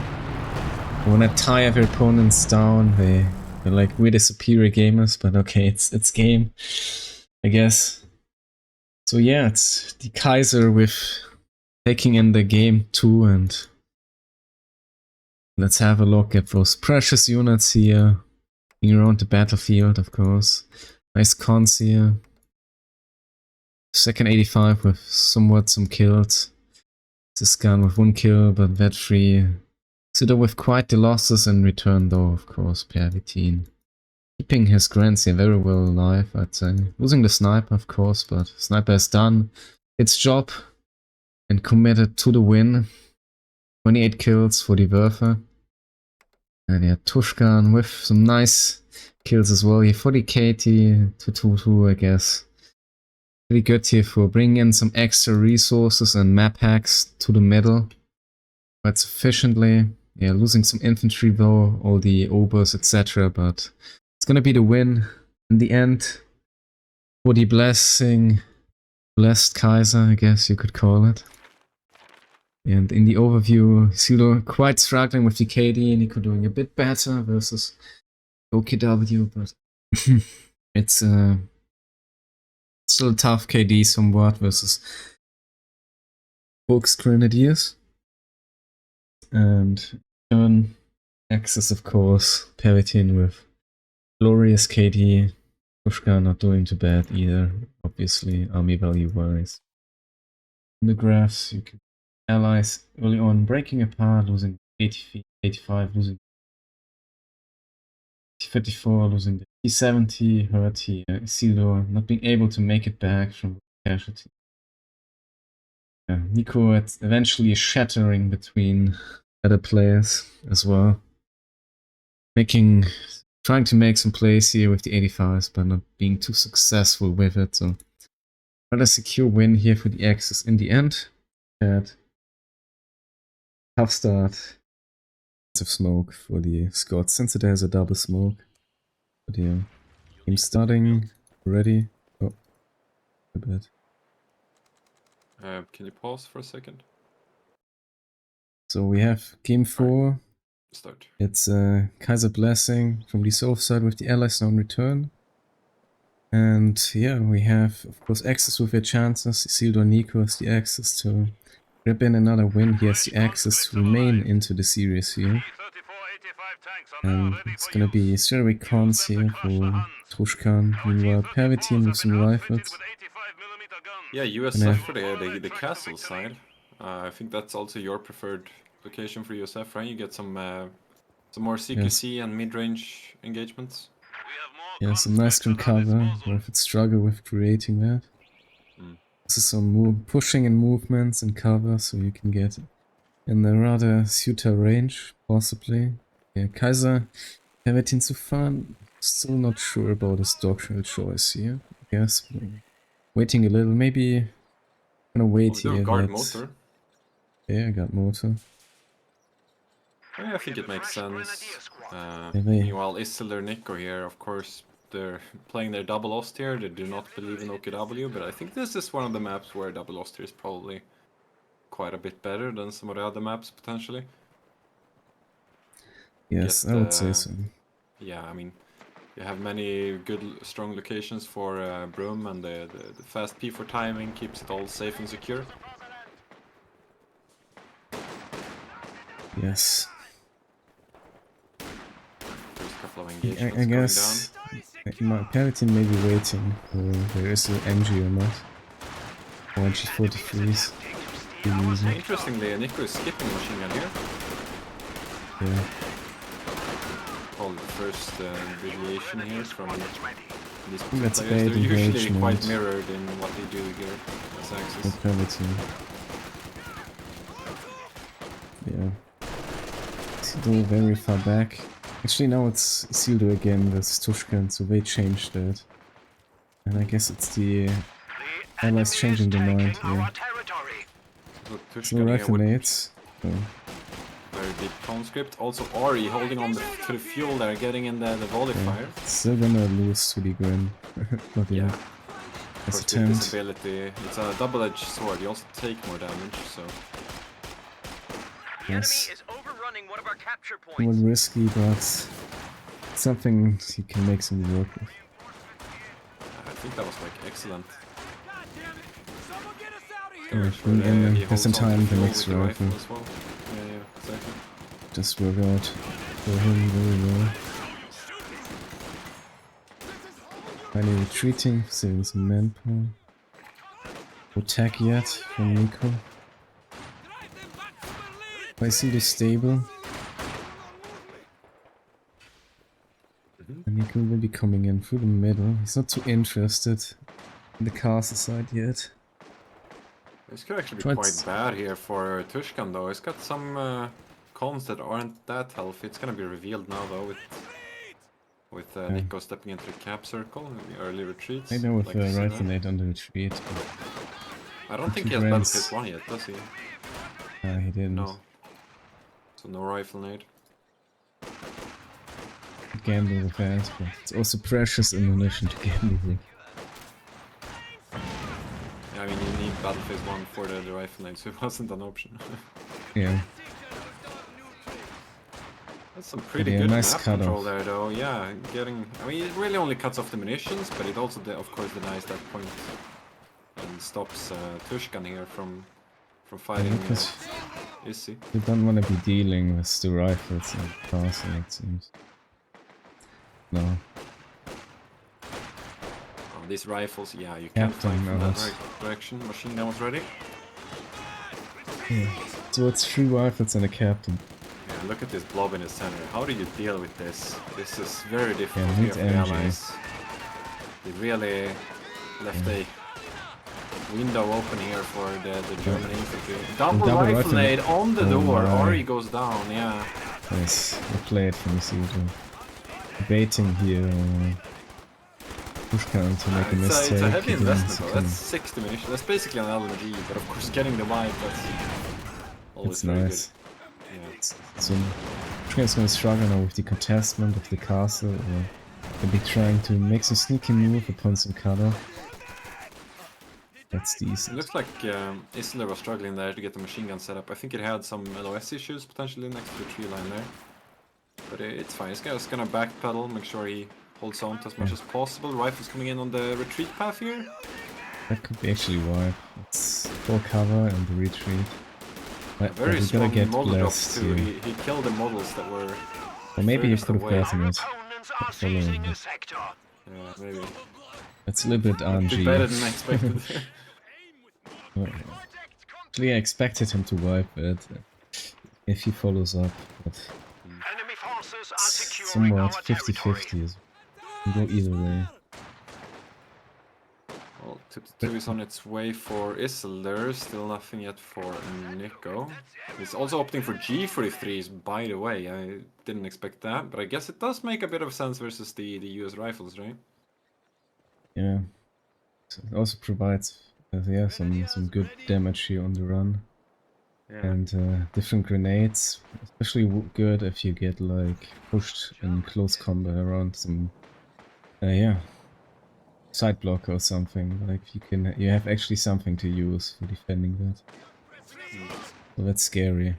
When I tire their opponents down, they're like really superior gamers, but okay, it's game, I guess. So yeah, it's the Kaiser with taking in the game too, and let's have a look at those precious units here around the battlefield, of course. Nice cons here. Second 85 with somewhat some kills. Tushkan with 1 kill, but vet free. Isildur with quite the losses in return though, of course, Pervitin. Keeping his Grants here very well alive, I'd say. Losing the sniper, of course, but sniper has done its job and committed to the win. 28 kills for the Werfer. And yeah, Tushkan with some nice kills as well here for the Katie, 222, I guess. Pretty good here for bringing in some extra resources and map hacks to the middle quite sufficiently. Yeah, losing some infantry though, all the obers, etc. But it's gonna be the win in the end for the blessed Kaiser, I guess you could call it. And in the overview, Isildur quite struggling with the KD, Nicko doing a bit better versus OKW, but it's still a tough KD somewhat versus Volks Grenadiers. And turn Axis, of course, Pervitin with glorious KD. Tushkan not doing too bad either, obviously, army value wise. In the graphs, you can allies early on breaking apart, losing 80, 85, losing 54, losing the T70, hurt here, Isildur not being able to make it back from casualty. Nicko eventually shattering between other players as well. Trying to make some plays here with the 85s, but not being too successful with it. So, rather secure win here for the Axis in the end. Tough start. Lots of smoke for the Scots, since it has a double smoke. But yeah, game starting already. Oh, a bit. Can you pause for a second? So we have game 4. Start. It's Kaiser Blessing from the South side with the Allies now in return. And yeah, we have, of course, Axis with their chances. Isildur Nicko has the access to grab in another win. He has the access to remain into the series here. And it's gonna be Survey cons here for Tushkan. Meanwhile, Pervitin with some rifles. Yeah, USF for the castle side. I think that's also your preferred location for USF, right? You get some more CQC and mid-range engagements. Yeah, some nice ground cover. If it struggle with creating that. This is some pushing and movements and cover, so you can get in the rather suitor range, possibly. Yeah, Kaiser, Pervitin so far, still not sure about his doctrinal choice here. I guess waiting a little, maybe gonna wait here. Guard motor. Yeah, guard motor. Yeah, I think it makes sense. Meanwhile, Isildur Nicko here, of course, they're playing their double Oster. They do not believe in OKW, but I think this is one of the maps where double Oster is probably quite a bit better than some of the other maps, potentially. Yes, I would say so. Yeah, I mean, you have many good, strong locations for Broom, and the fast P for timing keeps it all safe and secure. Yes. There's a couple of engagements I guess my Pervitin may be waiting for there is an MG or not. Or G43s. Interestingly, Nicko is skipping machine gun here. Yeah. first deviation here from these two Let's players. They're bait usually quite engagement. mirrored in what they do here as Axis. Pervitin. Yeah. Isildur very far back. Actually now it's Isildur again versus Tushkan, so they changed that. And I guess it's the allies changing their mind here. So So Tushkan here rifle with nades. Oh. very deep conscript. Also Ori holding on to the fuel there, getting in the volley fire. Still gonna lose to the Grin. But yeah. Yeah. Of Let's course, with attempt. this ability, it's a double-edged sword. You also take more damage, so Yes. is overrunning one of our capture A little risky, but something you can make some work with. I think that was like excellent. Someone get us out of here! Alright, Sure, bring in he the just in holds on to time the fuel next with the rifle. as well. Yeah, exactly. Just work out for him very well. Finally retreating, saving some manpower. No attack yet from Nicko. I see the stable. And Nicko will be coming in through the middle. He's not too interested in the castle side yet. This could actually be Try quite bad here for Tushkan though. He's got some cons that aren't that healthy. It's gonna be revealed now though with Nicko stepping into the cap circle in the early retreats. I know with Like to see rifle that. nade on the retreat. I don't think two he has battle brands. phase 1 yet, does he? He didn't. No. So no rifle nade. Gamble with that, but it's also precious ammunition to gamble with. Yeah, I mean you need battle phase 1 for the rifle nade, so it wasn't an option. Yeah. That's some pretty Yeah, good nice map cut control off. there though, yeah, I mean it really only cuts off the munitions, but it also of course denies that point and stops Tushkan here from fighting Because Issy. you don't want to be dealing with the rifles in the castle, it seems. No. Oh, these rifles, yeah, you can't Captain flank from that knows. direction. Machine gun was ready. Yeah. So it's 3 rifles and a captain. Yeah, look at this blob in the center. How do you deal with this? This is very difficult Yeah, here need for the energy. allies. They really left a window open here for the German infantry. Double double rifle rifle nade on the Oh door. my. Ori goes down, yeah. Yes, we play it from Isildur. Baiting here. Tushkan to make a mistake. It's a heavy he didn't investment though. succumb. That's 60 munitions. That's basically an LMG, but of course getting the wipe, that's always It's very nice. good. Yeah. So Tushkan is going to struggle now with the contestment of the castle, or maybe trying to make some sneaky move upon some cover. That's It decent. looks like Isildur was struggling there to get the machine gun set up. I think it had some LOS issues potentially next to the tree line there. But it's fine. This guy's gonna backpedal, make sure he holds on to as much as possible. Rifles coming in on the retreat path here. That could be actually wipe. It's full cover and the retreat. But Very we gotta strong get model drops blessed too. here. He killed the models that were Or maybe you furthest could have away. gotten it. Opponents are seizing the sector. Yeah, maybe. That's a little bit Did better RNG. than expected. Actually, I expected him to wipe it if he follows up, but Enemy forces are it's securing somewhat our 50-50. It can go either way. Well, tip 2 is on its way for Isildur. Still nothing yet for Nicko. He's also opting for G43s, by the way. I didn't expect that, but I guess it does make a bit of sense versus the US rifles, right? Yeah. So it also provides yeah, some good damage here on the run. Yeah. And different grenades, especially good if you get like pushed in close combat around some yeah, side block or something. Like you have actually something to use for defending that. So that's scary.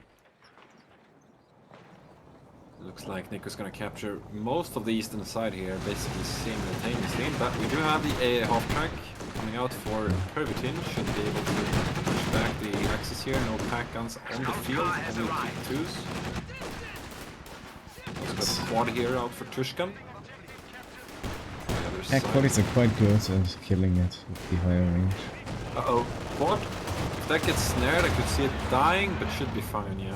Looks like Nicko's gonna capture most of the eastern side here, basically simultaneously. But we do have the half track coming out for Pervitin. Should be able to push back the axis here. No pack guns on the field, only 2s. Also got quad here out for Tushkan. Yeah, quads are quite good at killing it with the higher range. Uh-oh, quad. If that gets snared, I could see it dying, but should be fine, yeah.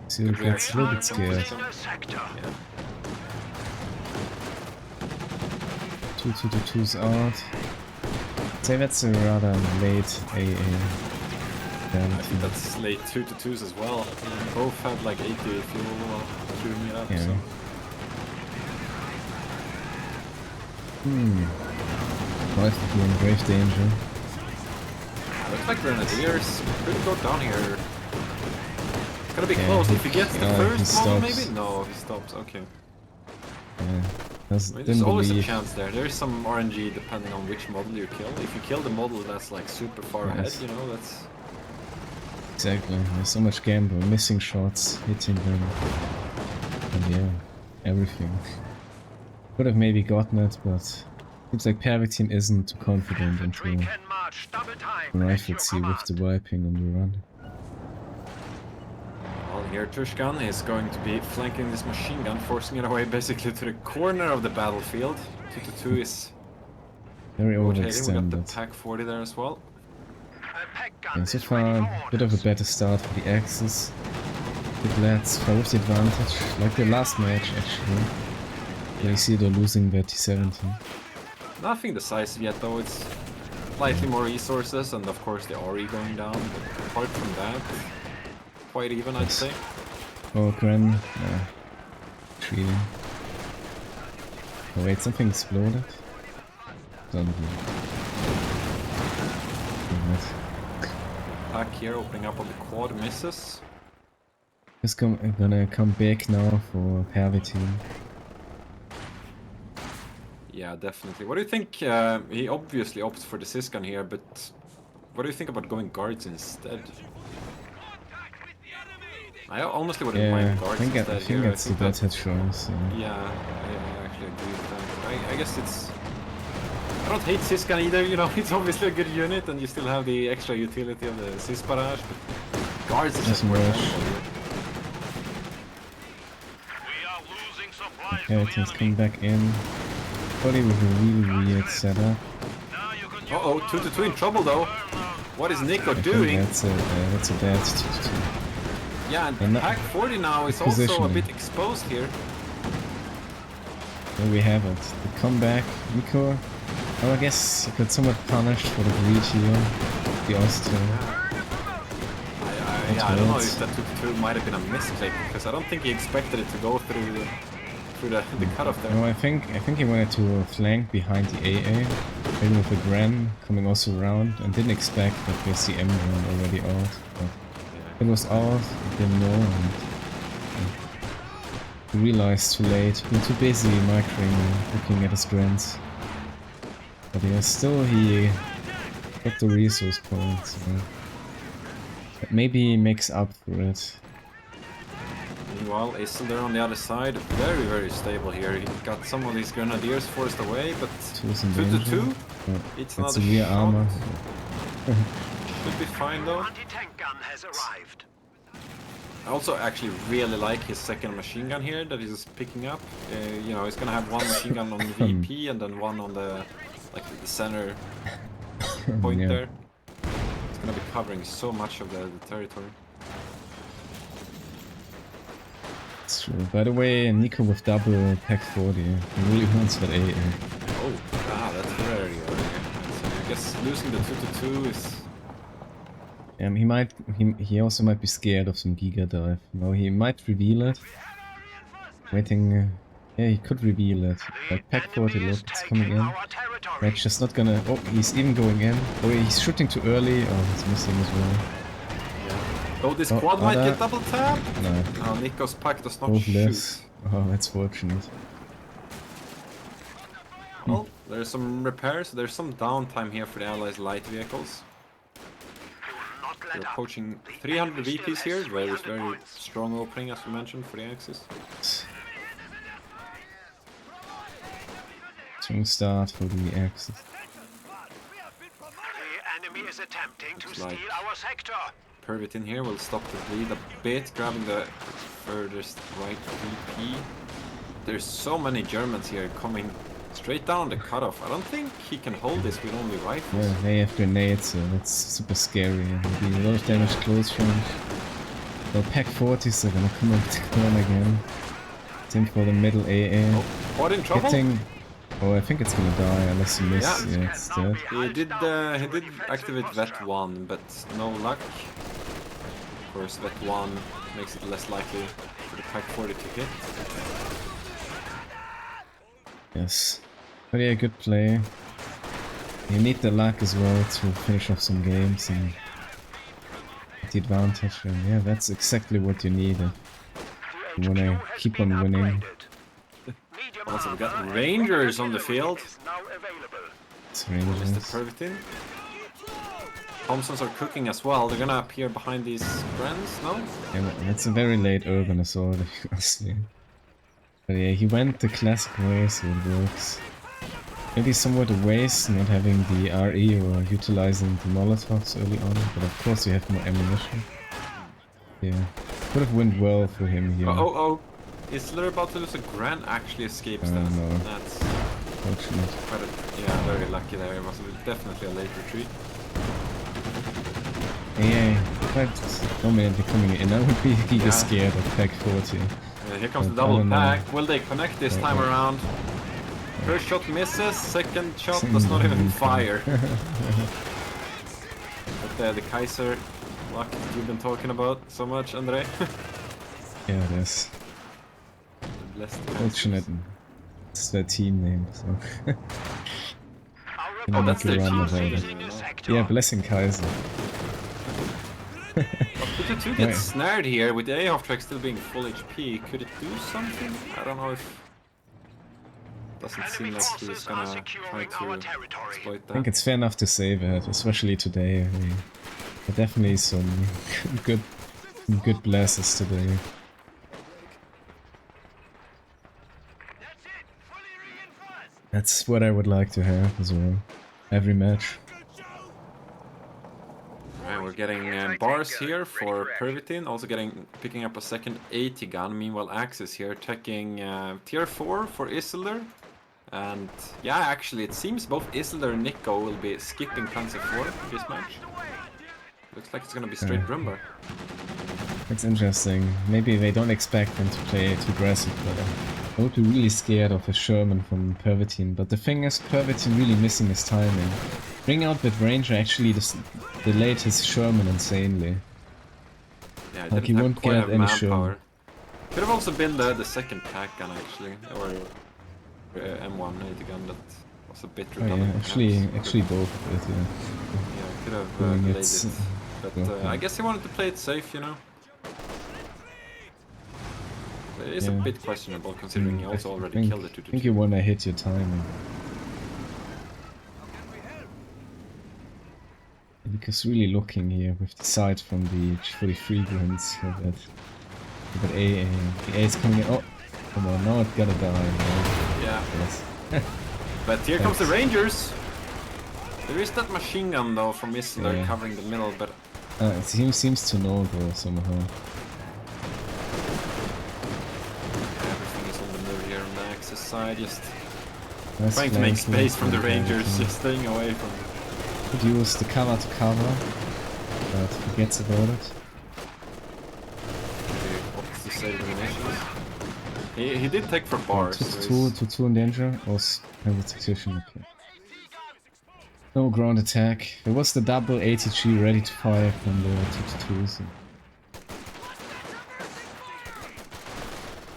So it gets a little bit scared. Yeah. Two 2-2s out. I'd say that's a rather late AA. I think that's late 2-2s as well. Both had like 80 fuel while queuing it up. Yeah. So. Life would be in grave danger. Looks like Grenadiers could go down here. It's gonna be Yeah, close. If he gets the first he model, stops. maybe? No, he stops. Okay. Yeah. There's always a chance there. There's some RNG depending on which model you kill. If you kill the model that's like super far ahead, you know, that's... Exactly. There's so much gamble, missing shots, hitting them, and yeah, everything. Could have maybe gotten it, but seems like Pervitin isn't too confident into the rifle C with the wiping on the run. Well, here Tushkan is going to be flanking this machine gun, forcing it away basically to the corner of the battlefield. 2-2 is Very rotating. We got the overextended. Pack 40 there as well. And so far, a bit of a better start for the Axis. Good lads, far with the advantage, like the last match actually. Yeah, you see they're losing the T-70. Nothing decisive yet though, it's slightly more resources and of course the RE going down, but apart from that, quite even I'd say. Oh, Gren, treating. Oh wait, something exploded? Don't be. Pack here opening up on the quad, misses. Just gonna come back now for Pervitin. Yeah, definitely. What do you think? He obviously opts for the Syscan here, but what do you think about going guards instead? I honestly wouldn't mind guards instead I think here. that's the better choice. Yeah, I actually agree with that. I guess it's... I don't hate Syscan either, you know, it's obviously a good unit and you still have the extra utility of the Sys barrage, but guards is just more valuable. Pervitin's coming back in. Probably with a really weird setup. Uh-oh, 2-2 in trouble though. What is Nicko I think doing? that's a bad 2-2. Yeah, and Pack 40 now is also a bit exposed here. There we have it. The comeback, Nicko. Oh, I guess he got somewhat punished for the greed here. The Austrian. Yeah, I don't know if that 2-2 might have been a misclick, because I don't think he expected it to go through the cutoff there. No, I think he wanted to flank behind the AA, maybe with the Gran coming also around, and didn't expect that there's the M drone already out. But it was out, he didn't know, and he realized too late. Been too busy microing, looking at his Grans. But yeah, still he got the resource points. But maybe he makes up for it. Meanwhile, Isildur on the other side, very, very stable here. He got some of these Grenadiers forced away, but 2-2? Oh, It's that's not a rear shot. armor. Should be fine though. I also actually really like his second machine gun here that he's picking up. You know, he's gonna have one machine gun on VP and then one on the center point Yeah. there. It's gonna be covering so much of the territory. It's true. By the way, Nicko with double Pack 40. He really wants that AA. Oh, that's very good. So I guess losing the 2-2 is... He also might be scared of some Giga dive. No, he might reveal it. Waiting, yeah, he could reveal it. Like Pack 40, look, it's coming in. Red's just not gonna, oh, he's even going in. Oh, he's shooting too early. Oh, he's missing as well. Oh, this quad might get double tap! No. Oh, Nicko's pack does not Both shoot. less. Oh, that's fortunate. Well, there's some repairs, there's some downtime here for the Allies' light vehicles. We're approaching 300 VPs here, very strong opening as we mentioned for the Axis. Strong start for the Axis. The enemy is attempting to like steal our sector. Pervitin here will stop the bleed a bit, grabbing the furthest right VP. There's so many Germans here coming straight down the cutoff. I don't think he can hold this with only rifles. Yeah, they have grenades, so that's super scary. Maybe a lot of damage close range. The Pack 40s are gonna come up the corner again. Same for the middle AA. Oh, what in trouble? Getting... Oh, I think it's gonna die unless you miss. Yeah. Yeah, it's dead. He did activate Vet 1, but no luck. Of course, Vet 1 makes it less likely for the Pack 40 to hit. Yes. But yeah, good play. You need the luck as well to finish off some games and get the advantage. And yeah, that's exactly what you need. You wanna keep on winning. Also, we got Rangers on the field. It's Mr. Rangers. Pervitin. Thompsons are cooking as well. They're gonna appear behind these friends, no? Yeah, that's a very late urban assault, if you ask me. But yeah, he went the classic way, so it works. Maybe somewhat a waste not having the RE or utilizing the Molotovs early on, but of course you have more ammunition. Yeah, could have went well for him here. Oh. Isildur about to lose a Gran actually escapes that. No. That's Fortunate. quite very lucky there. It was definitely a late retreat. Yeah, quite dominantly coming in. I would be giga scared of Pack 40. Here comes the But I double don't know. pack. Will they connect this time around? First shot misses, second shot does not even fire. But the Kaiser luck you've been talking about so much, Andre. Yeah, it is. Fortunate. It's their team name, so. Oh, that's their Run team about name, it. you know? Yeah, blessing Kaiser. But the 2 gets snared here with the AOF track still being full HP. Could it do something? I don't know if... Doesn't seem like he's gonna try to exploit I think that. it's fair enough to save it, especially today. There are definitely some good blesses today. That's what I would like to have as well. Every match. Alright, we're getting bars here for Pervitin, also picking up a second 80 gun. Meanwhile, Axis here taking tier 4 for Isildur. And yeah, actually, it seems both Isildur and Nicko will be skipping Panzer 4 this match. Looks like it's gonna be straight Brumbar. That's interesting. Maybe they don't expect them to play too aggressive, but I would be really scared of a Sherman from Pervitin. But the thing is, Pervitin really missing his timing. Bring out that Ranger actually delayed his Sherman insanely. Yeah, Like he won't get any Sherman. Could have also been the second pack gun actually, or M1 80 gun that was a bit Oh redundant. yeah, actually both of it, yeah. Yeah, could have Doing delayed it, it. But okay. I guess he wanted to play it safe, you know. But it is a bit questionable considering he also already killed it. I think you wanna hit your timing. Because really looking here with the sight from the 43 grunts that the A is coming in. Oh, come on, now it gotta die. Right? Yeah. Yes. But here comes the Rangers! There is that machine gun though from Isildur covering the middle, but... It seems to know though, somehow. Everything is on the move here on the Axis side, just Nice trying to make flanking space from the Rangers, Pervitin. just staying away from... Could use the cover to cover, but forgets about it. Maybe opts to save the munitions. He did take for bars. so he's- Two in danger. Was tactician. Okay. No ground attack. There was the double ATG ready to fire from the 2-2. So.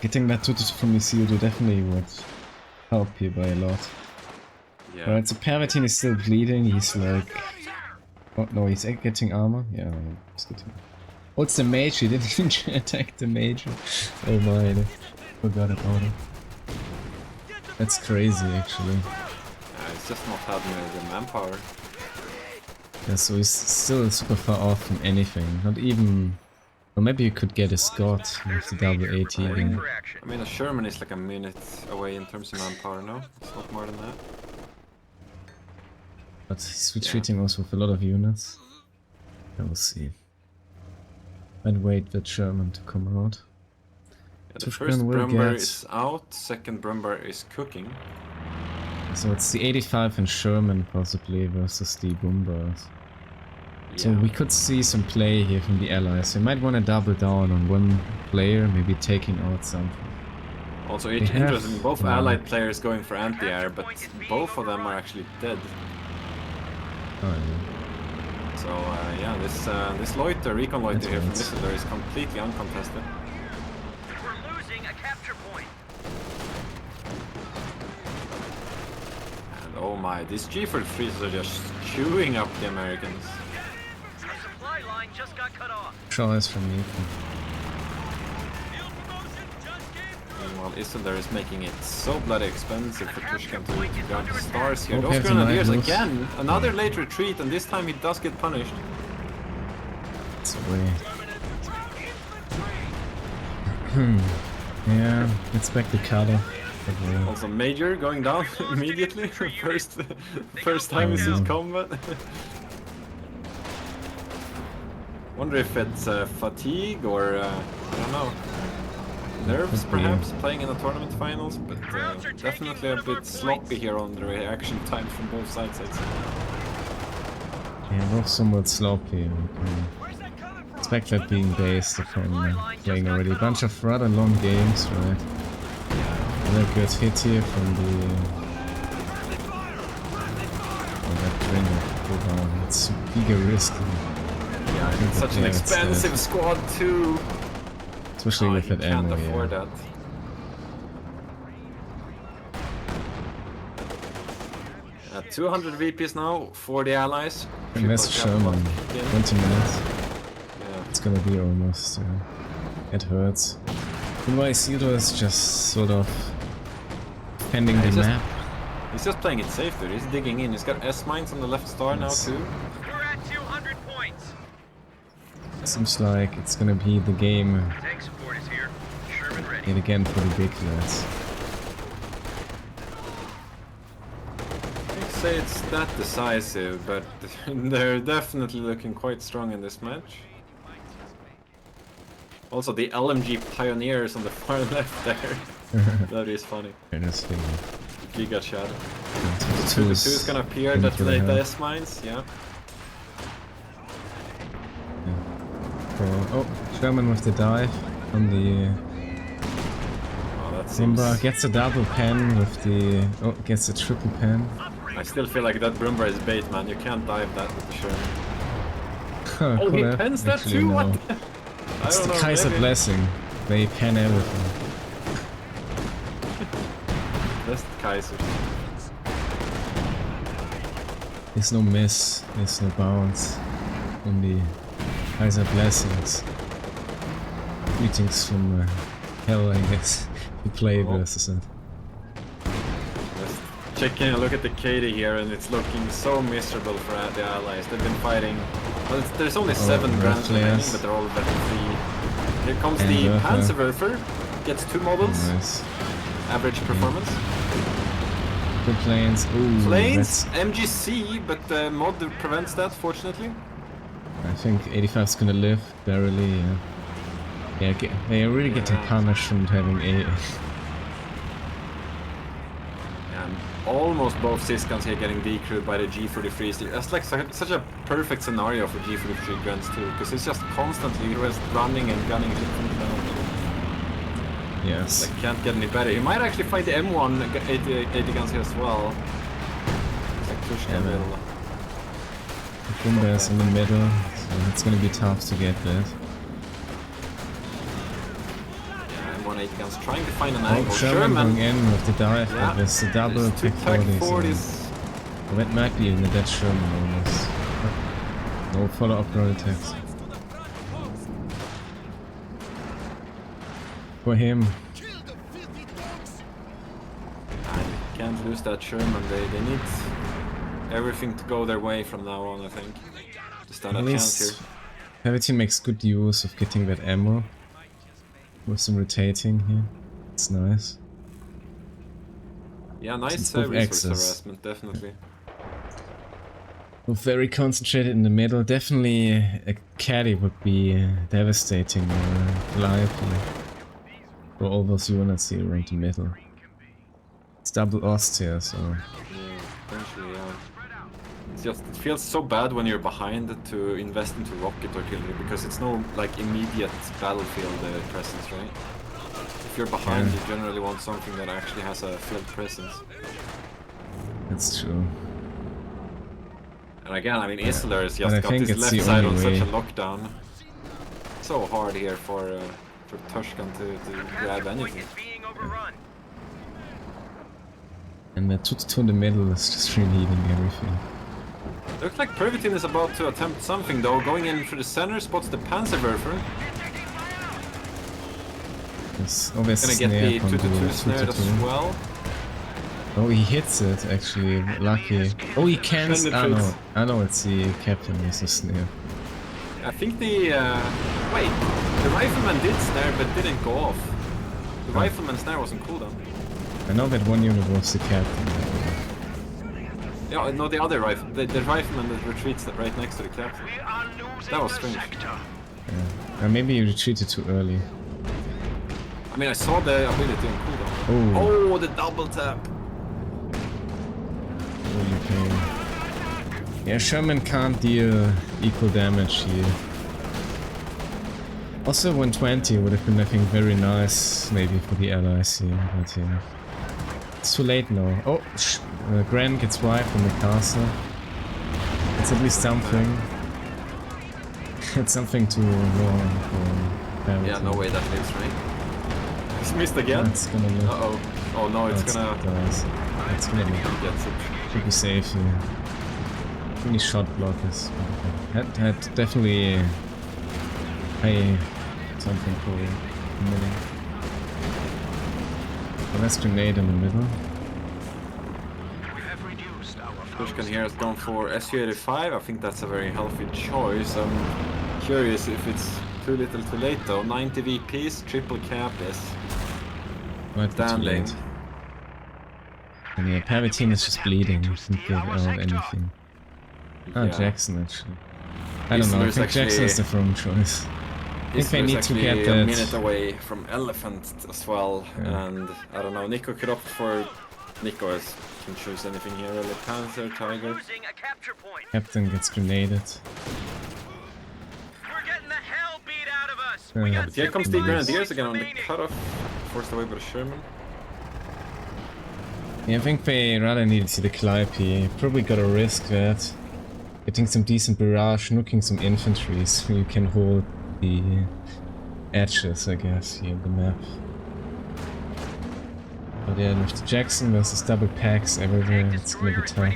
Getting that 2-2 from Isildur definitely would help here by a lot. Yeah. Alright, so Pervitin is still bleeding. He's like... Oh no, he's getting armor. Yeah, it's good. Oh, it's the mage. He didn't even attack the mage. Oh my, I forgot about it. That's crazy, actually. It's just not having the manpower. Yeah, so he's still super far off from anything. Not even... Or maybe you could get a Scott with the double AT again. I mean, a Sherman is like a minute away in terms of manpower, no? It's not more than that. But he's retreating also with a lot of units. I will see. I'd wait that Sherman to come out. Yeah, the Tushkan first will Brumbar get- is out, second Brumbar is cooking. So it's the 85 and Sherman possibly versus the Bombers. So Yeah. we could see some play here from the allies. You might want to double down on one player, maybe taking out something. Also, They it's have, interesting, both allied players going for anti-air, but both of them are actually dead. Oh, yeah. So yeah, this loiter, recon loiter That's here from right. Isildur is completely uncontested. We're losing a capture point. And oh my, these G43s are just chewing up the Americans. Our supply line just got cut off. Choice from Nicko. Meanwhile, Isildur is making it so bloody expensive for Tushkan to grab the stars here. Oh, Those Pervitin grenadiers might lose. again, another late retreat, and this time he does get punished. It's away. Yeah, expect the cutter. Also, Major going down immediately. first time he sees combat. Wonder if it's fatigue or I don't know. Nerves perhaps, playing in the tournament finals, but definitely a bit sloppy here on the reaction time from both sides, I'd say. Yeah, both somewhat sloppy. Expect that being based upon playing already a bunch of rather long games, right? Another good hit here from the... Oh, that winner. It's bigger risk. Yeah, it's such an expensive squad too. Especially with that ammo, can't afford that. At 200 VPs now for the allies. Invest Sherman, 20 minutes. Yeah. It's gonna be almost, it hurts. Meanwhile, Isildur is just sort of pending the map. He's just playing it safe there, he's digging in. He's got S-mines on the left star now too. We're at 200 points. Seems like it's gonna be the game Tank support is here. Sherman ready. yet again for the big lads. I'd say it's that decisive, but they're definitely looking quite strong in this match. Also, the LMG pioneers on the far left there. That is funny. Giga Shadow. Two is gonna appear, that late S-mines, yeah. Oh, Sherman with the dive on the Brumba, gets a double pen with the... Oh, gets a triple pen. I still feel like that Brumba is bait, man. You can't dive that with the Sherman. Oh, he pens that too? No. What? It's the Kaiser blessing. They pen everything. That's the Kaiser. There's no miss, there's no bounce. Only Kaiser blessings. Greetings from hell, I guess. We play versus it. Just checking a look at the KD here, and it's looking so miserable for the allies. They've been fighting. Well, there's only 7 brands remaining, but they're all veteran free. Here comes the Panzerwerfer. Gets 2 models. Nice. Average performance. Good planes. Ooh, planes, MGC, but the mod prevents that, fortunately. I think 85's gonna live, barely, yeah. Yeah, they are really getting punished from having a... And almost both Siskans here getting decrewed by the G43s. That's like such a perfect scenario for G43 grunts too, because it's just constantly just running and gunning shit from the ground. Yes. Like, can't get any better. He might actually fight the M1 80 guns here as well. It's like Tushkan middle. Bumba's in the middle, so it's gonna be tough to get that. Yeah, M1 80 guns trying to find an angle. Sherman going in with the dive, yeah. There's a double pick 40s. That might be in the dead Sherman almost. No follow-up roll attacks. For him. I can't lose that Sherman. They need everything to go their way from now on, I think. To stand a chance here. Pervitin makes good use of getting that ammo. With some rotating here. It's nice. Yeah, nice resource harassment, definitely. Very concentrated in the middle. Definitely a caddy would be devastating reliably. For all those units here around the middle. It's double Ost here, so... Yeah, potentially, yeah. It's just, it feels so bad when you're behind to invest into rocket artillery, because it's no, like, immediate battlefield presence, right? you're behind, Yeah. you generally want something that actually has a flank presence. That's true. And again, I mean, Isildur has But I just got think this it's left the side on only such a way. lockdown. So hard here for Tushkan to grab anything. And the to the middle is just reheating everything. Looks like Pervitin is about to attempt something though, going in for the center, spots the Panzerwerfer. There's always Gonna get snare the from 2-2 snared as well. Oh, he hits it actually. Lucky. Oh, he can't. I know it's the captain with the snare. I think the wait, the rifleman did snare but didn't go off. The rifleman snare wasn't cooldown. I know that one unit was the captain. Yeah, no, the other the rifleman that retreats right next to the captain. That was strange. Yeah. Maybe you retreated too early. I mean, I saw the ability on cooldown. Oh, the double tap. Okay. Yeah, Sherman can't deal equal damage here. Also 120 would have been, I think, very nice maybe for the allies here, but yeah. It's too late now. Oh, Gran gets wiped from the castle. It's at least something. It's something to go on for Pervitin. Yeah, no way that lives, right? He's missed again? That's gonna live. Uh-oh. Oh no, it's gonna... It's gonna live. Gets it. Should be safe here. Really shot blockers. Had definitely high something for a minute. Oh, that's grenade in the middle. Tushkan here has gone for SU-85. I think that's a very healthy choice. I'm curious if it's too little too late though. 90 VPs, triple cap is Might be too standing. late. And yeah, Pervitin is just bleeding. He can't give out anything. Ah, Yeah. Jackson actually. I don't know, I Isildur's think Jackson is the wrong choice. I think they need to get a that. minute away from Elephant as well, Yeah. and I don't know, Nicko could opt for... Nicko can choose anything here, really. Panther, Tiger. Captain gets grenaded. But here comes the Grenadiers again on the cutoff, forced away by the Sherman. Yeah, I think they rather need to see the Calliope. Probably gotta risk that. Getting some decent barrage, nuking some infantry so you can hold the edges, I guess, here in the map. But yeah, with the Jackson versus double packs everywhere, it's gonna be tough.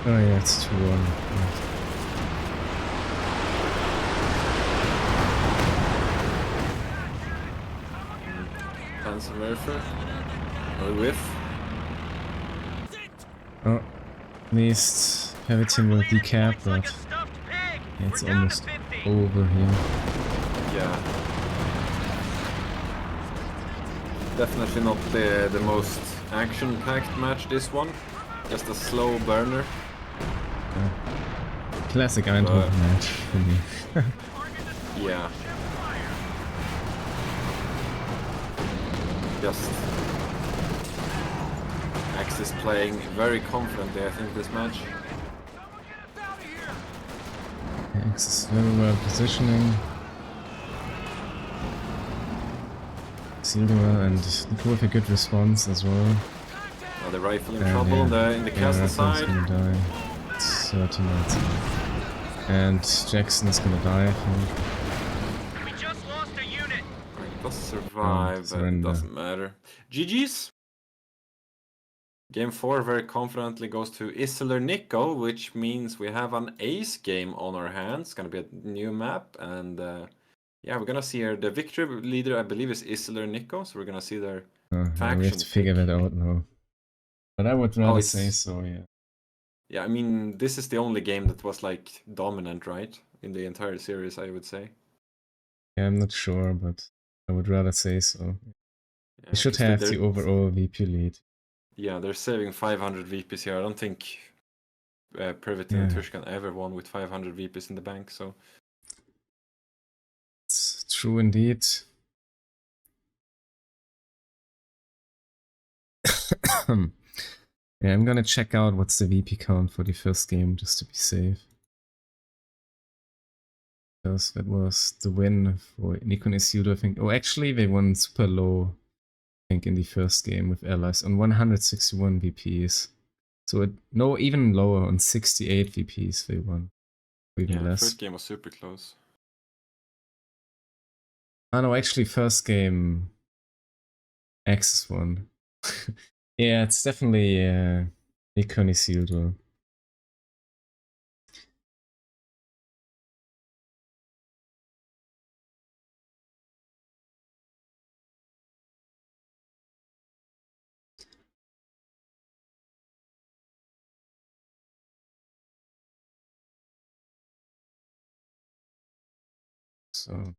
Oh yeah, it's 2-1. Panzerwerfer. No whiff. Oh, at least Pervitin will decap, but yeah, it's almost over here. Yeah. Definitely not the most action-packed match, this one. Just a slow burner. Classic Eindhoven match for me. Yeah. Just Axis playing very confidently, I think, this match. X is very well positioning. Isildur and Nicko with a good response as well. Now the rifle in trouble in the castle side. Gonna die. It's 30 minutes. And Jackson is gonna die, I think. We just lost a unit. It does survive, but it surrender. doesn't matter. GG's! Game 4 very confidently goes to Isildur Nicko, which means we have an ace game on our hands. It's gonna be a new map, and yeah, we're gonna see here. The victory leader, I believe, is Isildur Nicko, so we're gonna see their We have faction to figure pick. that out now. But I would rather it's- say so, yeah. Yeah, I mean, this is the only game that was like dominant, right? In the entire series, I would say. Yeah, I'm not sure, but I would rather say so. Yeah, We should 'cause have they're- the overall VP lead. Yeah, they're saving 500 VPs here. I don't think Pervitin and Tushkan ever won with 500 VPs in the bank, so... It's true indeed. Yeah, I'm gonna check out what's the VP count for the first game just to be safe. because that was the win for Nicko and Isildur, I think. Oh, actually, they won super low, I think, in the first game with allies on 161 VPs. So no, even lower on 68 VPs they won. Even Yeah, less. first game was super close. Oh no, actually, first game Axis won. Yeah, it's definitely Nicko and Isildur. So,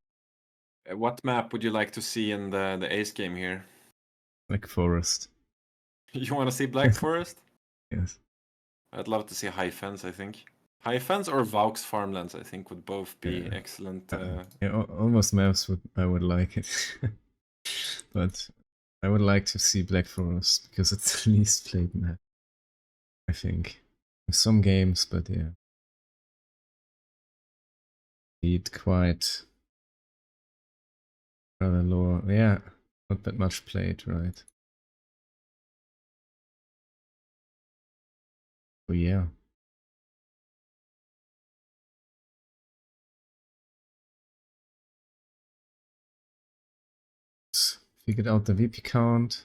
What map would you like to see in the Ace game here? like Forest. You want to see Black Forest? Yes. I'd love to see High Fence, I think. High Fence or Vaux Farmlands, I think, would both be Yeah. excellent. Yeah, almost maps I would like it. But I would like to see Black Forest because it's the least played map, I think. With some games, but yeah. Need quite rather low. Yeah, not that much played, right? Oh yeah. Figured out the VP count.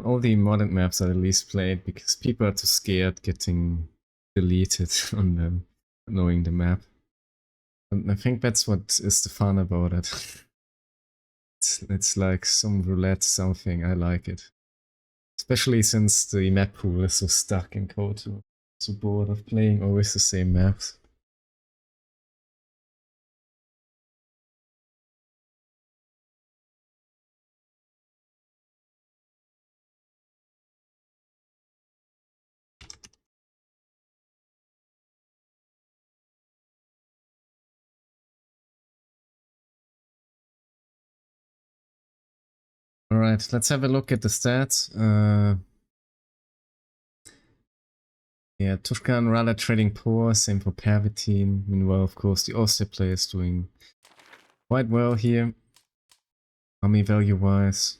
All the modern maps are the least played because people are too scared getting deleted on them, knowing the map. And I think that's what is the fun about it. It's like some roulette something, I like it. Especially since the map pool is so stuck in Koto. So bored of playing always the same maps. Alright, let's have a look at the stats. Yeah, Tushkan rather trading poor, same for Pervitin. Meanwhile, of course, the Austria player is doing quite well here. Army value-wise.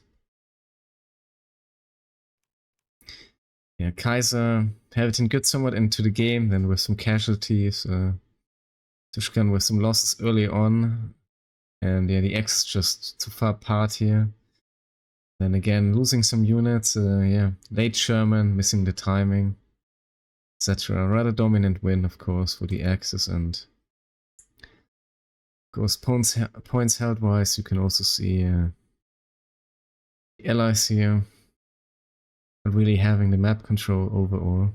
Yeah, Kaiser, Pervitin good somewhat into the game, then with some casualties. Tushkan with some losses early on. And yeah, the X is just too far apart here. Then again, losing some units, yeah, late Sherman, missing the timing, etc. Rather dominant win, of course, for the Axis, and of course, points held wise, you can also see the allies here not really having the map control overall.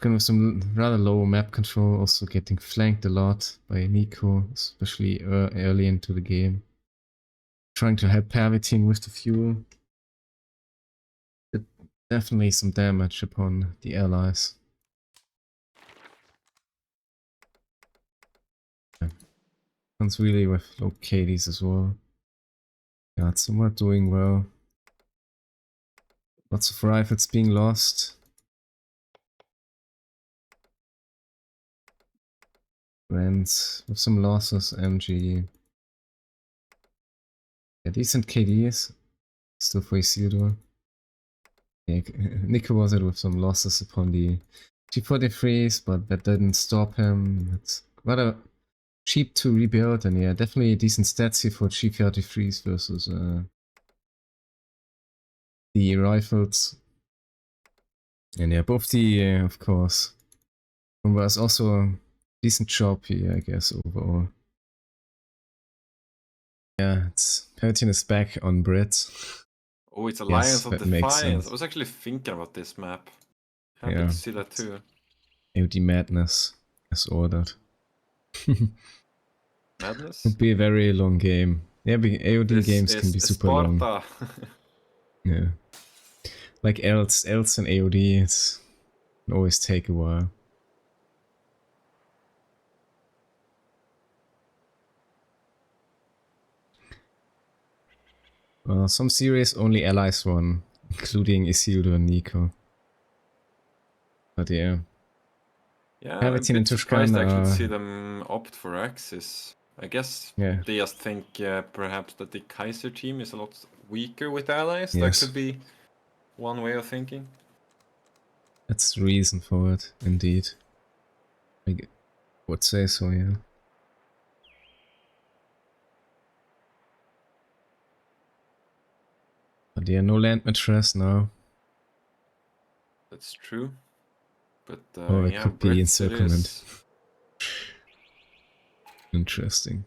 Kind of some rather low map control, also getting flanked a lot by Nicko, especially early into the game. Trying to help Pervitin with the fuel. Did definitely some damage upon the allies. Yeah. One's really with low KDs as well. Yeah, it's somewhat doing well. Lots of rifles being lost. Grants with some losses, MG. Yeah, decent KDs. Still for Isildur. Yeah, Nicko was it with some losses upon the G43s, but that didn't stop him. It's rather cheap to rebuild, and yeah, definitely decent stats here for G43s versus the rifles. And yeah, both the, of course, was also a decent job here, I guess, overall. Yeah, Pervitin is back on Brit. Oh, it's Alliance of that makes Defiance. sense. I was actually thinking about this map. Happy Yeah. to see that too. AOD Madness as ordered. Madness? Would be a very long game. Yeah, AOD This games can be super long. Sparta. Yeah. Like else and AOD, it's Can always take a while. Well, some series only allies won, including Isildur and Nicko. But yeah. Yeah, I'm a Pervitin bit and surprised Tushkan I actually are... see them opt for Axis. I guess Yeah. they just think perhaps that the Kaiser team is a lot weaker with allies. That Yes. could be one way of thinking. That's the reason for it, indeed. I would say so, yeah. But yeah, no land mattress now. That's true. But Or it yeah, could be Brits it encirclement. is. Interesting.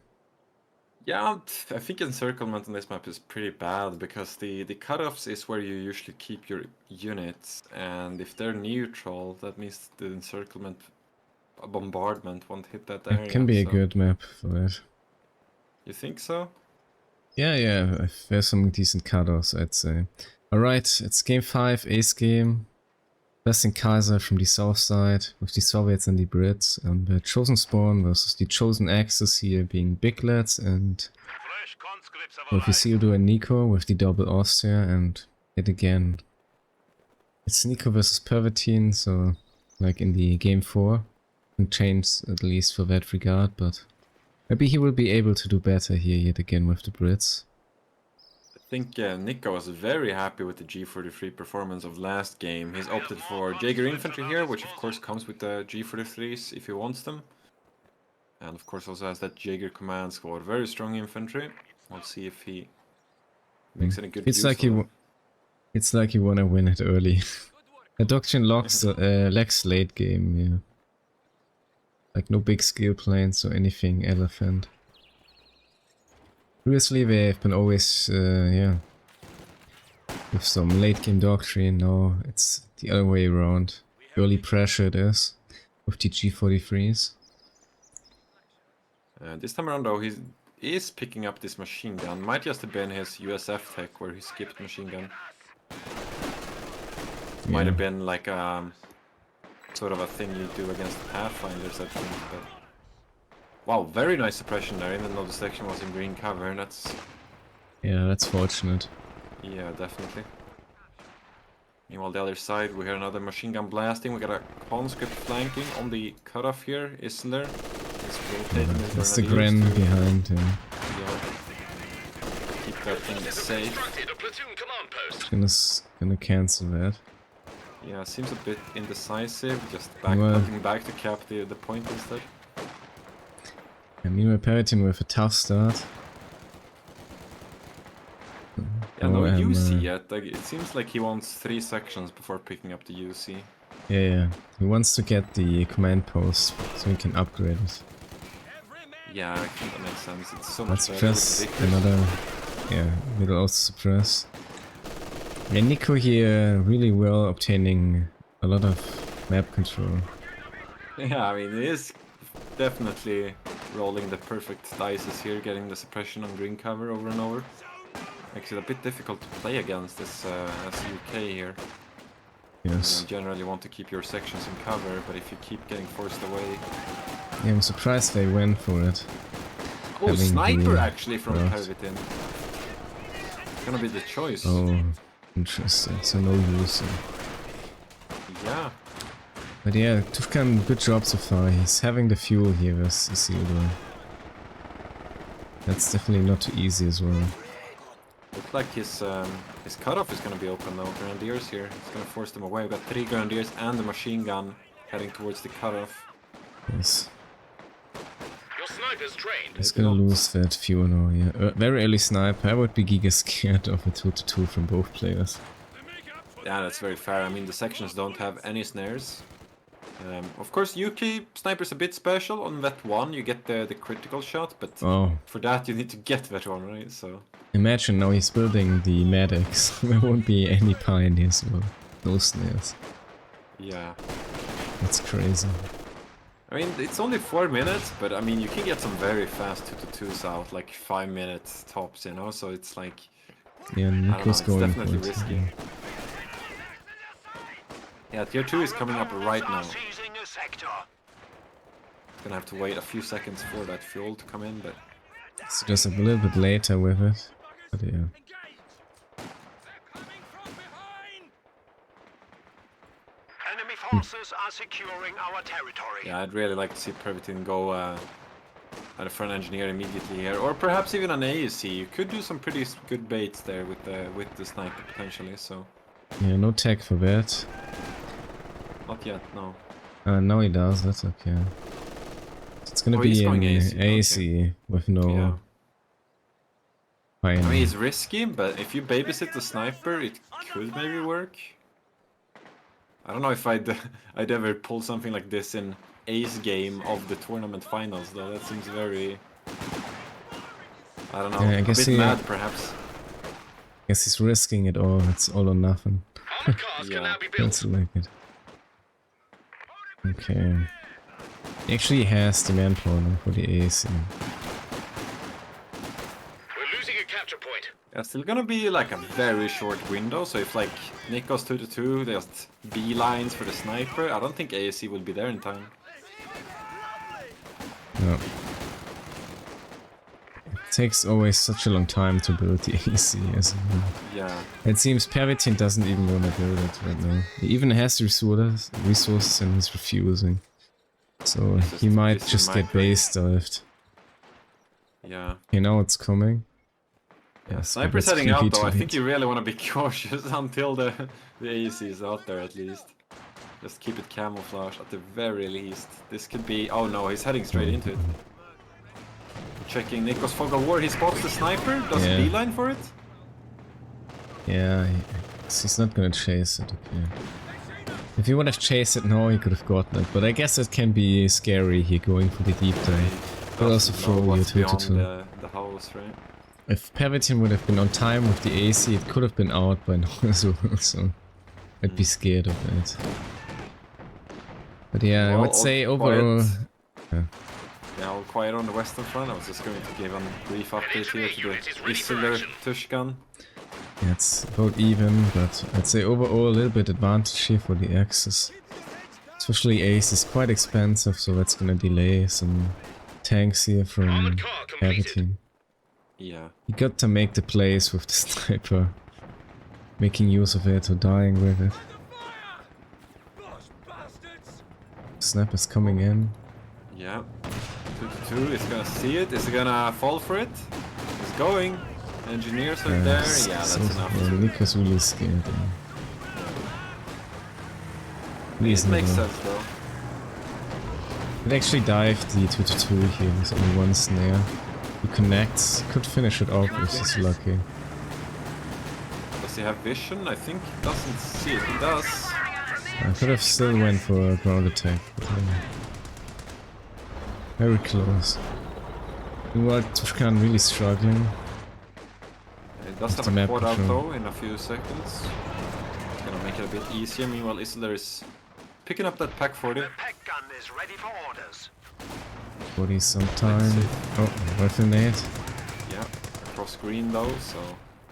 Yeah, I think encirclement on this map is pretty bad because the cutoffs is where you usually keep your units, and if they're neutral, that means the encirclement bombardment won't hit that area. It can be a so- good map for that. You think so? Yeah, there's some decent cutoffs, I'd say. Alright, it's game 5, ace game. Blessing Kaiser from the south side, with the Soviets and the Brits. The Chosen Spawn versus the Chosen Axis here being Biglets, and Fresh conscripts have with arrived. Isildur and Nicko with the double Austria, and it again. It's Nicko versus Pervitin, so like in the game 4. Can change at least for that regard, but maybe he will be able to do better here yet again with the Brits. I think Nicko was very happy with the G43 performance of last game. He's opted for Jaeger infantry here, which of course comes with the G43s if he wants them. And of course also has that Jaeger command squad, very strong infantry. We'll see if he makes any good It's use like of them. it's like you wanna win it early. The doctrine lacks late game, yeah. Like no big skill planes or anything elephant. Previously they've been always, yeah, with some late game doctrine. Now it's the other way around. Early pressure it is, with the G43s. This time around though, he is picking up this machine gun. Might just have been his USF tech where he skipped machine gun. Might have been like sort of a thing you do against Pathfinders, I think. But wow, very nice suppression there, even though the section was in green cover. That's Yeah, that's fortunate. yeah, definitely. Meanwhile, the other side, we hear another machine gun blasting. We got a conscript flanking on the cutoff here. Isildur is rotating his That's the grenadiers Gren to- behind him. Yeah. Keep that thing safe. Constructed a platoon command post. Gonna cancel that. Yeah, seems a bit indecisive. Just Well- backpedaling back to cap the point instead. And meanwhile, Pervitin with a tough start. Yeah, no Oh, UC yet. Like, it seems like he wants 3 sections before picking up the UC. Yeah. He wants to get the command post so he can upgrade it. Yeah, I think that makes sense. It's so much Let's better press with the another. Yeah, we'll also suppress. And Nicko here really well obtaining a lot of map control. Yeah, I mean, he is definitely rolling the perfect dices here, getting the suppression on green cover over and over. Makes it a bit difficult to play against this as UK here. Yes. You generally want to keep your sections in cover, but if you keep getting forced away... Yeah, I'm surprised they went for it. Oh, Having sniper the- actually from right. Pervitin. Gonna be the choice. Oh, interesting. So no use. Yeah. But yeah, Tushkan, good job so far. He's having the fuel here with Isildur. That's definitely not too easy as well. Looks like his cutoff is gonna be open though. Grenadiers here. It's gonna force them away. We've got 3 Grenadiers and the machine gun heading towards the cutoff. Yes. Your sniper's trained. He's gonna lose that fuel now, yeah. Very early snipe. I would be giga scared of a 2-2 from both players. Yeah, that's very fair. I mean, the sections don't have any snares. Of course, UK sniper's a bit special. On that one, you get the critical shot, but Oh, for that you need to get that one, right? So imagine now he's building the medics. There won't be any pioneers or no snares. yeah. That's crazy. I mean, it's only 4 minutes, but I mean, you can get some very fast 2-2s out, like 5 minutes tops, you know? So it's like, Yeah, I don't know, Nicko's it's going for definitely it. risky. Yeah. Yeah, tier 2 is coming up right now. Seizing a sector. Gonna have to wait a few seconds for that fuel to come in, but So just a little bit later with it. But yeah. Engage. They're coming from behind. Enemy forces are securing our territory. yeah, I'd really like to see Pervitin go at a front engineer immediately here, or perhaps even an AEC. You could do some pretty good baits there with the sniper potentially. So Yeah, no tech for that. not yet, no. Now he does, that's okay. It's gonna Oh, be he's an going AC, AC with no Yeah. fire. I mean, it's risky, but if you babysit the sniper, it could maybe work. I don't know if I'd ever pull something like this in ace game of the tournament finals, though. That seems very, I don't know, Yeah, I a guess bit mad perhaps. Guess he's risking it all. It's all or nothing. Armored cars Yeah. can now be built. That's like it. Okay. He actually has the manpower now for the AC. We're losing a capture point. Yeah, still gonna be like a very short window, so if like Nicko's 2-2, just beelines for the sniper, I don't think ASC will be there in time. No. It takes always such a long time to build the AC, as Yeah. it seems Pervitin doesn't even want to build it right now. He even has resources and he's refusing. So It's just he might busy just get micro. base dived. Yeah. Okay, now it's coming. Yeah, Yes, but Sniper's that's heading out creepy though. to I think hit. you really want to be cautious until the AEC is out there at least. Just keep it camouflage at the very least. This could be... Oh no, he's heading straight into it. Checking Nicko's fog of war. He spots the sniper. Does Yeah. beeline for it. Yeah, he's not gonna chase it, okay. If he would have chased it now, he could have gotten it. But I guess it can be scary here going for the deep dive. But also Doesn't know throw you what's 2 to beyond 2. the house, right? If Pervitin would have been on time with the AC, it could have been out by now as well, so I'd be scared of that. But yeah, I Well, would say all overall... quiet. Yeah, all quiet on the western front. I was just going to give a brief update here to the Isildur Tushkan. Yeah, it's about even, but I'd say overall a little bit advantage here for the Axis. Especially Ace is quite expensive, so that's gonna delay some tanks here from Armored car completed. Pervitin. Yeah. You got to make the plays with the sniper. Making use of it or dying with it. Sniper's coming in. Yeah. 2-2 is gonna see it. Is he gonna fall for it? He's going. Engineers are there. Yeah, that's enough. Yeah, Nicko's really scared. It makes sense though. It actually dived the 2-2 here with only one snare. He connects, could finish it off if he's lucky. Does he have vision? I think he doesn't see it. He does. I could have still went for a ground attack, but very close. Meanwhile, Tushkan really struggling. It does have the a map quad out control. though in a few seconds. It's gonna make it a bit easier. Meanwhile, Isildur is picking up that pack 40. Pack gun is ready for orders. 40 sometime. Oh, rifle nade. Yeah, across green though, so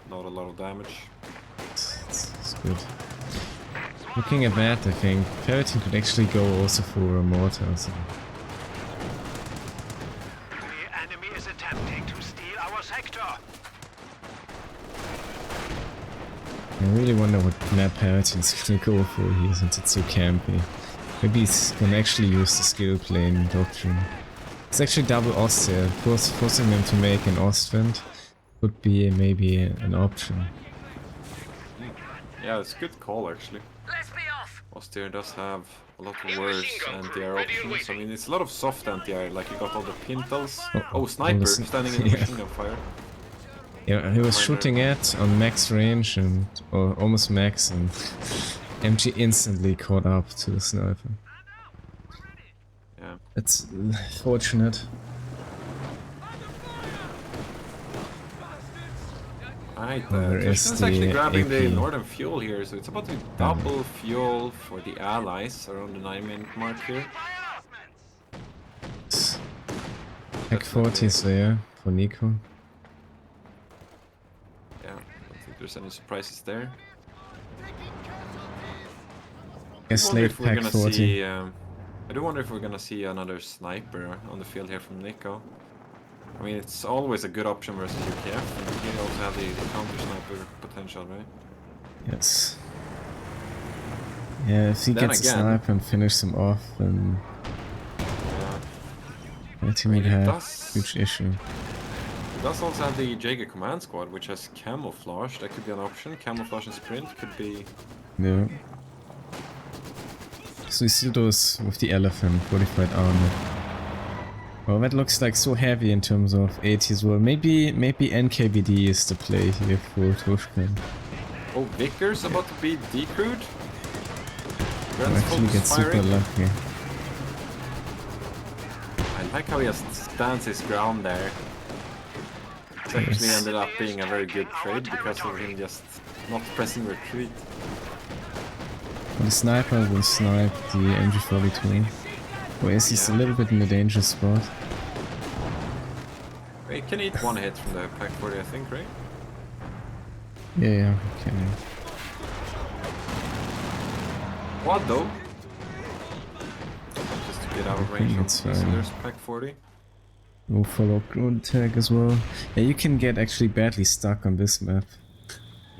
not a lot of damage. It's good. Looking at that, I think Pervitin could actually go also for a mortar or something. The enemy is attempting to steal our sector. I really wonder what map Pervitin's gonna go for here since it's so campy. Maybe he's gonna actually use the skill plane doctrine. It's actually double Ost here, forcing them to make an Ostwind would be maybe an option. Yeah, it's a good call actually. Let's be off. Ostier does have a lot Heavy worse machine gun crew, anti-air ready and options. I waiting. mean, it's a lot of soft anti-air, like you got all the pintles. Oh, Oh, sniper all the standing in the yeah. machine gun fire. Yeah, he was shooting at on max range and or almost max, and MG instantly caught up to the sniper. Yeah. It's fortunate. Alright, Where is Tushkan's the actually grabbing the AP? northern fuel here, so it's about to be double fuel for the allies around the 9-minute mark here. Hack 40 is there for Nicko. Yeah, I don't think there's any surprises there. Guess wonder late if we're pack gonna 40. see. I do wonder if we're gonna see another sniper on the field here from Nicko. I mean, it's always a good option versus UKF, and here you also have the counter sniper potential, right? Yes. Yeah, if he Then gets a again- sniper and finish him off, then Yeah. that team I mean, would it have does- huge issue. It does also have the Jaeger command squad, which has camouflage. That could be an option. Camouflage and sprint could be. Yeah. So Isildur's with the elephant, fortified armor. Oh, that looks like so heavy in terms of AT as well. Maybe NKVD is the play here for Tushkan. Oh, Vickers about to be decrewed. Who actually gets super lucky. I like how he just stands his ground there. It's actually Yes. ended up being a very good trade because of him just not pressing retreat. The sniper will snipe the MG42. Whereas he's a little bit in a dangerous spot. He can eat one hit from the Pack 40, I think, right? Yeah, okay. What though? Just to get out of range of It's fine. Isildur's Pack 40. No follow-up ground attack as well. Yeah, you can get actually badly stuck on this map.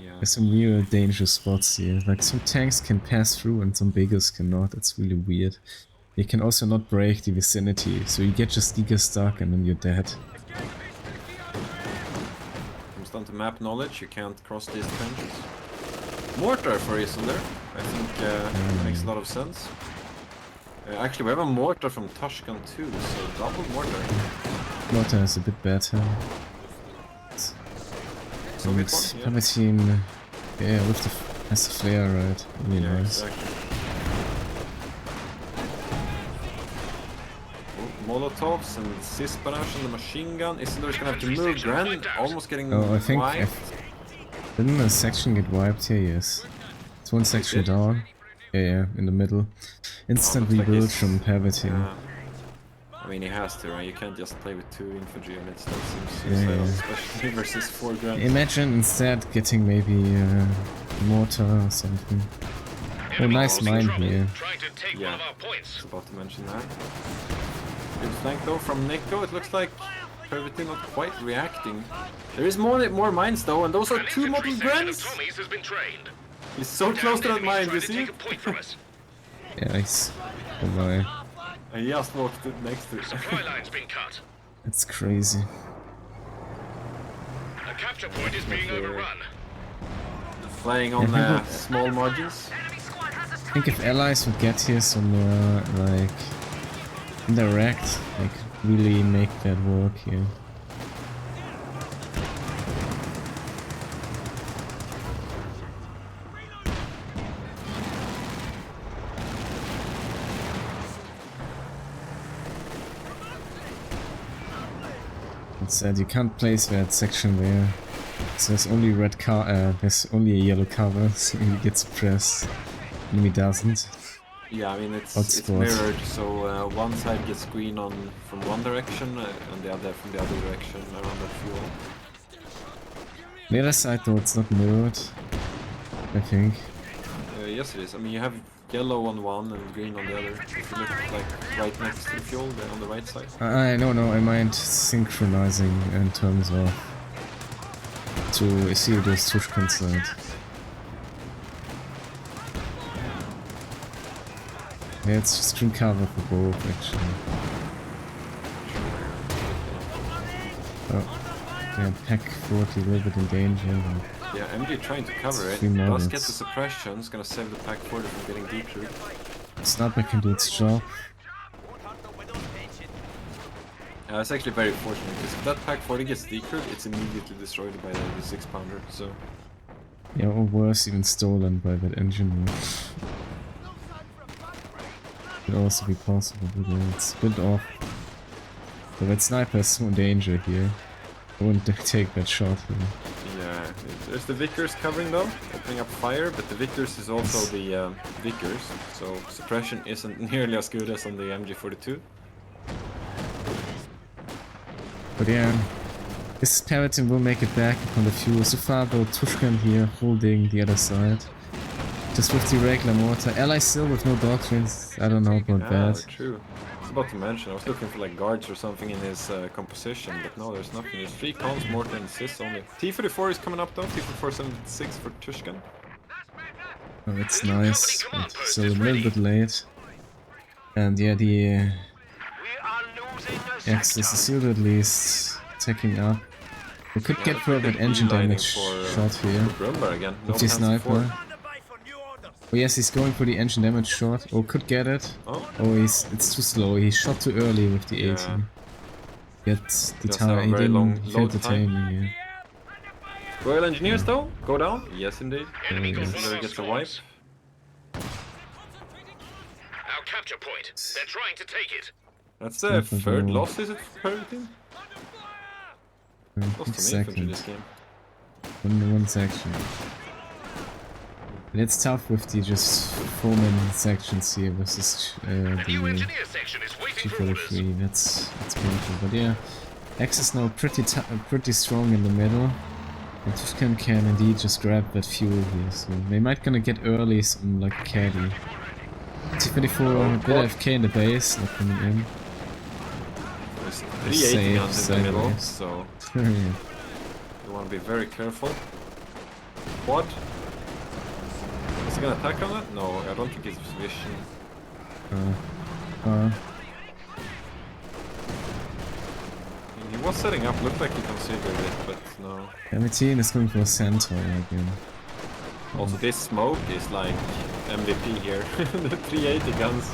Yeah. There's some real dangerous spots here. Like some tanks can pass through and some biggers cannot. It's really weird. They can also not break the vicinity, so you get just giga stuck and then you're dead. Comes down to map knowledge, you can't cross these trenches. Mortar for Isildur, I think makes a lot of sense. Actually, we have a mortar from Tushkan too, so double mortar. Mortar is a bit better. So And good one, yeah. Pervitin, yeah, with the has the flare, right? Really Yeah, nice. exactly. Molotovs and Sisbarash and the machine gun. Isildur's gonna have to move. Grand almost getting Oh, I think wiped. didn't a section get wiped here? Yes. It's one section did? down. Yeah, in the middle. Instant looks like rebuild he's- from Pervitin. Yeah. I mean, he has to, right? You can't just play with 2 infantry units. That seems Yeah, suicidal, yeah. especially versus 4 grand. Imagine instead getting maybe mortar or something. Oh, nice mine here. Trying to take Yeah. one of our points. I was about to mention that. Good flank though from Nicko. It looks like Pervitin not quite reacting. There is more mines though, and those are An 2 infantry model section of grants. Tommies has been trained. He's so close to that Damn mine, enemy's you trying see? to take a point from us. Yeah, nice. Oh my. And he just walked it next to it. Supply line's been cut. It's crazy. A capture point is being overrun. Playing on Yeah, small margins. I think if allies would get here somewhere, like, indirect, they could really make that work here. It said you can't place that section there. So there's only there's only a yellow cover, so he gets pressed. Enemy doesn't. Yeah, I mean it's Hotspot. mirrored, so one side gets green from one direction and the other from the other direction around that fuel. The other side though, it's not mirrored, I think. Yes, it is. I mean you have yellow on one and green on the other. If you look like right next to the fuel, then on the right side. No, I meant synchronizing in terms of to Isildur's Tushkan side. Yeah, it's just green cover for both actually. Oh, yeah, pack 40 a little bit in danger. But Yeah, MG trying to cover it. 3 Does models. get the suppression. It's gonna save the pack 40 from getting decrewed. Sniper can do its job. It's actually very fortunate because if that pack 40 gets decrewed, it's immediately destroyed by the 6-pounder. So Yeah, or worse, even stolen by that engineer. Could also be possible, but yeah, it's a bit off. But that sniper is so in danger here. I wouldn't take that shot here. yeah, there's the Vickers covering though, opening up fire, but the Vickers is also the Vickers, so suppression isn't nearly as good as on the MG42. But yeah, this Pervitin will make it back upon the fuel. So far though, Tushkan here holding the other side. Just with the regular mortar. Allies still with no doctrines. I don't know about that. True. I was about to mention, I was looking for like guards or something in his composition, but no, there's nothing. There's 3 cons, mortar, and cis only. T-44 is coming up though, T-44 76 for Tushkan. Oh, it's nice, but still a little bit late. And yeah, the Axis is still at least taking up. We could get private engine damage shot here. Again. With the sniper. Oh yes, he's going for the engine damage shot. Oh, could get it. Oh, It's too slow. He shot too early with the 80. Gets the time. He didn't hit the timing. Yeah. Royal Engineers though, go down. Yes, indeed. Isildur gets a wipe. Our capture point. They're trying to take it. That's the third loss, is it, for Pervitin? Lost some infantry this game. One section. And it's tough with the just 4-man sections here versus the G43. That's painful. But yeah, X is now pretty strong in the middle. And Tushkan can indeed just grab that fuel here. So they might gonna get early some like caddy. T-34 a bit AFK in the base, not coming in. There's 380 guns in the middle, sideways. so Yeah. you want to be very careful. What? Is he gonna attack on that? No, I don't think it's vision. He was setting up, looked like he considered it, but no. Pervitin is going for a centaur again. Also, this smoke is like MVP here. The 380 guns.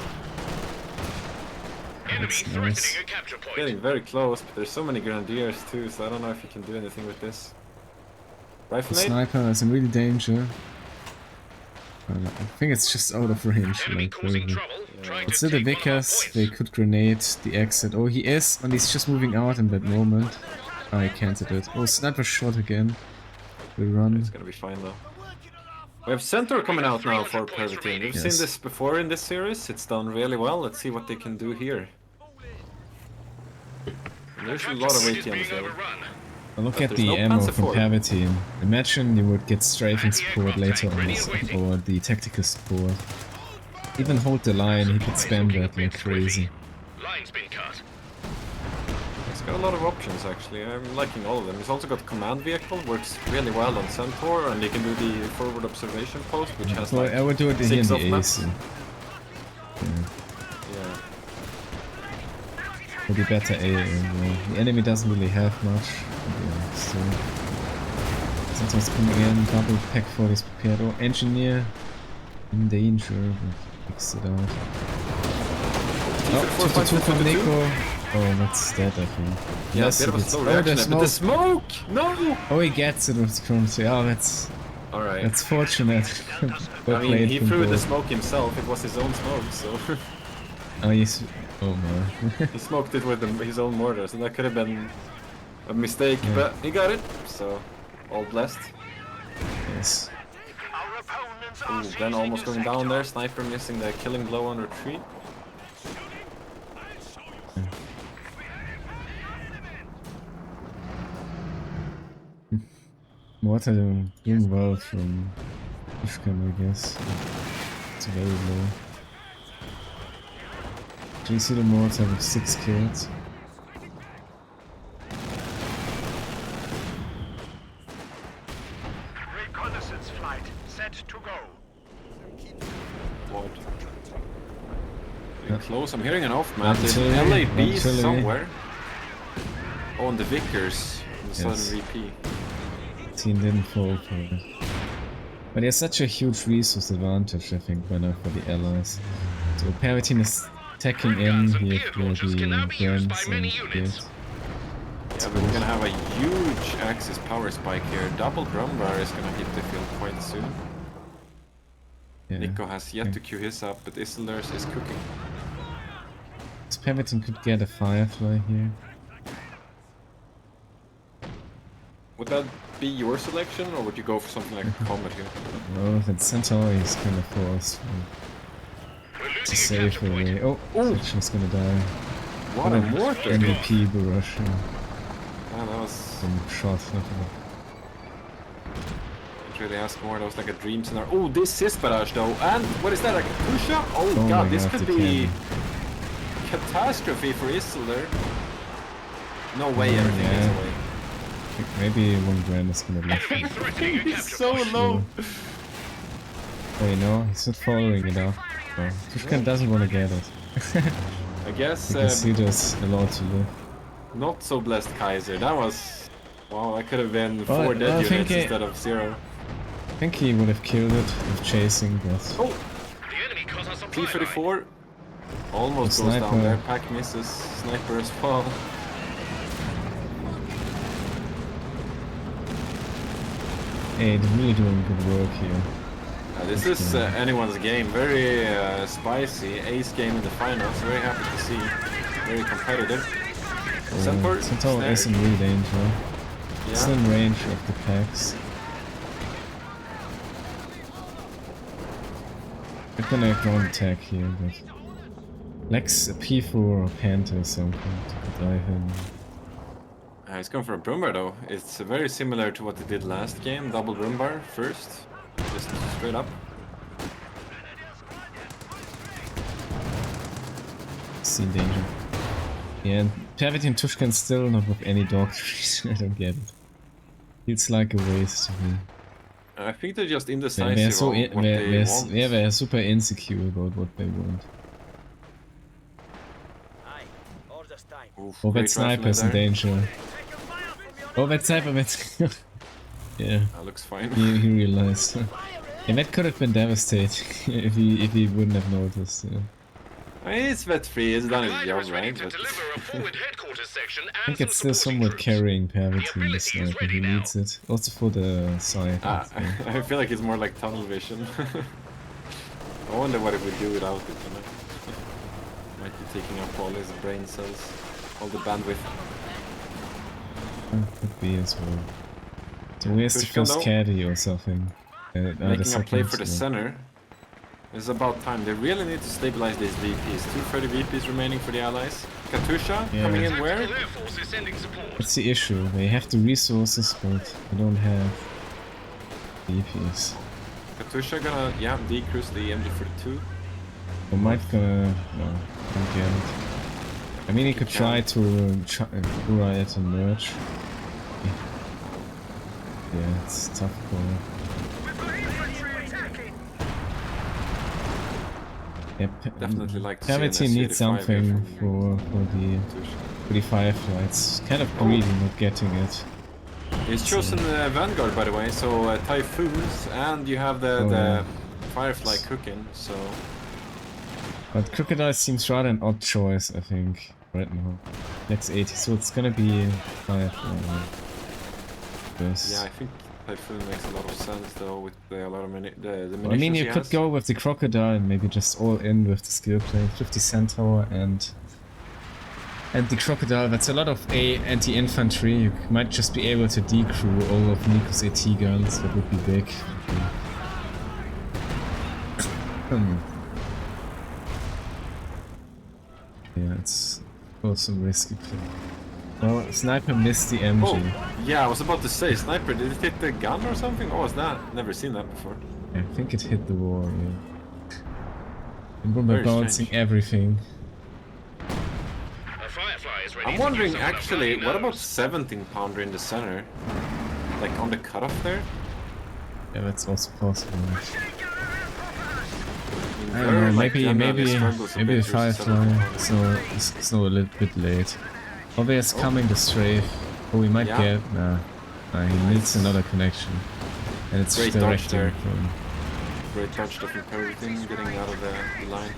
That's nice. Getting very close, but there's so many grenadiers too, so I don't know if you can do anything with this. The Rifle sniper is in real danger. I think it's just out of range. Like, really. It's still the Vickers, they could grenade the exit. Oh, he is, and he's just moving out in that moment. Oh, he cancelled it. Oh, sniper shot again. We run. It's gonna be fine though. We have Centaur coming out now for Pervitin. We've seen this before in this series, it's done really well. Let's see what they can do here. And there's a lot of ATMs there. Look at the ammo from Pervitin. Imagine you would get strafing support later on, or the tactical support. Even hold the line, he could spam that like crazy. Line's been cut. He's got a lot of options actually, I'm liking all of them. He's also got command vehicle, works really well on Centaur, and he can do the forward observation post, which has like I would do it here in the AC. Yeah. Would be better A. The enemy doesn't really have much. Yeah, so Centaur's coming in, double pack 40 is prepared. Oh, engineer in danger, but fix it out. Oh, 2 from Nicko. Oh, that's dead, I think. Yeah, yes, bit of a slow reaction, but the smoke! No! Oh, he gets it with currency. Oh, that's... Alright. That's fortunate. I mean, he threw the smoke himself, it was his own smoke, so... Oh, he's... Oh, no. He smoked it with his own mortars, and that could have been a mistake, but he got it, so... All blessed. Yes. Ooh, then almost going down there, sniper missing the killing blow on retreat. Mortar doing well from Tushkan, I guess. It's very low. JC the mortar with 6 kills. Reconnaissance flight set to go. What? Getting close, I'm hearing an off-map. There's Artillery, LAB artillery. somewhere. Oh, and the Vickers. The Yes. Southern VP. Team didn't fall for it. But there's such a huge resource advantage, I think, by now for the allies. So Pervitin is attacking in here for the guns and kids. Yeah, but we're gonna have a huge Axis power spike here. Double drum bar is gonna hit the field quite soon. Yeah. Nicko has yet to queue his up, but Isildur's is cooking. So Pervitin could get a Firefly here. Would that be your selection, or would you go for something like a combat here? No, that Centaur is kind of forced. It's a safe away. Oh, Section's gonna die. What a mortar! MVP Barush. Yeah, that was Some shot. really ask more. That was like a dream scenario. Oh, this is barrage though. And what is that? Like a push-up? Oh, Oh god, my this God, could the be cannon. catastrophe for Isildur. No way everything yeah. gets away. Maybe 1 grand is gonna lift him. Threatening a He's capture so point. low. Wait, no, he's not following it up. No. Tushkan doesn't want to get it. I guess Because he just allowed to live. not so blessed Kaiser. That was... Wow, that could have been 4 Well, dead I units think instead of 0. I think he would have killed it with chasing, but... Oh! The enemy cut us a flyby. P34 almost The goes down sniper. there. Pack misses. Sniper as well. Hey, they're really doing good work here. This is anyone's game. Very spicy. Ace game in the finals. Very happy to see. Very competitive. Centaur Centaur snare. is in real danger. It's Yeah. in range of the packs. They're gonna counterattack here, but... Lex a P4 or Panther or something to dive in. He's going for a Brumbar though. It's very similar to what they did last game. Double Brumbar first. Just straight up. It's in danger. Yeah, and Pervitin Tushkan still not with any doctors. I don't get it. Feels like a waste to me. I think they're just indecisive They're so on what they want. yeah, they're super insecure about what they want. Oof, Oh, great that sniper's in rifle there. danger. Oh, that sniper, that's... yeah, That looks fine. he realized. Yeah, that could have been devastating if he wouldn't have noticed. Yeah. I mean, it's vet free. It's done its Glider job, is ready right? to But deliver a forward headquarters section I and think some it's still supporting somewhat troops. carrying Pervitin, the ability is sniper. ready He now. needs it. Also for the side. I feel like it's more like tunnel vision. I wonder what it would do without it, you know? Might be taking up all his brain cells, all the bandwidth. Could be as well. So where's the Tushkan first though? caddy or something? The Making a play second, for the yeah. center. It's about time. They really need to stabilize these VPs. 230 VPs remaining for the allies. Katusha Yeah. coming in where? Tactical Air Force is sending support. That's the issue. They have the resources, but they don't have VPs. Katusha gonna, yeah, decrease the MG42. They might gonna... no, don't get it. I mean, he could try to riot and merge. Yeah, it's tough call. Yep. Definitely like to see an Pervitin needs SC85 something here for the Firefly. It's kind of greedy not getting it. He's chosen Vanguard, by the way, so Typhoons, and you have the Firefly cooking, so... But Crocodile seems rather an odd choice, I think, right now. Next 80, so it's gonna be Firefly. Yeah, I think Typhoon makes a lot of sense, though, with a lot of the munitions I mean, you he could has. go with the Crocodile and maybe just all in with the skill play. 50 Centaur and the Crocodile. That's a lot of anti-infantry. You might just be able to decrew all of Nicko's AT guns. That would be big. Yeah, it's also risky play. Well, Sniper missed the MG. Oh, yeah, I was about to say, Sniper, did it hit the gun or something? What was that? Never seen that before. I think it hit the wall, yeah. And we're Very bouncing strange. everything. A Firefly is ready I'm to wondering, use some of the actually, flying what about nose. 17 pounder in the center? Like on the cutoff there? Yeah, that's also possible. I Very, don't know, like, generally struggles a maybe bit a versus Firefly, 17 pounder. so it's not a little bit late. Oh, there's coming the strafe. Oh, we might Yeah. get... Nah, he needs another connection. And it's Great dodge directing there. from... Great touch stuff in Pervitin, getting out of the line.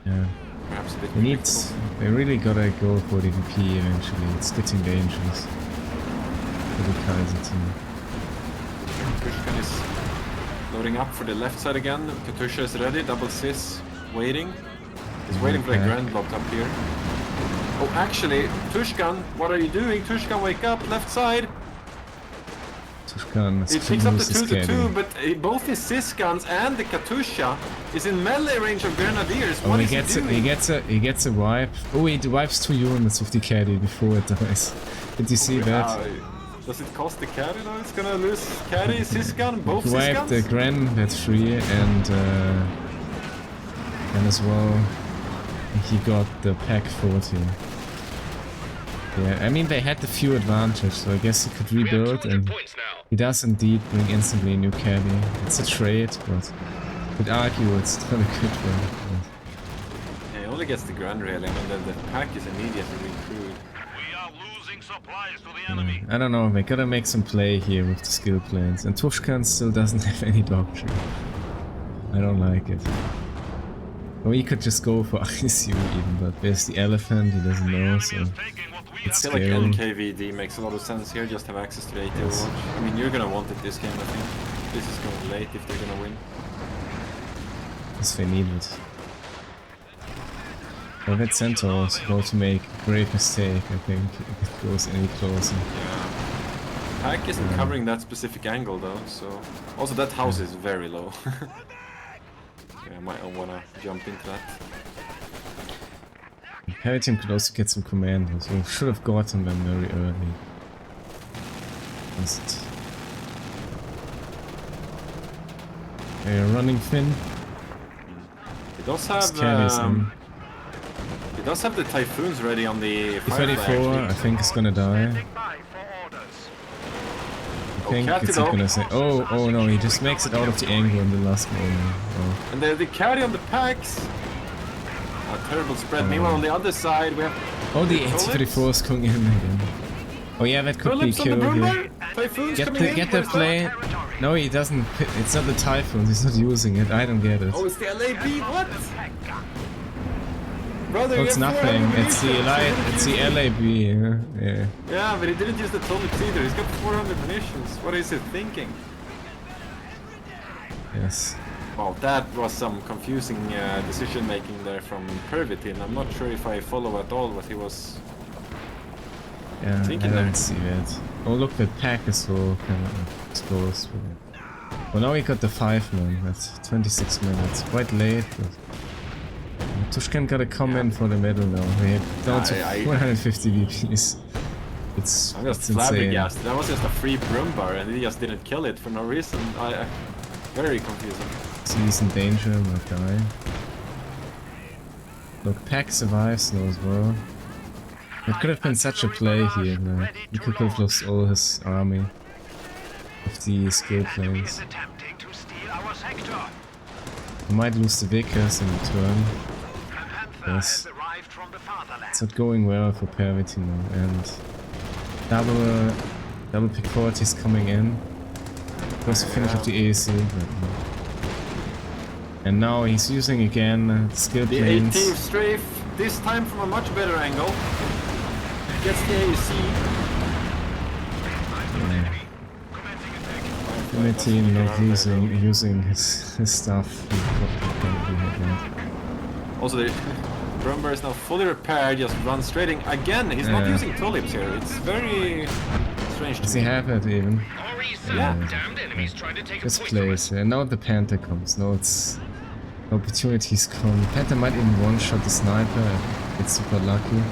Yeah. Perhaps a bit They need... predictable. They really gotta go for the VP eventually. It's getting dangerous. For the Kaiser team. Tushkan is loading up for the left side again. Katusha is ready, double cis, waiting. He's waiting for the Okay. grand block up here. Oh, actually, Tushkan, what are you doing? Tushkan, wake up, left side! Tushkan He picks up the 2-2, but both his cis guns and the Katusha is in melee range of Grenadiers. Oh, What he is gets doing? he gets a wipe. Oh, he wipes 2 units with the caddy before it dies. Did you see that? Does it cost the carry though? It's gonna lose carry, Sysgun, both Wiped the Sysguns? Gren at 3 and as well he got the pack 40. Yeah, I mean they had the few advantage, so I guess he could We have rebuild 200 and points now. he does indeed bring instantly a new carry. It's a trade, but I'd argue it's not a good one. Yeah, he only gets the Grand really. I mean the pack is immediately recruited. We are losing supplies to the enemy. I don't know, we gotta make some play here with the skill planes. And Tushkan still doesn't have any doctrine. I don't like it. Or he could just go for ISU even, but there's the elephant, he doesn't know, so Taking what we it's I feel like scary. NKVD makes a lot of sense here, just have access to the AT Overwatch. I mean, you're gonna want it this game, I think. This is going late if they're gonna win. Because they need it. But that Centaur is about to make a great mistake, I think, if it goes any closer. Yeah. Pack isn't covering that specific angle though, so... Also that house is very low. Yeah, I might wanna jump into that. Pervitin could also get some commandos, so should have gotten them very early. Just... running Finn. He does have he does have the Typhoons ready on the Firefly 34, I actually. think is gonna die. I think cat it's it up. gonna say, oh no, he just makes it out of the angle in the last moment. Oh. And the carry on the packs. A terrible spread. Meanwhile on the other side we have Oh, the Tulips? 34 is coming in again. Oh yeah, that could Tulips be on the killed here. Brumbar. Typhoons coming in. Get the Where's play. No, he doesn't. It's not the Typhoons. He's not using it. I don't get it. Oh, it's the LAB. What? Brother, Oh, you it's have nothing. 400 It's the munitions. It's the LAB. Yeah. Yeah, but he didn't use the Tulips either. He's got 400 munitions. What is he thinking? Yes. Well, that was some confusing decision making there from Pervitin. I'm not sure if I follow at all what he was. Yeah. I Thinking there. don't see that. Oh look, the pack is so kind of exposed. Well, now we got the 5 man. That's 26 minutes. Quite late, but Tushkan gotta come in for the medal now. We're down to 150 VPs. It's I'm just it's insane. flabbergasted. That was just a free Brumbar and he just didn't kill it for no reason. Very confusing. So he's in danger, might die. Look, Pack survives now as well. It could have been such a play here, like, he could have lost all his army with the skill planes. He might lose the Vickers in return. Yes. It's not going well for Pervitin now, and double pick 40 is coming in. Close to finish of the AAC, but and now he's using again skill The planes. 18th strafe, this time from a much better angle. Gets the AAC. Pervitin not using his stuff. Also, the Brumbar is now fully repaired, just runs straight in. Again, he's not Yeah. using Tulips here. It's very strange to Does me. he have it even? Our east side, Yeah. damned enemies trying to take a This point from us. plays, and now the Panther comes. Now it's opportunities come. Panther might even one-shot the sniper if it's super lucky.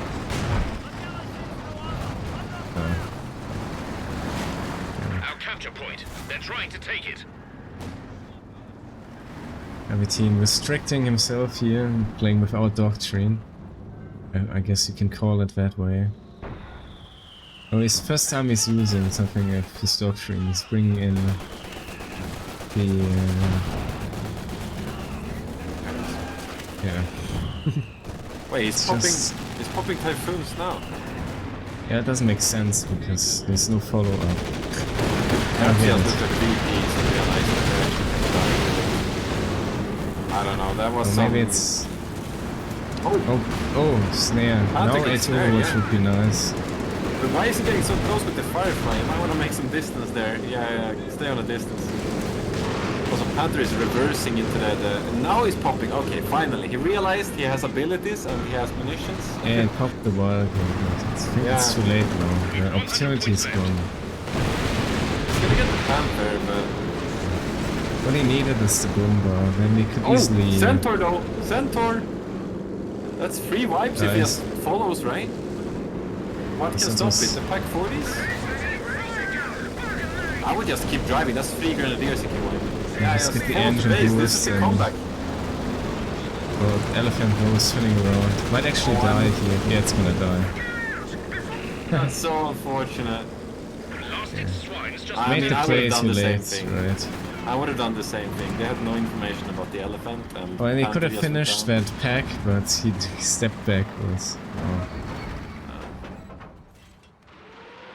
Our capture point. They're trying to take it. Pervitin restricting himself here and playing without doctrine. I guess you can call it that way. Oh, it's the first time he's using something of his doctrine. He's bringing in the... yeah. Wait, he's It's popping. just- He's popping Typhoons now. Yeah, it doesn't make sense because there's no follow-up. Perhaps he has looked at VPs and realized that I don't know. That was Or some. maybe it's... Oh, Oh, snare. I'll Now take a it's snare, Overwatch yeah. would be nice. but why is he getting so close with the Firefly? You might want to make some distance there. Yeah, stay on a distance. Also, Panther is reversing into that. And now he's popping. Okay, finally. He realized he has abilities and he has munitions. And pop the wild gun, but I think it's too late now. The opportunity is gone. He's gonna get the Panther, but. What he needed is the Boombar, then we could Oh, easily... Centaur though! Centaur! That's 3 wipes if he Nice. just follows, right? What can stop Centaur's- it? The pack 40s? I would just keep driving. That's 3 grenadiers if you want. Yeah, just get the engine This is boost the and comeback. well, the elephant goes spinning around. Might actually die here. Yeah, it's gonna die. That's so unfortunate. Last hit swines just I Made mean, the I would play have done too the same late, thing. right? I would have done the same thing. They had no information about the elephant. And Well, he could have just went finished down. that pack, but he stepped backwards. Oh.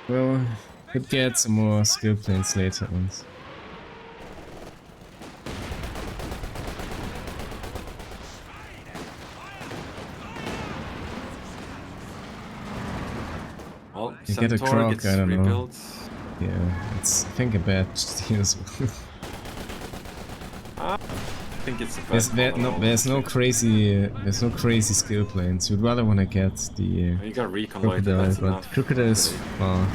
Well, could get some more skill planes later on. Well, You get a Centaur croc, gets I don't know. rebuilt. Yeah, it's I think a bad deal as well. I think it's the best There's no crazy skill planes. You'd rather want to get the You got reconvoy, crocodile, that's but enough. crocodile is far.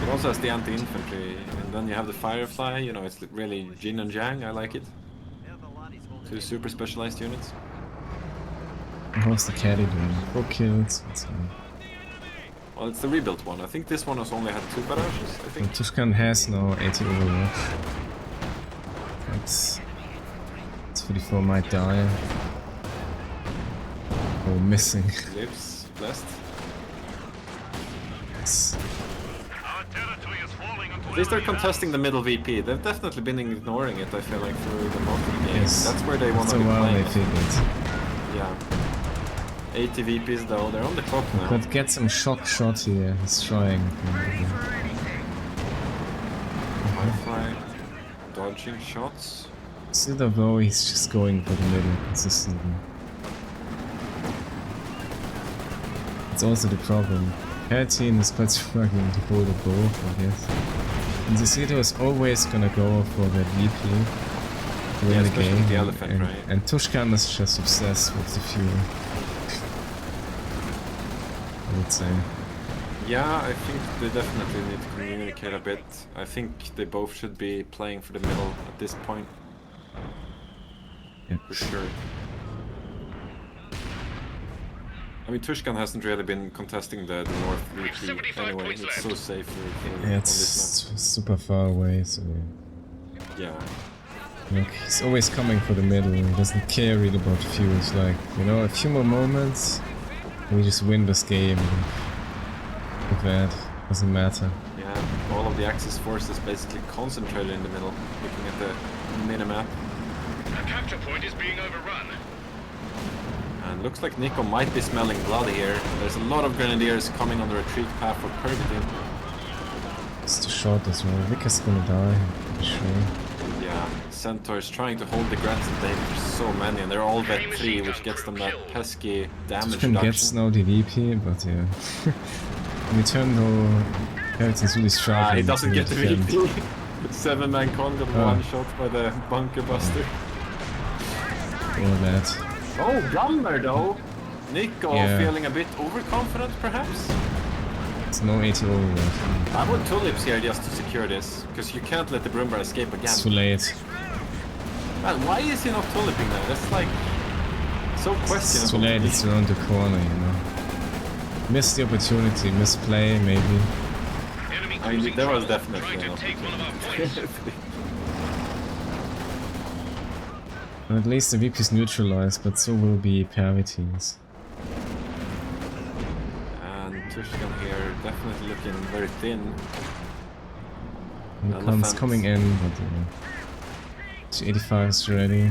It also has the anti-infantry, and then you have the firefly. You know, it's really Jin and Yang. I like it. 2 super specialized units. How's the caddy doing? 4 kills. That's fine. Well, it's the rebuilt one. I think this one has only had 2 barrages. I think. And Tushkan has no 80 overwatch. It's 34 might die. Oh, missing. Lives blessed. It's Our territory is falling into At least they're contesting the middle VP. They've definitely been ignoring it. I feel like through the most of the game. yes. That's where they want After to a be while playing. they figured. Yeah. 80 VPs though. They're on the clock now. Could get some shot here. He's trying. Firefly dodging shots. Isildur though, he's just going for the middle consistently. It's also the problem. Pervitin is quite struggling to hold a bow, I guess. And Isildur is always gonna go for that VP to win Yeah, the especially game. the elephant, and, right? and Tushkan is just obsessed with the fuel. I would say. Yeah, I think they definitely need to communicate a bit. I think they both should be playing for the middle at this point. Yeah. For sure. I mean, Tushkan hasn't really been contesting the north VP 75 anyway. points It's so left. safe for Yeah, on it's this super far away, so map. Yeah. look, he's always coming for the middle. He doesn't care really about fuel. It's like, you know, a few more moments, and we just win this game. With that, doesn't matter. Yeah, all of the Axis forces basically concentrated in the middle, looking at the minimap. A capture point is being overrun. And looks like Nicko might be smelling blood here. There's a lot of grenadiers coming on the retreat path for Pervitin. It's too short as well. Vicker's gonna die, I'm pretty sure. Yeah, Centaur is trying to hold the grants at bay. There's so many, and they're all vet 3, which gets them that pesky damage Tushkan gets reduction. now the VP, but yeah. In return though, Pervitin's really struggling. He doesn't to get the defend. VP. 7-man con got Oh. one shot by the bunker buster. All that. Oh, Gummer though! Nicko Yeah. feeling a bit overconfident perhaps? It's no 80 overwatch. I would tulips here just to secure this, because you can't let the Broombar escape again. It's too late. Man, why is he not tuliping now? That's like so questionable. It's too late, it's around the corner, you know. Missed the opportunity, misplay maybe. Enemy I mean, cruising there was trouble, definitely trying an to take one of our points. But at least the VP is neutralized, but so will be Pervitin's. And Tushkan here definitely looking very thin. Comes Elephant. coming in, but 285 is ready.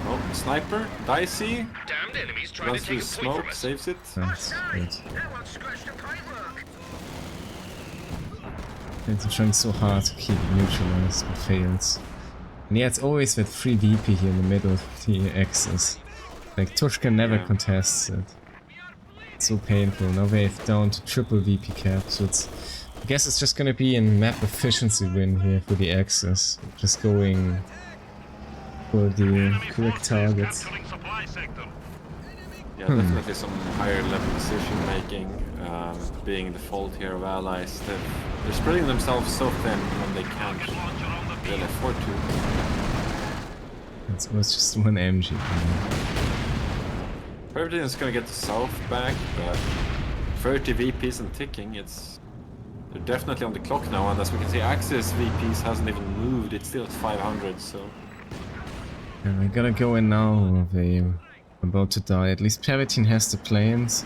Oh, sniper, dicey, Damned enemies trying runs to through take a point smoke, from us. saves it. That's good. It's trying so hard to keep it neutralized, but fails. And yeah, it's always that free VP here in the middle of the axis. Like, Tushkan never Yeah. contests it. It's so painful. Now they're down to triple VP cap, so it's... I guess it's just gonna be a map efficiency win here for the axis. Just going for the correct targets. Capturing supply sector. Yeah, definitely some higher level decision making being the fault here of allies. They're spreading themselves so thin when they can't Launcher on the really afford to. It was just one MG. Pervitin is gonna get the south back, but 30 VPs and ticking, it's They're definitely on the clock now, and as we can see, Axis VPs hasn't even moved. It's still at 500, so... Yeah, we gotta go in now, or they're about to die. At least Pervitin has the planes.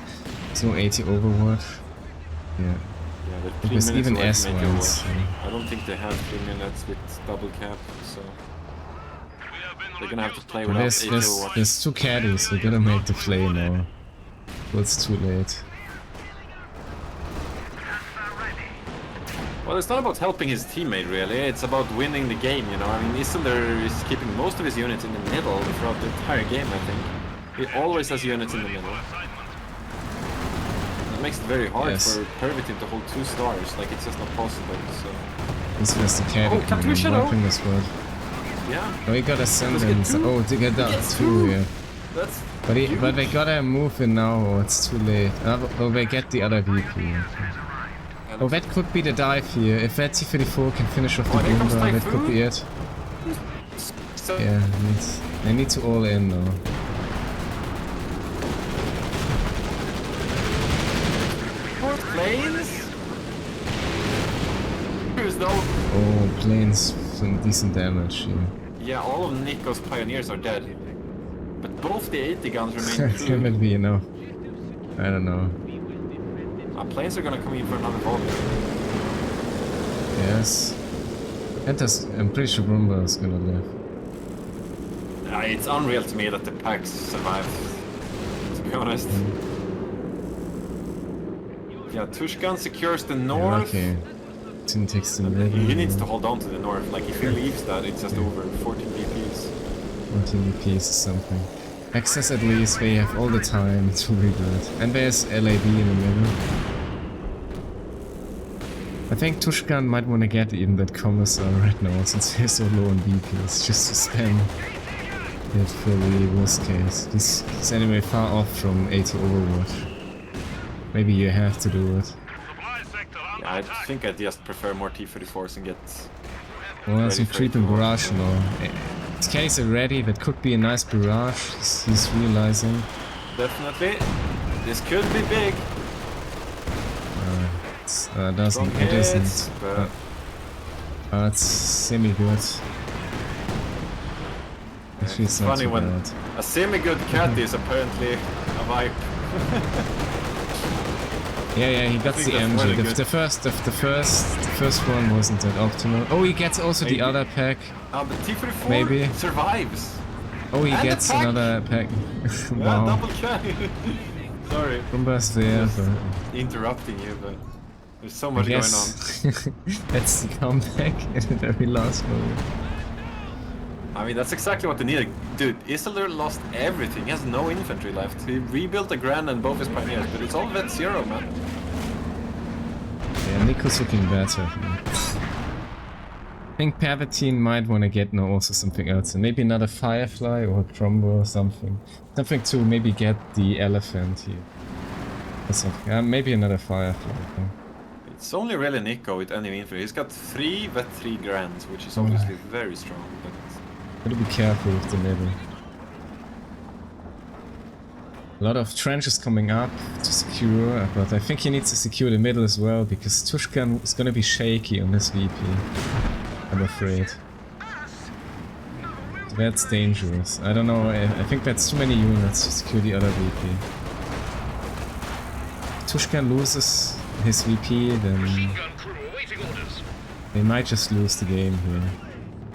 There's no 80 overwatch. Yeah. Yeah, they're 3 Because minutes even away S from 80 wins. overwatch. I don't think they have 3 minutes with double cap, so... They're gonna have to play without 80 overwatch. There's 2 caddies, we gotta make the play now. Well, it's too late. Well, it's not about helping his teammate, really. It's about winning the game, you know. I mean, Isildur is keeping most of his units in the middle throughout the entire game, I think. He always has units in the middle. It makes it very hard for Pervitin to hold 2 stars. Like, it's just not possible, so... This was the caddy coming in, working as well. Yeah. Oh, he got ascendance. Oh, they get down 2, yeah. That's but they gotta move in now, or it's too late. Oh, they get the other VP. Oh, that could be the dive here. If that T-34 can finish off the Bomber, that could be it. So Yeah, they need to all in though. planes? Oh, planes, some decent damage here. Yeah, all of Nicko's pioneers are dead. But both the 80 guns remain It's gonna be enough. I don't know. Planes are gonna come in for another volley. Yes. I'm pretty sure Rumba is gonna live. It's unreal to me that the packs survived, to be honest. Yeah, Tushkan secures the north. Yeah, okay. Tin takes the middle. He needs to hold on to the north. Like, if he leaves that, it's just over. 14 VPs. 14 VPs is something. Access at least, they have all the time to rebuild. And there's LAB in the middle. I think Tushkan might want to get even that Commissar right now, since he's so low on VPs, just to spam it for the worst case. He's anyway far off from 80 overwatch. Maybe you have to do it. Yeah, I think I'd just prefer more T-34s and get... Well, that's some creeping barrage now. Is Kaiser ready? That could be a nice barrage, he's realizing. Definitely. This could be big. It isn't. It's semi-good. It's funny when a semi-good cat is apparently a vibe. Yeah, he got the MG. The first one wasn't that optimal. Oh, he gets also the other pack. But T-34 maybe survives. Oh, he gets another pack. Wow. Yeah, double check. Sorry. Rumba's there, but... Interrupting you, but there's so much going on. That's the comeback at the very last moment. I mean, that's exactly what they needed. Dude, Isildur lost everything. He has no infantry left. He rebuilt the Grand and both his pioneers, but it's all vet 0, man. Yeah, Nicko's looking better. I think Pervitin might want to get now also something else. And maybe another Firefly or a Trombo or something. Something to maybe get the Elephant here. Or something. Maybe another Firefly. It's only really Nicko with any infantry. He's got 3 vet 3 Grands, which is obviously very strong. But gotta be careful with the middle. A lot of trenches coming up to secure, but I think he needs to secure the middle as well, because Tushkan is gonna be shaky on this VP. I'm afraid. That's dangerous. I don't know, I think that's too many units to secure the other VP. If Tushkan loses his VP, then they might just lose the game here.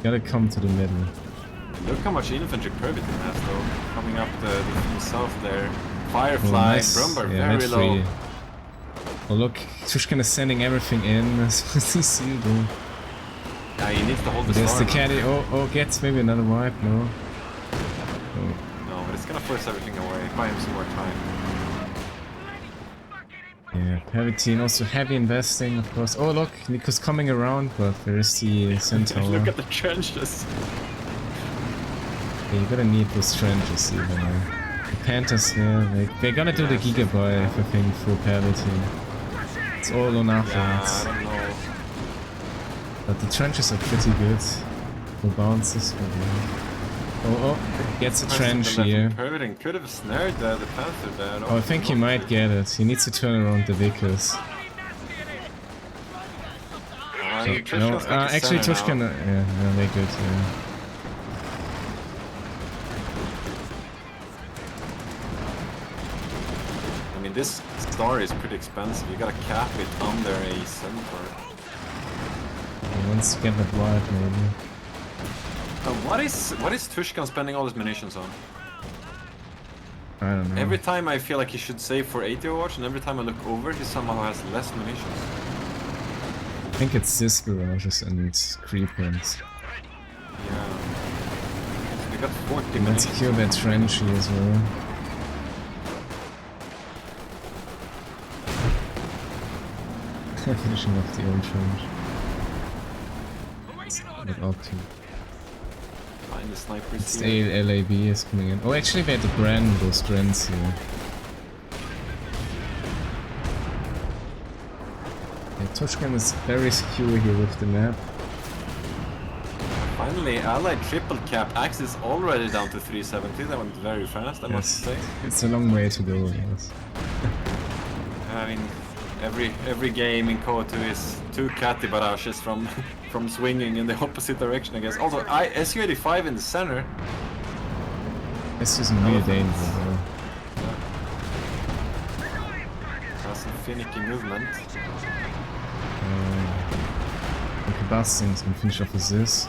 Gotta come to the middle. Look how much infantry Pervitin has though, coming up the south there. Firefly, Brumber, very low. Oh look, Tushkan is sending everything in. Isildur. Yeah, he needs to hold the There's star. the caddy. Oh, gets maybe another wipe, no? No, but it's gonna force everything away, buy him some more time. Yeah, Pervitin also heavy investing, of course. Oh look, Nicko's coming around, but there is the Centaur. Look at the trenches. Yeah, you're gonna need those trenches even. The Panthers here, they're gonna do the Gigabyte, I think, for Pervitin. It's all or nothing. Yeah, I don't know. But the trenches are pretty good. For bounces. Oh, gets a trench here. Pervitin could have snared the Panther there. Oh, I think he might get it. He needs to turn around the Vickers. think No, Tushkan's got the actually center Tushkan, now. yeah, they're good. Yeah. I mean, this star is pretty expensive. You gotta cap it under a centaur. He wants to get that wide, maybe. What is Tushkan spending all his munitions on? I don't know. Every time I feel like he should save for 80 Overwatch, and every time I look over, he somehow has less munitions. I think it's this barrages and creepers. Yeah. They got 40 Let's munitions. secure that trench here as well. Finishing off the old trench. But opti. Find the snipers It's here. the LAB is coming in. Oh, actually we had to brand those trends here. Yeah, Tushkan is very secure here with the map. Finally, Allied triple cap. Axis already down to 370. That went very fast, I must say. It's a long way to go, yes. I mean, every game in KO2 is 2 catty barrages from from swinging in the opposite direction, I guess. Also, SU-85 in the center. This is really dangerous though. Has some finicky movement. Okay, Bastion's gonna finish off with this.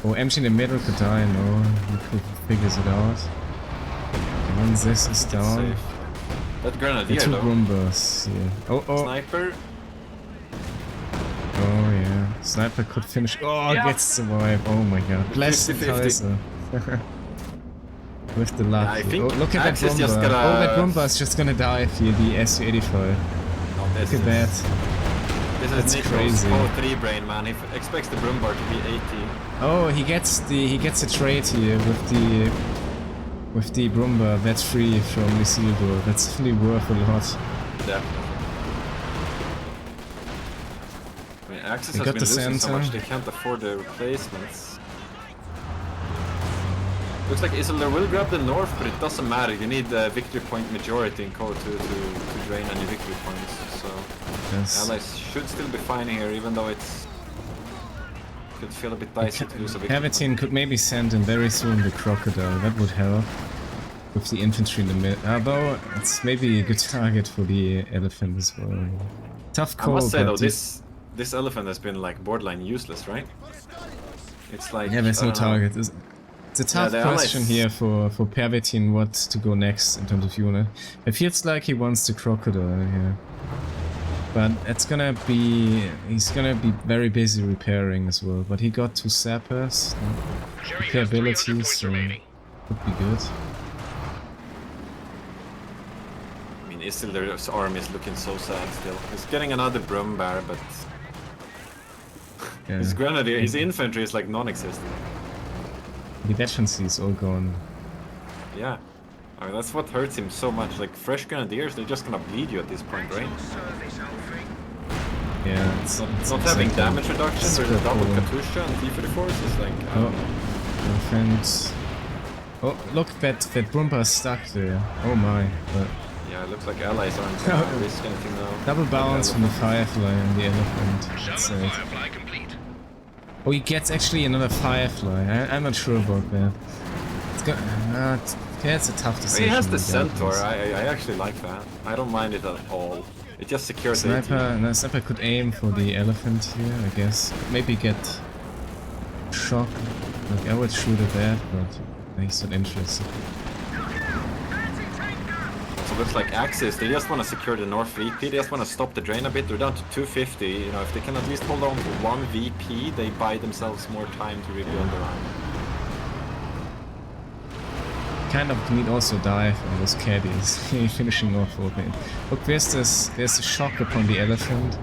Oh, MG in the middle could die, no. He figures it out. And when this is down. Safe. That The grenadier two though. Brumbers here. Oh, oh. Sniper. Oh yeah. Sniper could finish. Oh, Yeah. gets the vibe. Oh my god. Bless the 50-50. Kaiser. With the luck. Yeah, I here. think Oh, look at that Axis just Brumber. gotta- Oh, that Brumber is just gonna die here, the SU-85. Oh, Look at that. This That's is Nicko's crazy. KO3 brain, man. He expects the Brumbar to be 80. Oh, he gets a trade here with the Brumber. That's free from Isildur. That's really worth a lot. Definitely. I mean, Axis They has got been the losing so center. much, they can't afford the replacements. Looks like Isildur will grab the north, but it doesn't matter. You need the victory point majority in KO2 to drain any victory points. So Yes. Allies should still be fine here, even though it's could feel a bit dicey to lose a victory point. Pervitin could maybe send in very soon the crocodile. That would help with the infantry in the mid. Although it's maybe a good target for the elephant as well. Tough I call. must say but though, this elephant has been like borderline useless, right? It's like yeah, there's I no don't know. target. It's a tough the question allies- here for Pervitin what to go next in terms of unit. It feels like he wants the crocodile here. But it's gonna be... he's gonna be very busy repairing as well. But he got 2 sappers, Jerry repair has 300 abilities, points so remaining. could be good. I mean, Isildur's army is looking so sad still. He's getting another Brumbar, but Yeah. his grenadier, his infantry is like non-existent. The veterancy is all gone. Yeah. I mean, that's what hurts him so much. Like, fresh grenadiers, they're just gonna bleed you at this point, right? Yeah, it's Not having like damage reduction super with a double cool. Katusha and T-34s is like... Oh, defense. Oh, look, that Brumba is stuck there. Oh my. But Yeah, it looks like allies aren't gonna risk anything now. double bounce from the Firefly and the Elephant. That's Summon it. Firefly complete. Oh, he gets actually another Firefly. I'm not sure about that. It's got... yeah, it's a tough decision. He has the regardless. Centaur, I actually like that. I don't mind it at all. It just secures the 18. Sniper could aim for the Elephant here, I guess. Maybe get shock. Like, I would shoot at that, but he's not interested. So it looks like Axis, they just want to secure the North VP, they just want to stop the drain a bit. They're down to 250, you know, if they can at least hold on to 1 VP, they buy themselves more time to rebuild their army. Kind of need also dive on those caddies, finishing off open. Look, there's the shock upon the Elephant.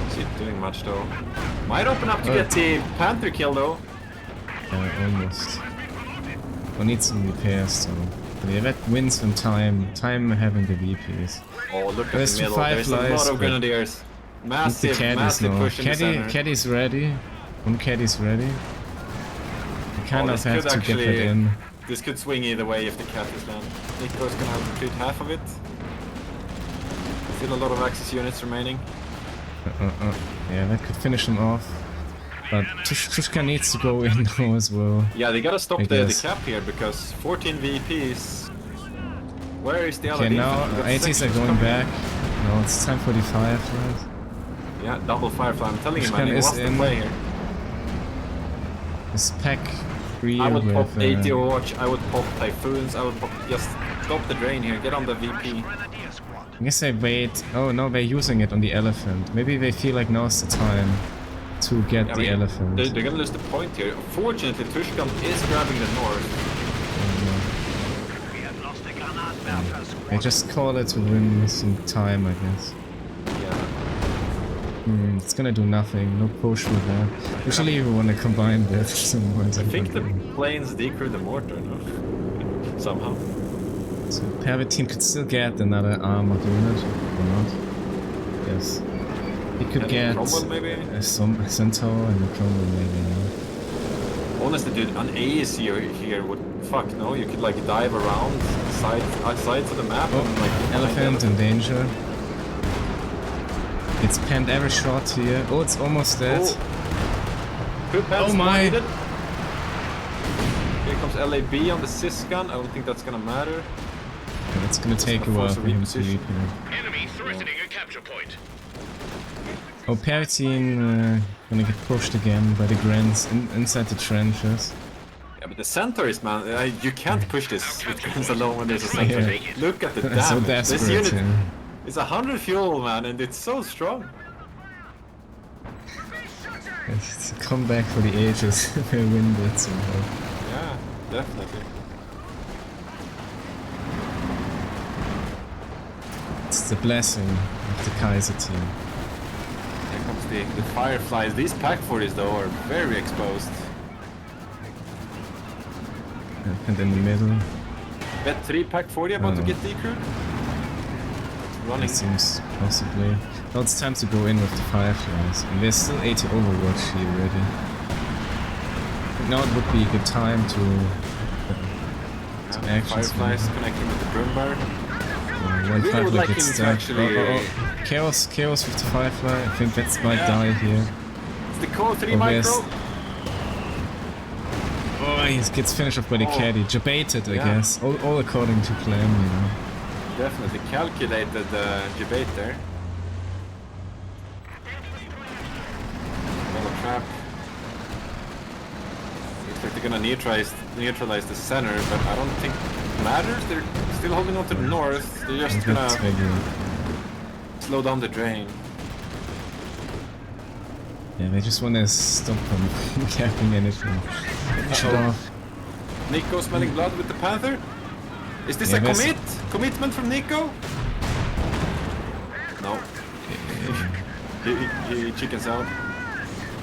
Is he doing much though? Might open up to get the Panther kill though. Almost. We need some repairs though. But yeah, that wins from time having the VPs. Oh, look at There's the two middle, there's a Fireflies, lot of but grenadiers. Need the Massive, caddies massive now. push in the center. Caddy's ready. One caddy's ready. We kind of this have could to get that actually- in. This could swing either way if the cat is land. Nicko's gonna have to treat half of it. Still a lot of Axis units remaining. Yeah, that could finish him off. But Tushkan needs to go in now as well. Yeah, they gotta stop I the guess. cap here because 14 VPs. Where is the other Okay, now defense? We got 80s are sections going coming. back. No, it's time for the Fireflies. Yeah, double Firefly. I'm telling you, Tushkan man, he is wants to in. play here. This pack 3 I would with... pop 80 Overwatch, I would pop Typhoons, I would pop... Just stop the drain here, get on the VP. I guess they wait. Oh no, they're using it on the elephant. Maybe they feel like now's the time to get Yeah, I the mean, elephant. They're gonna lose the point here. Fortunately, Tushkan is grabbing the north. They just call it to win some time, I guess. Yeah. It's gonna do nothing, no push with that. Usually you wanna combine that somewhere. I think the planes decrew the mortar, no? Somehow. So Pervitin could still get another armored unit, or not? Yes. He could And get Cromwell, maybe? a centaur and a Cromwell maybe. Yeah. Honestly, dude, an AEC here would... Fuck, no, you could like dive around sides of the map Oh, and like... elephant in danger. It's penned every shot here. Oh, it's almost dead. Oh my. Here comes LAB on the Siskan. I don't think that's gonna matter. Yeah, it's gonna take a while for him to leave here. Enemy threatening a capture point. Oh, Pervitin gonna get pushed again by the Grants inside the trenches. Yeah, but the Centaurs, man, you can't push this with guns alone when there's a Centaur. Yeah. Look at the They're so damage. This desperate, unit yeah. is 100 fuel, man, and it's so strong. It's a comeback for the ages. They win that somehow. Yeah, definitely. It's the blessing of the Kaiser team. Here comes the Fireflies. These pack 40s, though, are very exposed. And in the middle, Bet 3 pack 40 about to get decrewed. Running. it seems possibly. Now it's time to go in with the Fireflies. And there's still 80 Overwatch here already. Now it would be a good time to action. Fireflies connecting with the Brumbar. One Really would Firefly like gets him to stuck. actually- Chaos with the Firefly. I think that might die here. It's the Core 3 Oh, micro. Oh, he gets finished off by the caddy. Debated, I Yeah. guess. All according to plan, you know. Definitely calculated debate there. Well, a trap. Looks like they're gonna neutralize the center, but I don't think it matters. They're still holding on to the north. They're just gonna That's maybe. slow down the drain. Yeah, they just want to stop them from capping anything. Finish it off. Nicko smelling blood with the Panther. Is this Yeah, a that's- commitment from Nicko? No. he chickens out.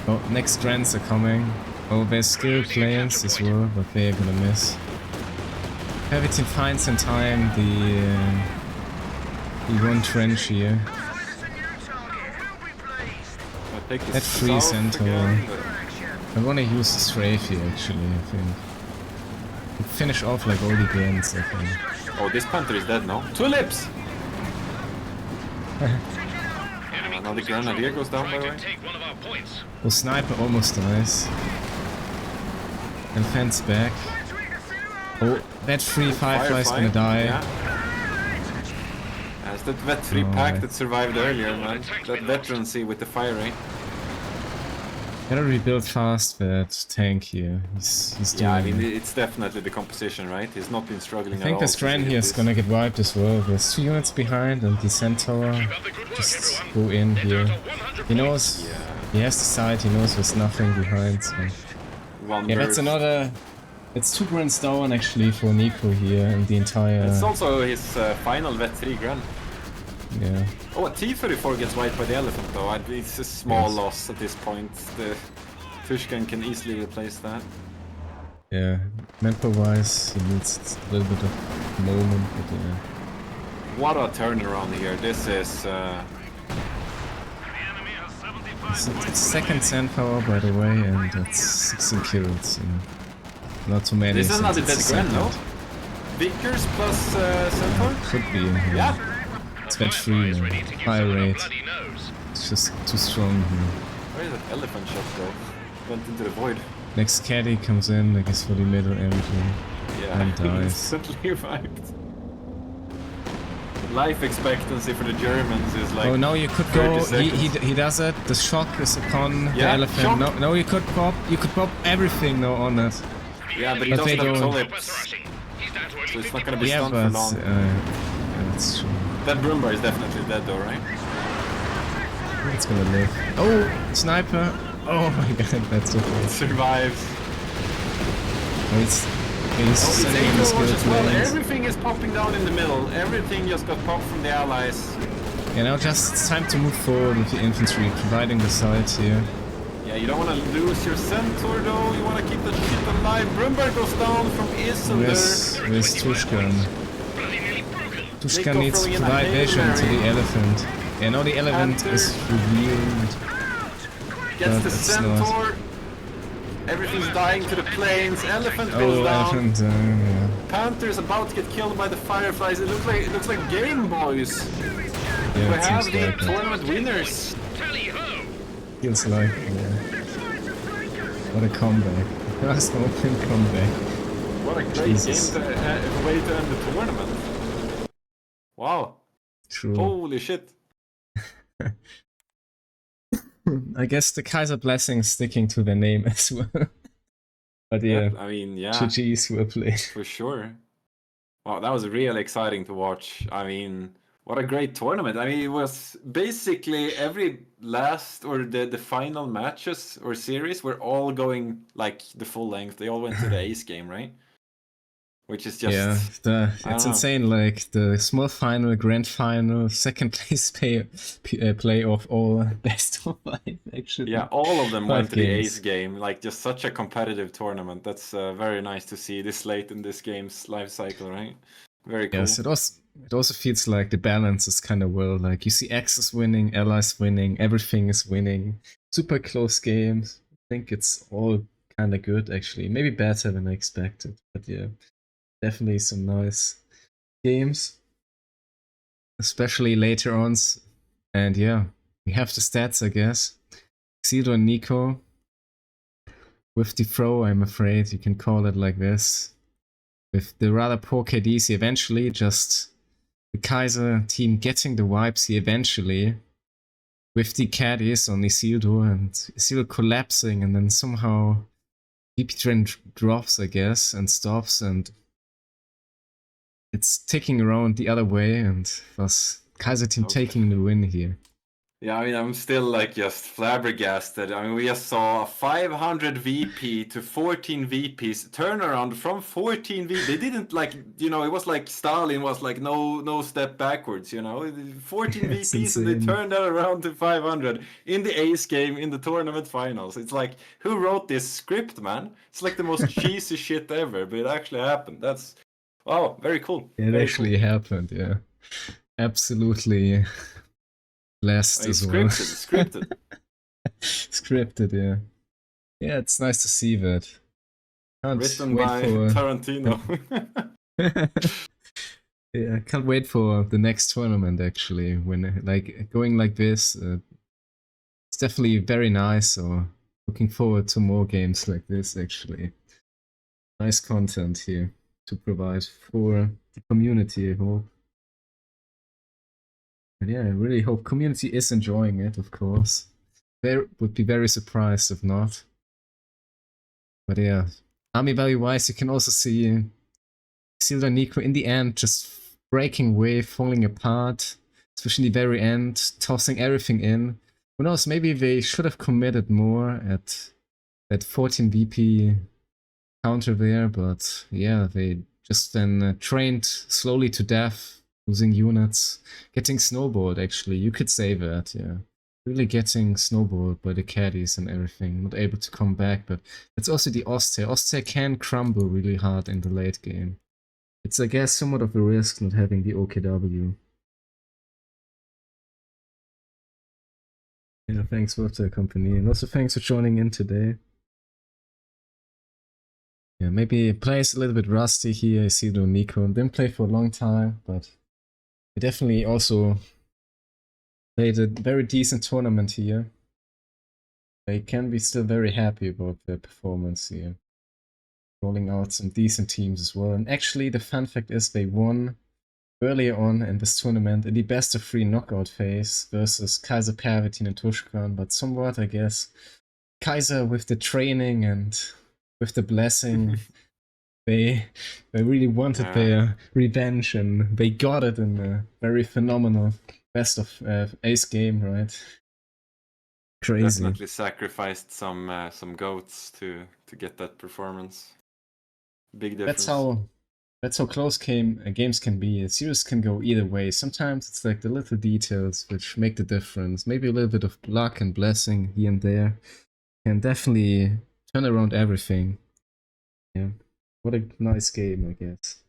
Oh, next strands are coming. Oh, there's still players as well, but they're gonna miss. Pervitin finds in time the one trench here. I take this That free south centaur. again, but- I wanna use the strafe here actually, I think. Finish off like all the guns, I think. Oh, this Panther is dead now. Tulips! Now the Grenadier goes down, by the way. Take one of our points. Oh, Sniper almost dies. And fence back. Oh, that free Firefly's gonna die. Yeah. It's that vet 3 pack Alright. that survived earlier, man. That veterancy with the fire rate. Gotta rebuild fast that tank here. He's doing. Yeah, I mean, it's definitely the composition, right? He's not been struggling I think at the all. Strand since he here hit is this. gonna get wiped as well. There's 2 units behind and the Centaur Keep up the good work, just everyone. go in They're here. down to 100 He knows, Yeah. he has the side, he knows there's nothing behind. So. One Yeah, that's burst. another. It's 2 grants down actually for Nicko here and the entire. It's also his final vet 3 grand. Yeah. Oh, a T-34 gets wiped by the elephant though. It's a small Yes. loss at this point. The Tushkan can easily replace that. Yeah. Manpower wise, he needs a little bit of moment, but yeah. What a turnaround here. This is... It's second Sandpower by the way, and that's 16 kills. Not too many. This is since another it's dead grand, no? second. Vickers plus Centaur? Could be in here. Yeah. It's vet free now. High rate. Bloody nose. It's just too strong here. Where did that elephant shot go? Went into the void. Next caddy comes in, I guess for the middle energy. Yeah, And dies. instantly revived. Life expectancy for the Germans is like. Oh no, you could 30 go. seconds. He does it. The shock is upon the Yeah, elephant. shock. No, you could pop. You could pop everything now on it. Yeah, but he But they doesn't have don't. tulips, He's down to only so it's 50 not gonna be Yeah, stunned but for long. yeah, that's true. That Broombar is definitely dead though, right? It's gonna live. Oh, sniper! Oh my god, that's so It cool. survives. Oh, he's It's sending in the Overwatch skill as well. planes. Everything is popping down in the middle. Everything just got popped from the allies. Yeah, now just it's time to move forward with the infantry, providing the site here. Yeah, you don't want to lose your centaur though. You want to keep that shit alive. Broombar goes down from Isildur. Where's Tushkan? bloody nearly broken. Tushkan Nicko needs to throwing in a provide Hail vision to Mary. the elephant. Yeah, now the elephant Panther. is revealed. Gets But the it's centaur. Everything's dying to the plains. Elephant goes Oh, down. elephant, yeah. Panther's about to get killed by the fireflies. It looks like Game Boys. Yeah, We it have seems the like it. tournament winners. Tally ho! Feels like, yeah. What a comeback. First open comeback. What a great Jesus. game to way to end the tournament. Wow. True. Holy shit. I guess the Kaiser blessings sticking to their name as well. But yeah, I mean, yeah, GG's were played. for sure. Wow, that was really exciting to watch. I mean, what a great tournament. I mean, it was basically every last or the final matches or series were all going like the full length. They all went to the ace game, right? Which is just Yeah, I it's don't know. insane. Like the small final, grand final, second place playoff, all best of 5 actually. Yeah, all of them went 5 to the games. ace game. Like just such a competitive tournament. That's very nice to see this late in this game's life cycle, right? Very cool. Yes, it also feels like the balance is kind of well. Like you see Axis winning, Allies winning, everything is winning. Super close games. I think it's all kind of good actually. Maybe better than I expected, but yeah, definitely some nice games, especially later on. And yeah, we have the stats, I guess. Isildur and Nicko with the throw, I'm afraid you can call it like this. With the rather poor KDs, eventually just the Kaiser team getting the wipes here eventually. With the caddies on Isildur and Isildur collapsing, and then somehow VP train drops, I guess, and stops, and it's ticking around the other way, and thus Kaiser team Okay. taking the win here. Yeah, I mean, I'm still like just flabbergasted. I mean, we just saw a 500 VP to 14 VPs turnaround from 14 VP. They didn't like, you know, it was like Stalin was like no step backwards, you know, 14 It's VPs and they insane. turned that around to 500 in the ace game in the tournament finals. It's like, who wrote this script, man? It's like the most cheesy shit ever, but it actually happened. That's, wow, very cool. It Very actually happened, yeah. Absolutely blessed cool. as It's well. scripted. Scripted, yeah. Yeah, it's nice to see that. Can't Written wait by for Tarantino. yeah, I can't wait for the next tournament actually. When like going like this, it's definitely very nice. So looking forward to more games like this actually. Nice content here to provide for the community, I hope. And yeah, I really hope community is enjoying it, of course. Would be very surprised if not. But yeah, army value wise, you can also see Isildur and Nicko in the end just breaking away, falling apart, especially the very end, tossing everything in. Who knows, maybe they should have committed more at that 14 VP counter there, but yeah, they just then trained slowly to death, losing units, getting snowballed actually, you could say that, yeah. Really getting snowballed by the caddies and everything, not able to come back, but it's also the Oster. Oster can crumble really hard in the late game. It's, I guess, somewhat of a risk not having the OKW. Yeah, thanks VodkaCompany, and also thanks for joining in today. Yeah, maybe plays a little bit rusty here. I see Nicko didn't play for a long time, but he definitely also Played a very decent tournament here. They can be still very happy about their performance here. Rolling out some decent teams as well. And actually, the fun fact is they won earlier on in this tournament in the best of 3 knockout phase versus Kaiser, Pervitin, and Tushkan. But somewhat, I guess, Kaiser with the training and with the blessing, they really wanted their revenge, and they got it in a very phenomenal best of ace game, right? Crazy. Definitely sacrificed some goats to get that performance. Big difference. That's how close games can be. A series can go either way. Sometimes it's like the little details which make the difference. Maybe a little bit of luck and blessing here and there can definitely turn around everything. Yeah. What a nice game, I guess.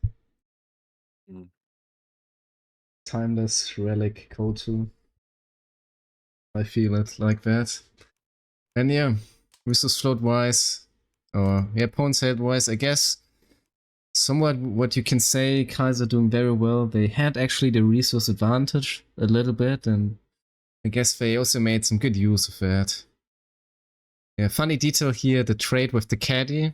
Timeless relic Kotu. I feel it like that. And yeah, resource float wise, or yeah, pawn head wise, I guess somewhat what you can say, Kaiser doing very well. They had actually the resource advantage a little bit, and I guess they also made some good use of that. Yeah, funny detail here, the trade with the caddy.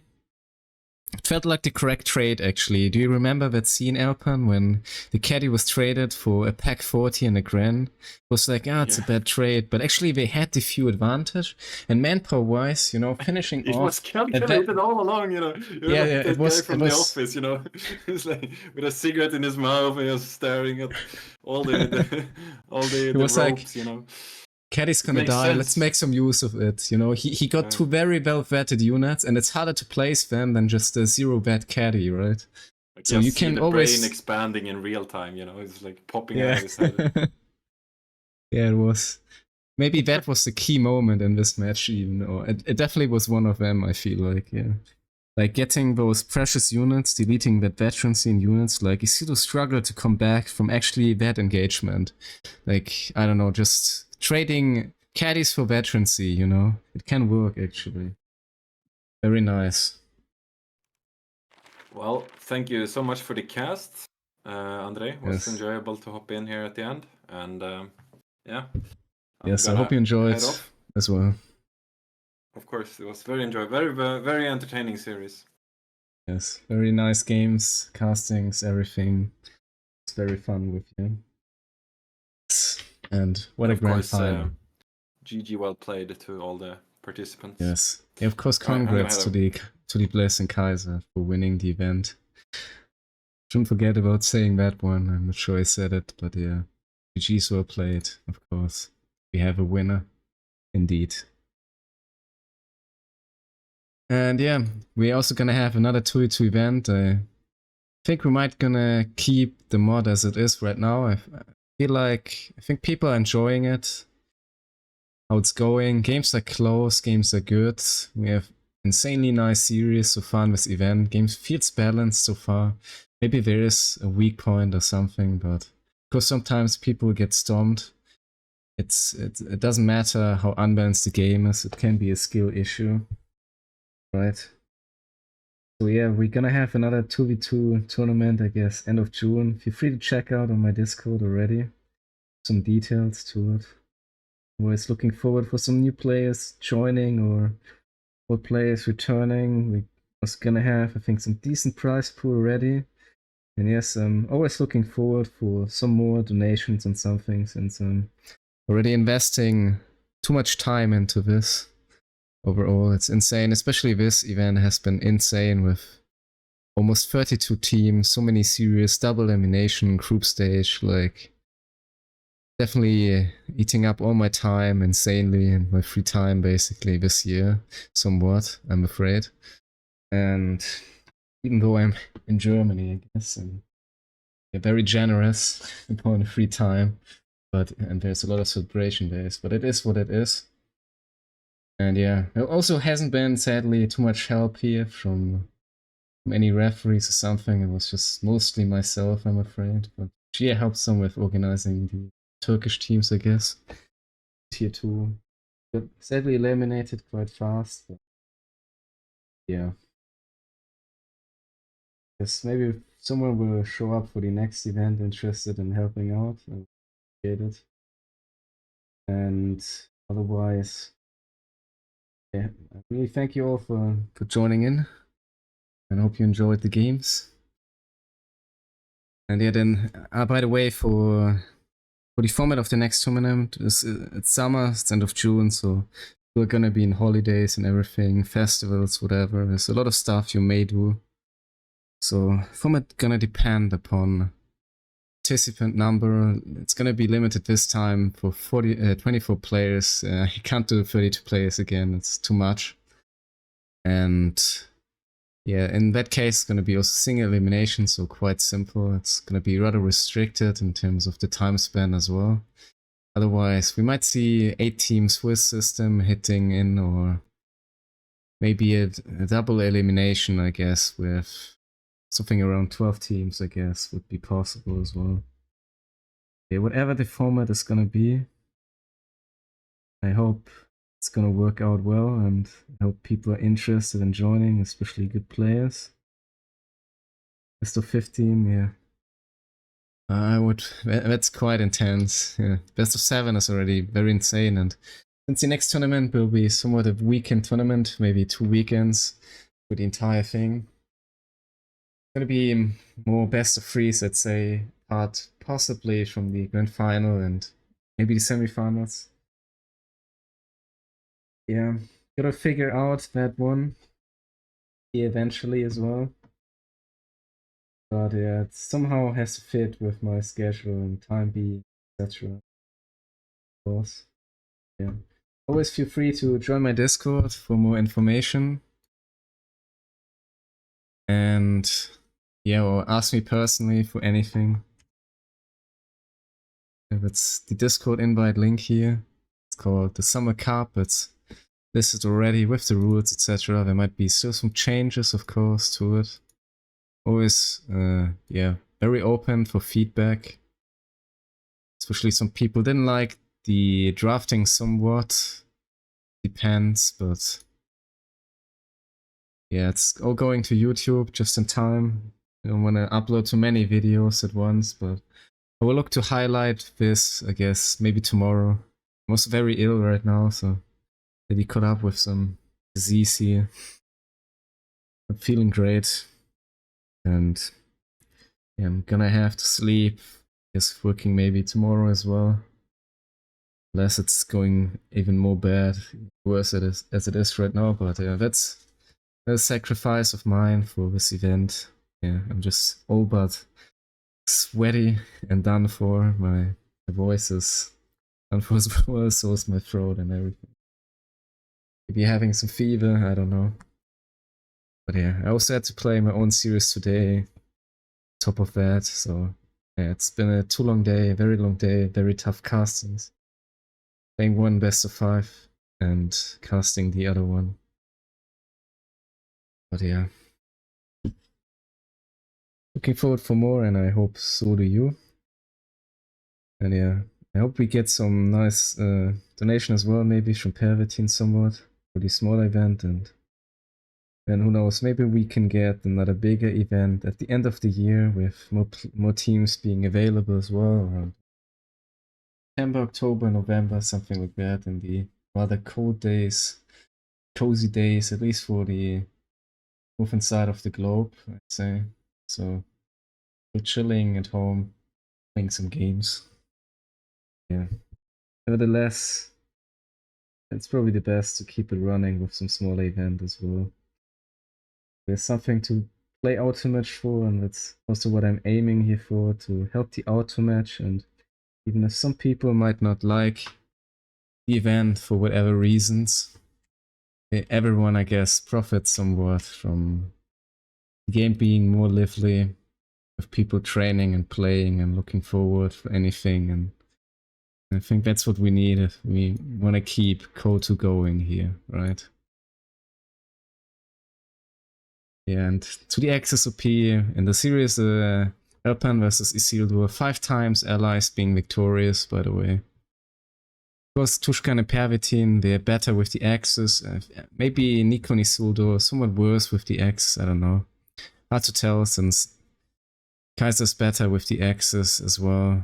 It felt like the correct trade, actually. Do you remember that scene, Elpern, when the caddy was traded for a pack 40 and a Gren? It was like, it's a bad trade, but actually they had the few advantage. And manpower-wise, you know, finishing it off... It was calculated all along, you know. Yeah, like yeah, it was... Guy from the office, you know. He's like, with a cigarette in his mouth and just staring at all the ropes, like, you know. Caddy's gonna die, let's make some use of it, you know. He got 2 very well vetted units, and it's harder to place them than just a 0 vet caddy, right? Like, so you can always... brain expanding in real time, you know, it's like popping out of his head. Yeah, it was. Maybe that was the key moment in this match even, or it definitely was one of them, I feel like, yeah. Like getting those precious units, deleting that veterancy in units, like Isildur struggled to come back from actually that engagement. Like, I don't know, just trading caddies for veterancy, you know? It can work, actually. Very nice. Well, thank you so much for the cast, Andre. It was enjoyable to hop in here at the end, and yeah. Yes, I hope you enjoyed as well. Of course, it was very enjoyable, very entertaining series. Yes, very nice games, castings, everything. It's very fun with you. And what a grand final. GG well played to all the participants. Yes. Yeah, of course, congrats to the Blessing Kaiser for winning the event. Shouldn't forget about saying that one. I'm not sure I said it, but yeah. GG's well played, of course. We have a winner. Indeed. And yeah, we're also gonna have another 2v2 event. I think we might gonna keep the mod as it is right now. I think people are enjoying it. How it's going. Games are close, games are good. We have insanely nice series so far in this event. Games feels balanced so far. Maybe there is a weak point or something, but because sometimes people get stomped. It doesn't matter how unbalanced the game is, it can be a skill issue. Right. So yeah, we're gonna have another 2v2 tournament, I guess, end of June. Feel free to check out on my Discord already. Some details to it. Always looking forward for some new players joining or players returning. We was gonna have, I think, some decent prize pool already. And yes, I'm always looking forward for some more donations and some things, and some already investing too much time into this. Overall, it's insane. Especially this event has been insane with almost 32 teams, so many series, double elimination, group stage, like definitely eating up all my time insanely and my free time basically this year, somewhat, I'm afraid. And even though I'm in Germany, I guess, and they're very generous upon the free time, and there's a lot of celebration days, but it is what it is. And yeah, there also hasn't been, sadly, too much help here from any referees or something. It was just mostly myself, I'm afraid. But Gia helped some with organizing the Turkish teams, I guess. Tier 2. Got sadly eliminated quite fast. But yeah. Guess maybe someone will show up for the next event interested in helping out. I appreciate it. And otherwise, yeah, I really thank you all for joining in, and hope you enjoyed the games. And yeah, then, by the way, for the format of the next tournament, it's summer, it's end of June, so we're gonna be in holidays and everything, festivals, whatever. There's a lot of stuff you may do. So format gonna depend upon participant number. It's gonna be limited this time for 24 players. You can't do 32 players again, it's too much. And yeah, in that case, it's gonna be also single elimination, so quite simple. It's gonna be rather restricted in terms of the time span as well. Otherwise, we might see 8-team Swiss system hitting in, or maybe a double elimination, I guess, with something around 12 teams, I guess, would be possible as well. Yeah, whatever the format is gonna be, I hope it's gonna work out well, and I hope people are interested in joining, especially good players. Best of 15, yeah. That's quite intense. Yeah. Best of 7 is already very insane, and since the next tournament will be somewhat a weekend tournament, maybe 2 weekends for the entire thing. It's gonna be more best of 3s, let's say, apart possibly from the grand final and maybe the semifinals. Yeah, gotta figure out that one eventually as well. But yeah, it somehow has to fit with my schedule and time being, etc. Of course. Yeah. Always feel free to join my Discord for more information. And yeah, or ask me personally for anything. That's the Discord invite link here. It's called the Summer Cup. It's listed already with the rules, etc. There might be still some changes, of course, to it. Always, yeah, very open for feedback. Especially some people didn't like the drafting somewhat. Depends, but yeah, it's all going to YouTube just in time. I don't want to upload too many videos at once, but I will look to highlight this, I guess, maybe tomorrow. I'm also very ill right now, so maybe caught up with some disease here. I'm feeling great, and yeah, I'm gonna have to sleep. Guess working maybe tomorrow as well. Unless it's going even more bad, worse as it is right now, but yeah, that's a sacrifice of mine for this event. Yeah, I'm just all but sweaty and done for. My voice is done for as well, so is my throat and everything. Maybe having some fever, I don't know. But yeah, I also had to play my own series today, top of that, so yeah, it's been a too long day, a very long day, very tough castings. Playing one best of 5 and casting the other one. But yeah. Looking forward for more, and I hope so do you. And yeah, I hope we get some nice donation as well, maybe from Pervitin somewhat for the small event, and then who knows, maybe we can get another bigger event at the end of the year with more teams being available as well, around September, October, November, something like that, in the rather cold days, cozy days, at least for the northern side of the globe, I'd say. So we're chilling at home, playing some games. Yeah. Nevertheless, it's probably the best to keep it running with some small event as well. There's something to play auto match for, and that's also what I'm aiming here for, to help the auto match. And even if some people might not like the event for whatever reasons, everyone, I guess, profits somewhat from the game being more lively, with people training and playing and looking forward for anything. And I think that's what we need if we want to keep Ko2 going here, right? Yeah, and to the XSOP in the series, Elpern versus Isildur, 5 times allies being victorious, by the way. Of course, Tushkan and Pervitin, they're better with the axes. Maybe Nicko and Isildur, somewhat worse with the X, I don't know. Hard to tell, since Kaiser's better with the axes as well.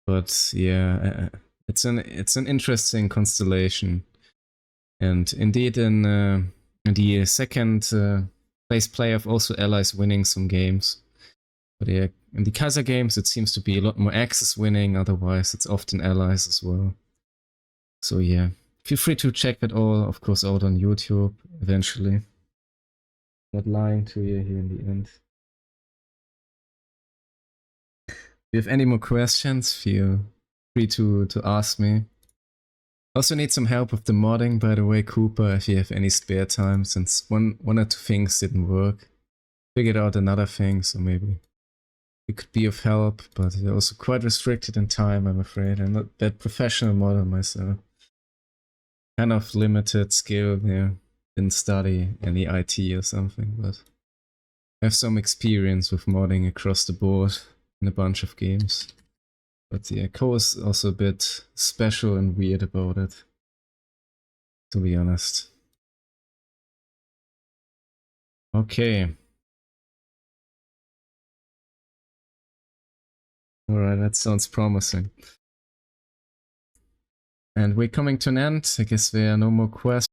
But yeah, It's an interesting constellation, and indeed in the second place playoff also allies winning some games. But yeah, in the Kaiser games it seems to be a lot more Axis winning. Otherwise, it's often allies as well. So yeah, feel free to check that all, of course, out on YouTube eventually. Not lying to you here in the end. If you have any more questions, feel free to ask me. Also need some help with the modding, by the way, Cooper, if you have any spare time, since one or two things didn't work. Figured out another thing, so maybe it could be of help, but they're also quite restricted in time, I'm afraid. I'm not that professional modder myself. Kind of limited skill there. Didn't study any IT or something, but I have some experience with modding across the board in a bunch of games. But yeah, Co is also a bit special and weird about it, to be honest. Okay. Alright, that sounds promising. And we're coming to an end. I guess there are no more questions.